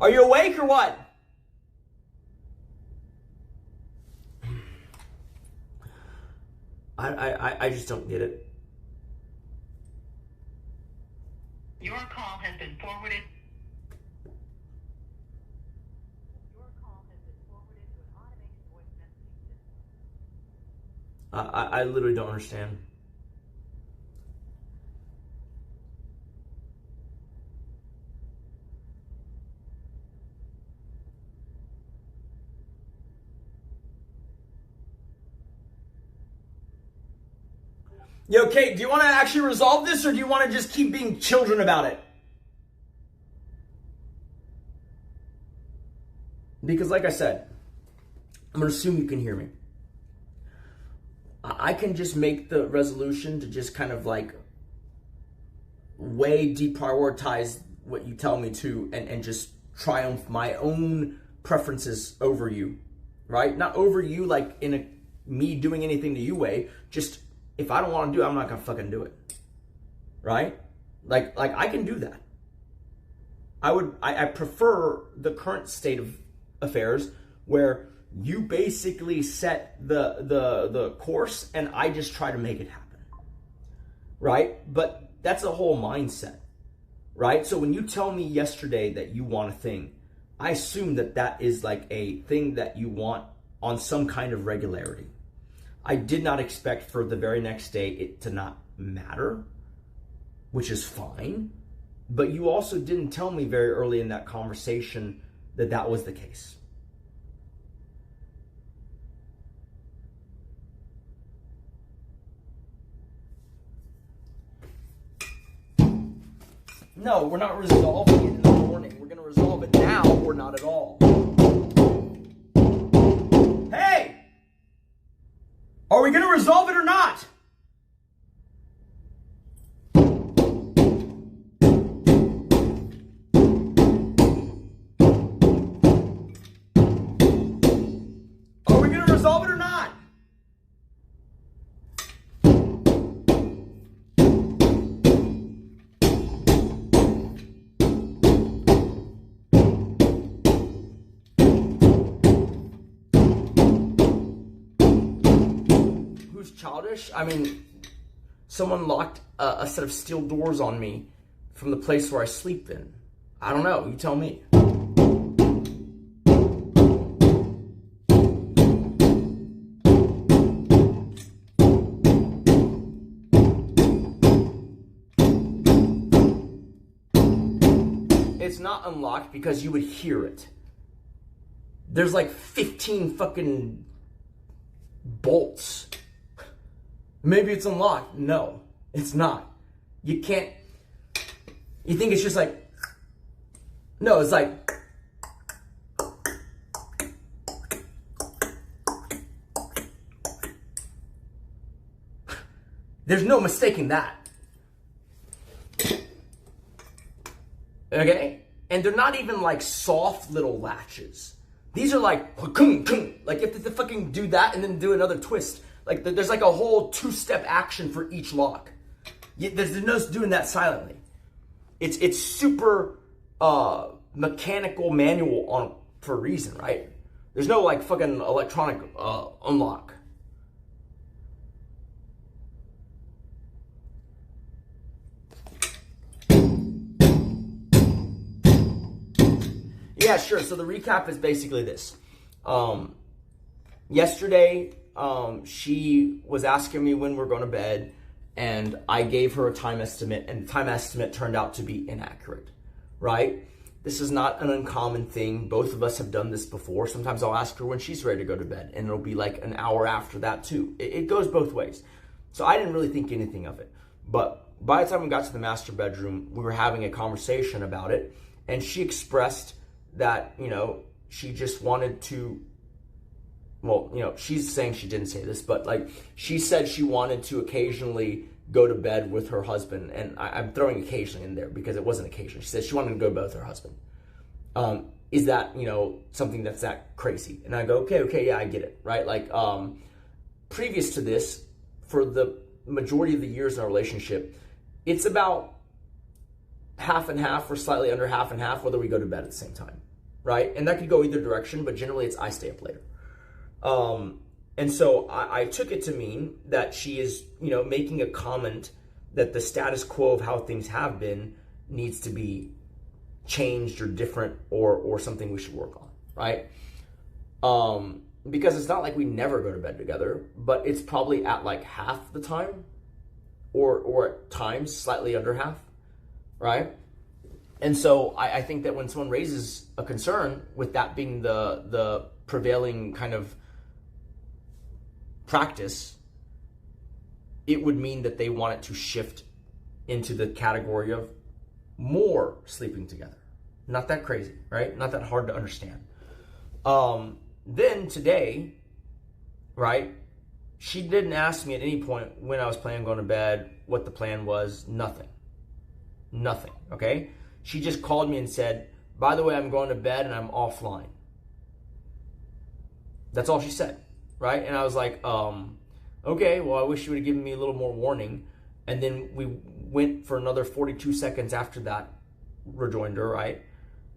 Are you awake or what? I just don't get it. Your call has been forwarded. I literally don't understand. Yo, Kate, do you want to actually resolve this or do you want to just keep being children about it? Because like I said, I'm going to assume you can hear me. I can just make the resolution to just kind of way deprioritize what you tell me to and just triumph my own preferences over you, right? Not over you in me doing anything to you way, just if I don't want to do it, I'm not going to fucking do it, right? Like I can do that. I prefer the current state of affairs where you basically set the course and I just try to make it happen, right? But that's a whole mindset, right? So when you tell me yesterday that you want a thing, I assume that is a thing that you want on some kind of regularity. I did not expect for the very next day it to not matter, which is fine. But you also didn't tell me very early in that conversation that that was the case. No, we're not resolving it in the morning. We're going to resolve it now or not at all. Hey! Are we going to resolve it or not? Are we going to resolve it or not? Who's childish? I mean, someone locked a set of steel doors on me from the place where I sleep in. I don't know. You tell me. It's not unlocked because you would hear it. There's like 15 fucking bolts. Maybe it's unlocked. No, it's not. You can't. You think it's just like. No, it's like. There's no mistaking that. Okay? And they're not even like soft little latches. These are like, like you have to fucking do that and then do another twist. Like there's like a whole two-step action for each lock. There's no doing that silently. It's super mechanical manual on for a reason, right? There's no like fucking electronic unlock. Yeah, sure. So the recap is basically this. Yesterday, she was asking me when we're going to bed, and I gave her a time estimate, and the time estimate turned out to be inaccurate, right? This is not an uncommon thing. Both of us have done this before. Sometimes I'll ask her when she's ready to go to bed, and it'll be like an hour after that too. It goes both ways. So I didn't really think anything of it. But by the time we got to the master bedroom, we were having a conversation about it, and she expressed that, you know, she just wanted to, well, you know, she's saying she didn't say this, but like she said she wanted to occasionally go to bed with her husband, and I'm throwing occasionally in there because it wasn't occasionally. She said she wanted to go to bed with her husband. Is that, you know, something that's that crazy? And I go, okay, yeah, I get it, right? Like, previous to this, for the majority of the years in our relationship, it's about half and half or slightly under half and half whether we go to bed at the same time, right? And that could go either direction, but generally it's I stay up later. And so I took it to mean that she is, you know, making a comment that the status quo of how things have been needs to be changed or different or something we should work on, right? Because it's not like we never go to bed together, but it's probably at like half the time or at times slightly under half, right? And so I think that when someone raises a concern with that being the prevailing kind of practice, it would mean that they want it to shift into the category of more sleeping together. Not that crazy, right? Not that hard to understand. Then today, right, she didn't ask me at any point when I was planning on going to bed, what the plan was, nothing, okay? She just called me and said, by the way, I'm going to bed and I'm offline. That's all she said, right? And I was like, okay, well, I wish you would have given me a little more warning. And then we went for another 42 seconds after that rejoinder, right?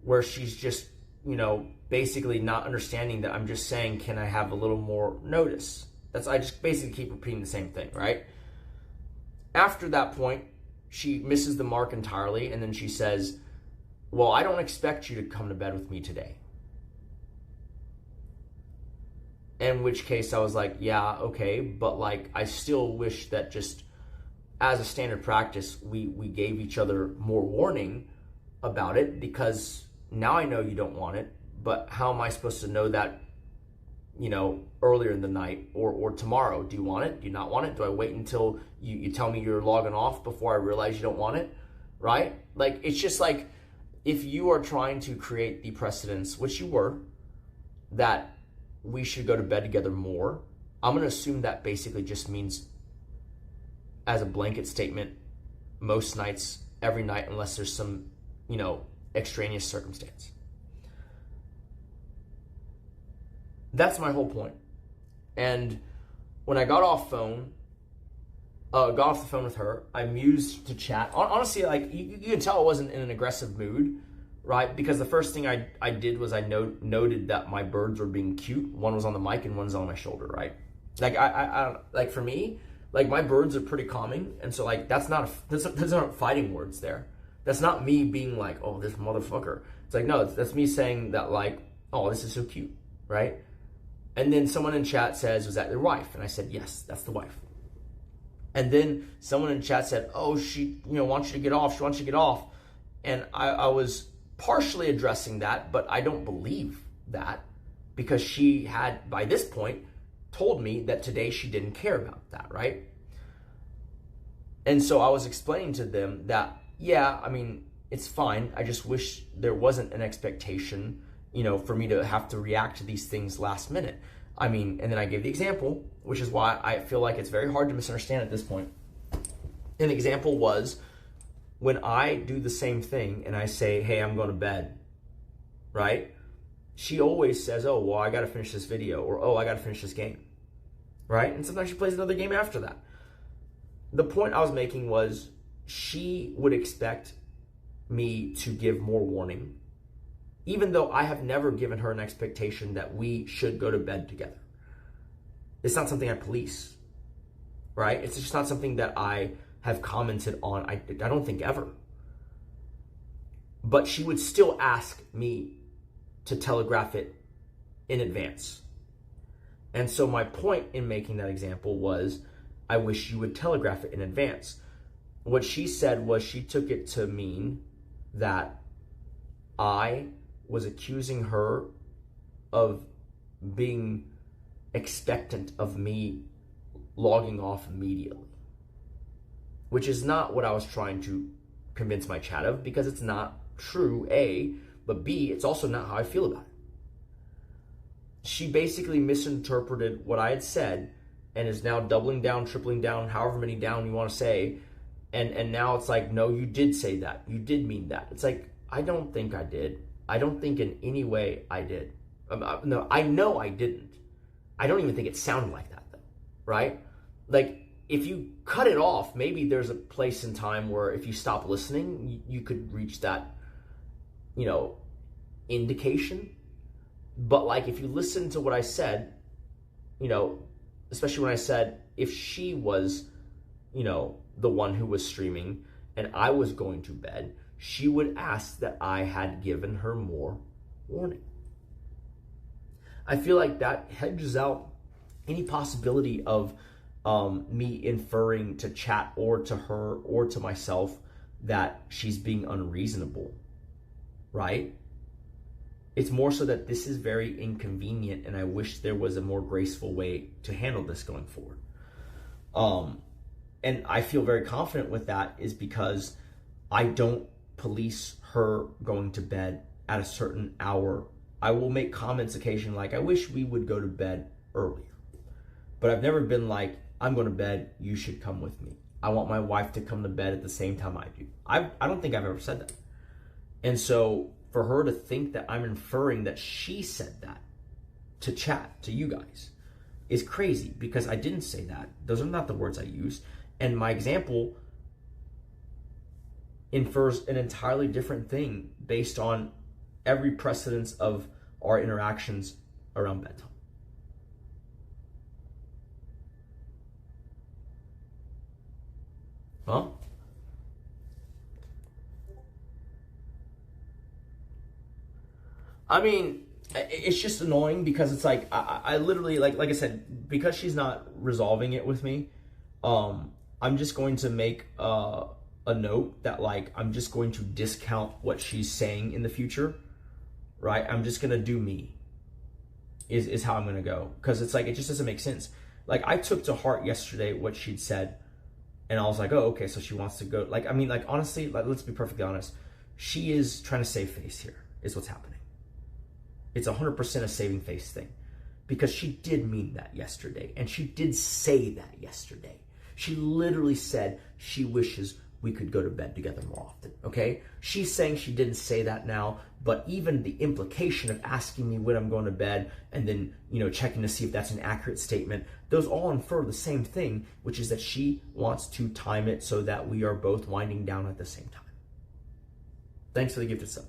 Where she's just, you know, basically not understanding that I'm just saying, can I have a little more notice? I just basically keep repeating the same thing, right? After that point, she misses the mark entirely, and then she says, well, I don't expect you to come to bed with me today. In which case I was like, yeah, okay, but like I still wish that just as a standard practice, we gave each other more warning about it, because now I know you don't want it, but how am I supposed to know that, earlier in the night or tomorrow? Do you want it? Do you not want it? Do I wait until you tell me you're logging off before I realize you don't want it? Right? Like, it's just like, if you are trying to create the precedence, which you were, that we should go to bed together more, I'm going to assume that basically just means, as a blanket statement, most nights, every night, unless there's some, extraneous circumstance. That's my whole point. And when I got off the phone with her, I mused to chat. Honestly, like, you can tell I wasn't in an aggressive mood, right? Because the first thing I did was I noted that my birds were being cute. One was on the mic and one's on my shoulder, right? Like, I like, for me, like, my birds are pretty calming, and so, like, those aren't fighting words there. That's not me being like, oh, this motherfucker. It's like, no, that's me saying that, like, oh, this is so cute, right? And then someone in chat says, was that their wife? And I said, yes, that's the wife. And then someone in chat said, oh, she, wants you to get off. She wants you to get off. And I was partially addressing that, but I don't believe that, because she had, by this point, told me that today she didn't care about that, right? And so I was explaining to them that, yeah, I mean, it's fine. I just wish there wasn't an expectation, for me to have to react to these things last minute. I mean, and then I gave the example, which is why I feel like it's very hard to misunderstand at this point. An example was when I do the same thing and I say, hey, I'm going to bed, right? She always says, oh, well, I got to finish this video, or, oh, I got to finish this game, right? And sometimes she plays another game after that. The point I was making was, she would expect me to give more warning, even though I have never given her an expectation that we should go to bed together. It's not something I police, right? It's just not something that I have commented on, I don't think, ever. But she would still ask me to telegraph it in advance. And so my point in making that example was, I wish you would telegraph it in advance. What she said was, she took it to mean that I was accusing her of being expectant of me logging off immediately, which is not what I was trying to convince my chat of, because it's not true, A, but B, it's also not how I feel about it. She basically misinterpreted what I had said and is now doubling down, tripling down, however many down you want to say. And now it's like, no, you did say that. You did mean that. It's like, I don't think I did. I don't think in any way I did. No, I know I didn't. I don't even think it sounded like that, though, right? Like, if you cut it off, maybe there's a place in time where if you stop listening, you could reach that, indication. But, like, if you listen to what I said, especially when I said, if she was, the one who was streaming and I was going to bed, she would ask that I had given her more warning. I feel like that hedges out any possibility of me inferring to chat or to her or to myself that she's being unreasonable, right? It's more so that this is very inconvenient and I wish there was a more graceful way to handle this going forward. And I feel very confident with that is because I don't police her going to bed at a certain hour. I will make comments occasionally like, I wish we would go to bed earlier. But I've never been like, I'm going to bed, you should come with me. I want my wife to come to bed at the same time I do. I don't think I've ever said that. And so for her to think that I'm inferring that she said that to chat, to you guys, is crazy, because I didn't say that. Those are not the words I used. And my example infers an entirely different thing based on every precedence of our interactions around bedtime. Huh? I mean, it's just annoying because it's like I literally like I said, because she's not resolving it with me, I'm just going to make a note that like I'm just going to discount what she's saying in the future, right? I'm just gonna do me is how I'm gonna go, because it's like it just doesn't make sense. Like I took to heart yesterday what she'd said, and I was like, oh, okay, so she wants to go. Like, I mean, like honestly, like, let's be perfectly honest, she is trying to save face here is what's happening. It's 100% a saving face thing, because she did mean that yesterday, and she did say that yesterday. She literally said she wishes we could go to bed together more often, okay? She's saying she didn't say that now, but even the implication of asking me when I'm going to bed and then, you know, checking to see if that's an accurate statement, those all infer the same thing, which is that she wants to time it so that we are both winding down at the same time. Thanks for the gift of sub.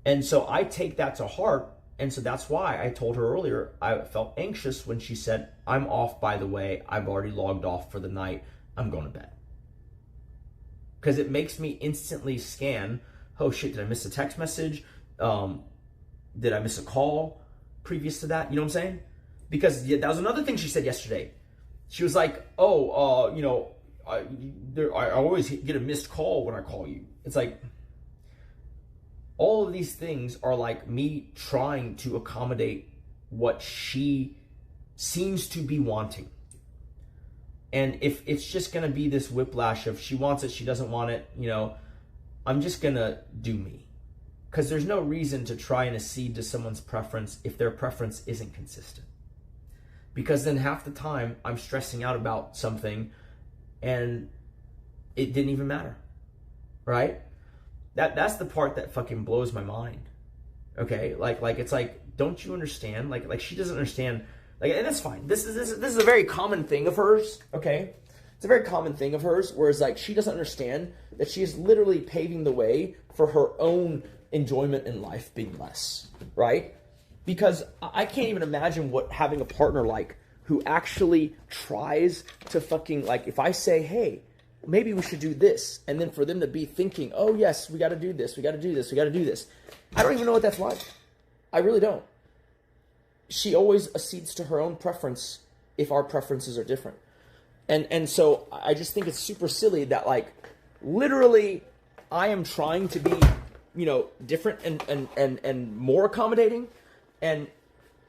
And so I take that to heart, and so that's why I told her earlier I felt anxious when she said, I'm off, by the way, I've already logged off for the night, I'm going to bed. Because it makes me instantly scan, oh shit, did I miss a text message? Did I miss a call previous to that? You know what I'm saying? Because that was another thing she said yesterday. She was like, oh, you know, I always get a missed call when I call you. It's like, all of these things are like me trying to accommodate what she seems to be wanting. And if it's just going to be this whiplash of she wants it, she doesn't want it, you know, I'm just going to do me. Because there's no reason to try and accede to someone's preference if their preference isn't consistent. Because then half the time I'm stressing out about something and it didn't even matter, right? That's the part that fucking blows my mind. Okay, like it's like, don't you understand? Like she doesn't understand. Like, and that's fine. This is a very common thing of hers. Okay, it's a very common thing of hers. Whereas like she doesn't understand that she is literally paving the way for her own enjoyment in life being less, right? Because I can't even imagine what having a partner like who actually tries to fucking, like, if I say, hey, maybe we should do this, and then for them to be thinking, oh yes, we got to do this, we got to do this, we got to do this. I don't even know what that's like. I really don't. She always accedes to her own preference if our preferences are different. And so I just think it's super silly that, like, literally I am trying to be, you know, different and more accommodating, and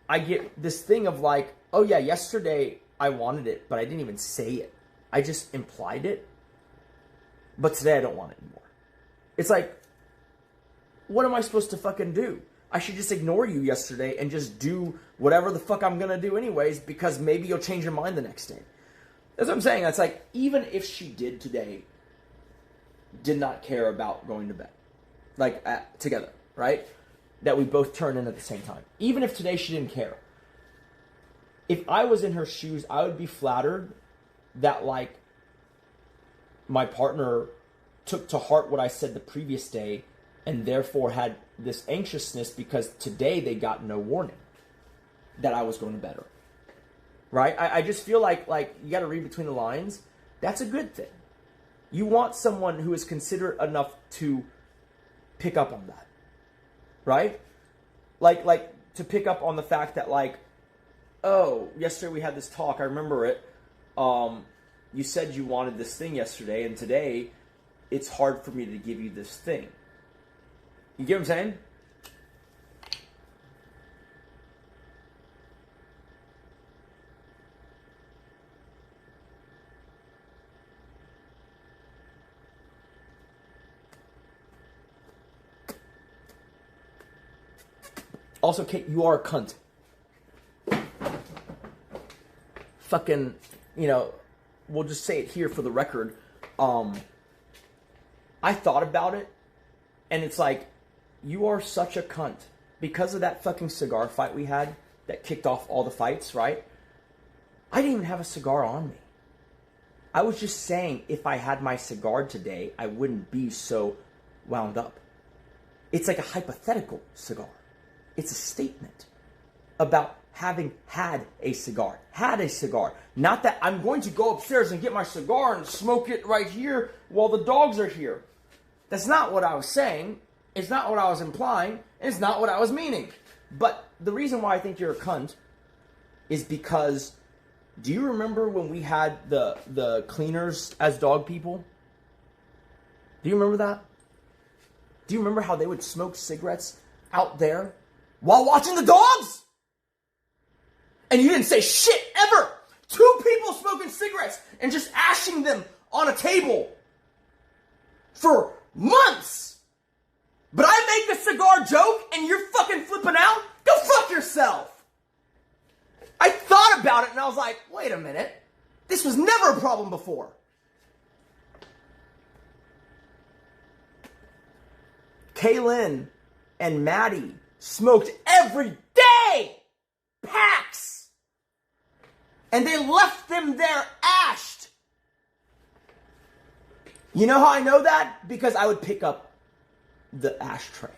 I get this thing of like, oh yeah, yesterday I wanted it, but I didn't even say it. I just implied it. But today I don't want it anymore. It's like, what am I supposed to fucking do? I should just ignore you yesterday and just do whatever the fuck I'm gonna do anyways, because maybe you'll change your mind the next day. That's what I'm saying. That's like, even if she did today, did not care about going to bed, like together, right? That we both turn in at the same time. Even if today she didn't care. If I was in her shoes, I would be flattered that, like, my partner took to heart what I said the previous day and therefore had this anxiousness because today they got no warning that I was going to bed early. Right? I just feel like you got to read between the lines. That's a good thing. You want someone who is considerate enough to pick up on that. Right? Like to pick up on the fact that, like, oh, yesterday we had this talk, I remember it. You said you wanted this thing yesterday, and today it's hard for me to give you this thing. You get what I'm saying? Also, Kate, you are a cunt. Fucking, you know, we'll just say it here for the record. I thought about it, and it's like, you are such a cunt. Because of that fucking cigar fight we had that kicked off all the fights, right? I didn't even have a cigar on me. I was just saying, if I had my cigar today, I wouldn't be so wound up. It's like a hypothetical cigar. It's a statement about having had a cigar. Had a cigar. Not that I'm going to go upstairs and get my cigar and smoke it right here while the dogs are here. That's not what I was saying. It's not what I was implying. It's not what I was meaning. But the reason why I think you're a cunt is because, do you remember when we had the cleaners as dog people? Do you remember that? Do you remember how they would smoke cigarettes out there while watching the dogs? And you didn't say shit ever. 2 people smoking cigarettes and just ashing them on a table for months. But I make a cigar joke and you're fucking flipping out? Go fuck yourself. I thought about it and I was like, wait a minute. This was never a problem before. Kaylin and Maddie smoked every day. Packs. And they left them there ashed. You know how I know that? Because I would pick up the ashtray.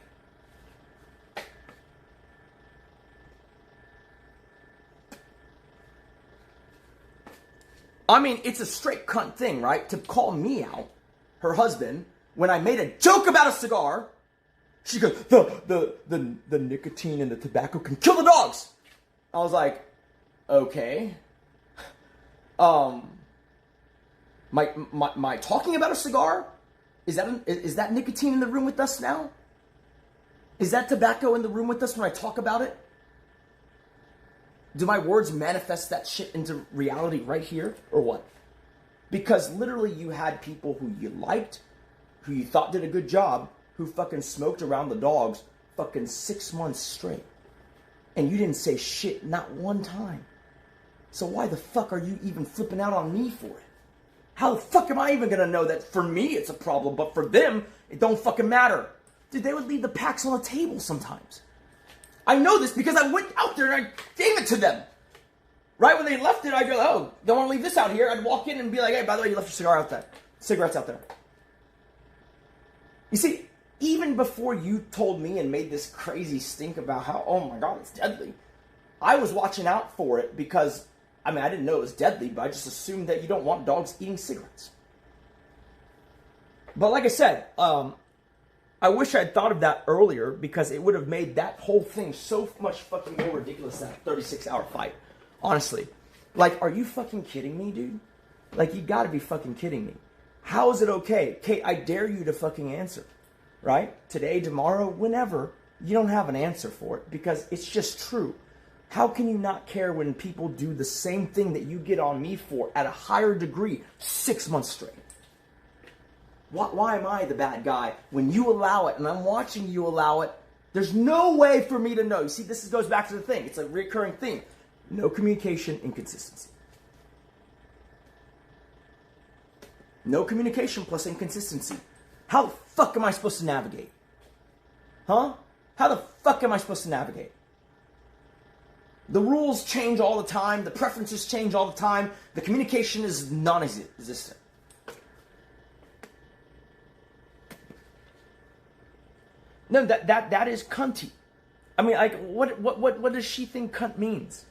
I mean, it's a straight cunt thing, right? To call me out, her husband, when I made a joke about a cigar, she goes, the nicotine and the tobacco can kill the dogs. I was like, okay. My talking about a cigar? Is that nicotine in the room with us now? Is that tobacco in the room with us when I talk about it? Do my words manifest that shit into reality right here, or what? Because literally you had people who you liked, who you thought did a good job, who fucking smoked around the dogs fucking 6 months straight. And you didn't say shit, not one time. So why the fuck are you even flipping out on me for it? How the fuck am I even gonna know that for me it's a problem, but for them, it don't fucking matter? Dude, they would leave the packs on the table sometimes. I know this because I went out there and I gave it to them. Right when they left it, I go, oh, don't want to leave this out here. I'd walk in and be like, hey, by the way, you left your cigarettes out there. You see, even before you told me and made this crazy stink about how, oh my God, it's deadly, I was watching out for it because, I mean, I didn't know it was deadly, but I just assumed that you don't want dogs eating cigarettes. But like I said, I wish I'd thought of that earlier because it would have made that whole thing so much fucking more ridiculous, that 36-hour fight. Honestly. Like, are you fucking kidding me, dude? Like, you gotta be fucking kidding me. How is it okay? Kate, I dare you to fucking answer. Right? Today, tomorrow, whenever, you don't have an answer for it because it's just true. How can you not care when people do the same thing that you get on me for at a higher degree 6 months straight? Why am I the bad guy when you allow it and I'm watching you allow it? There's no way for me to know. You see, this goes back to the thing. It's a recurring theme. No communication, inconsistency. No communication plus inconsistency. How the fuck am I supposed to navigate? Huh? How the fuck am I supposed to navigate? The rules change all the time. The preferences change all the time. The communication is non-existent. No, that is cunty. I mean, like, what does she think cunt means?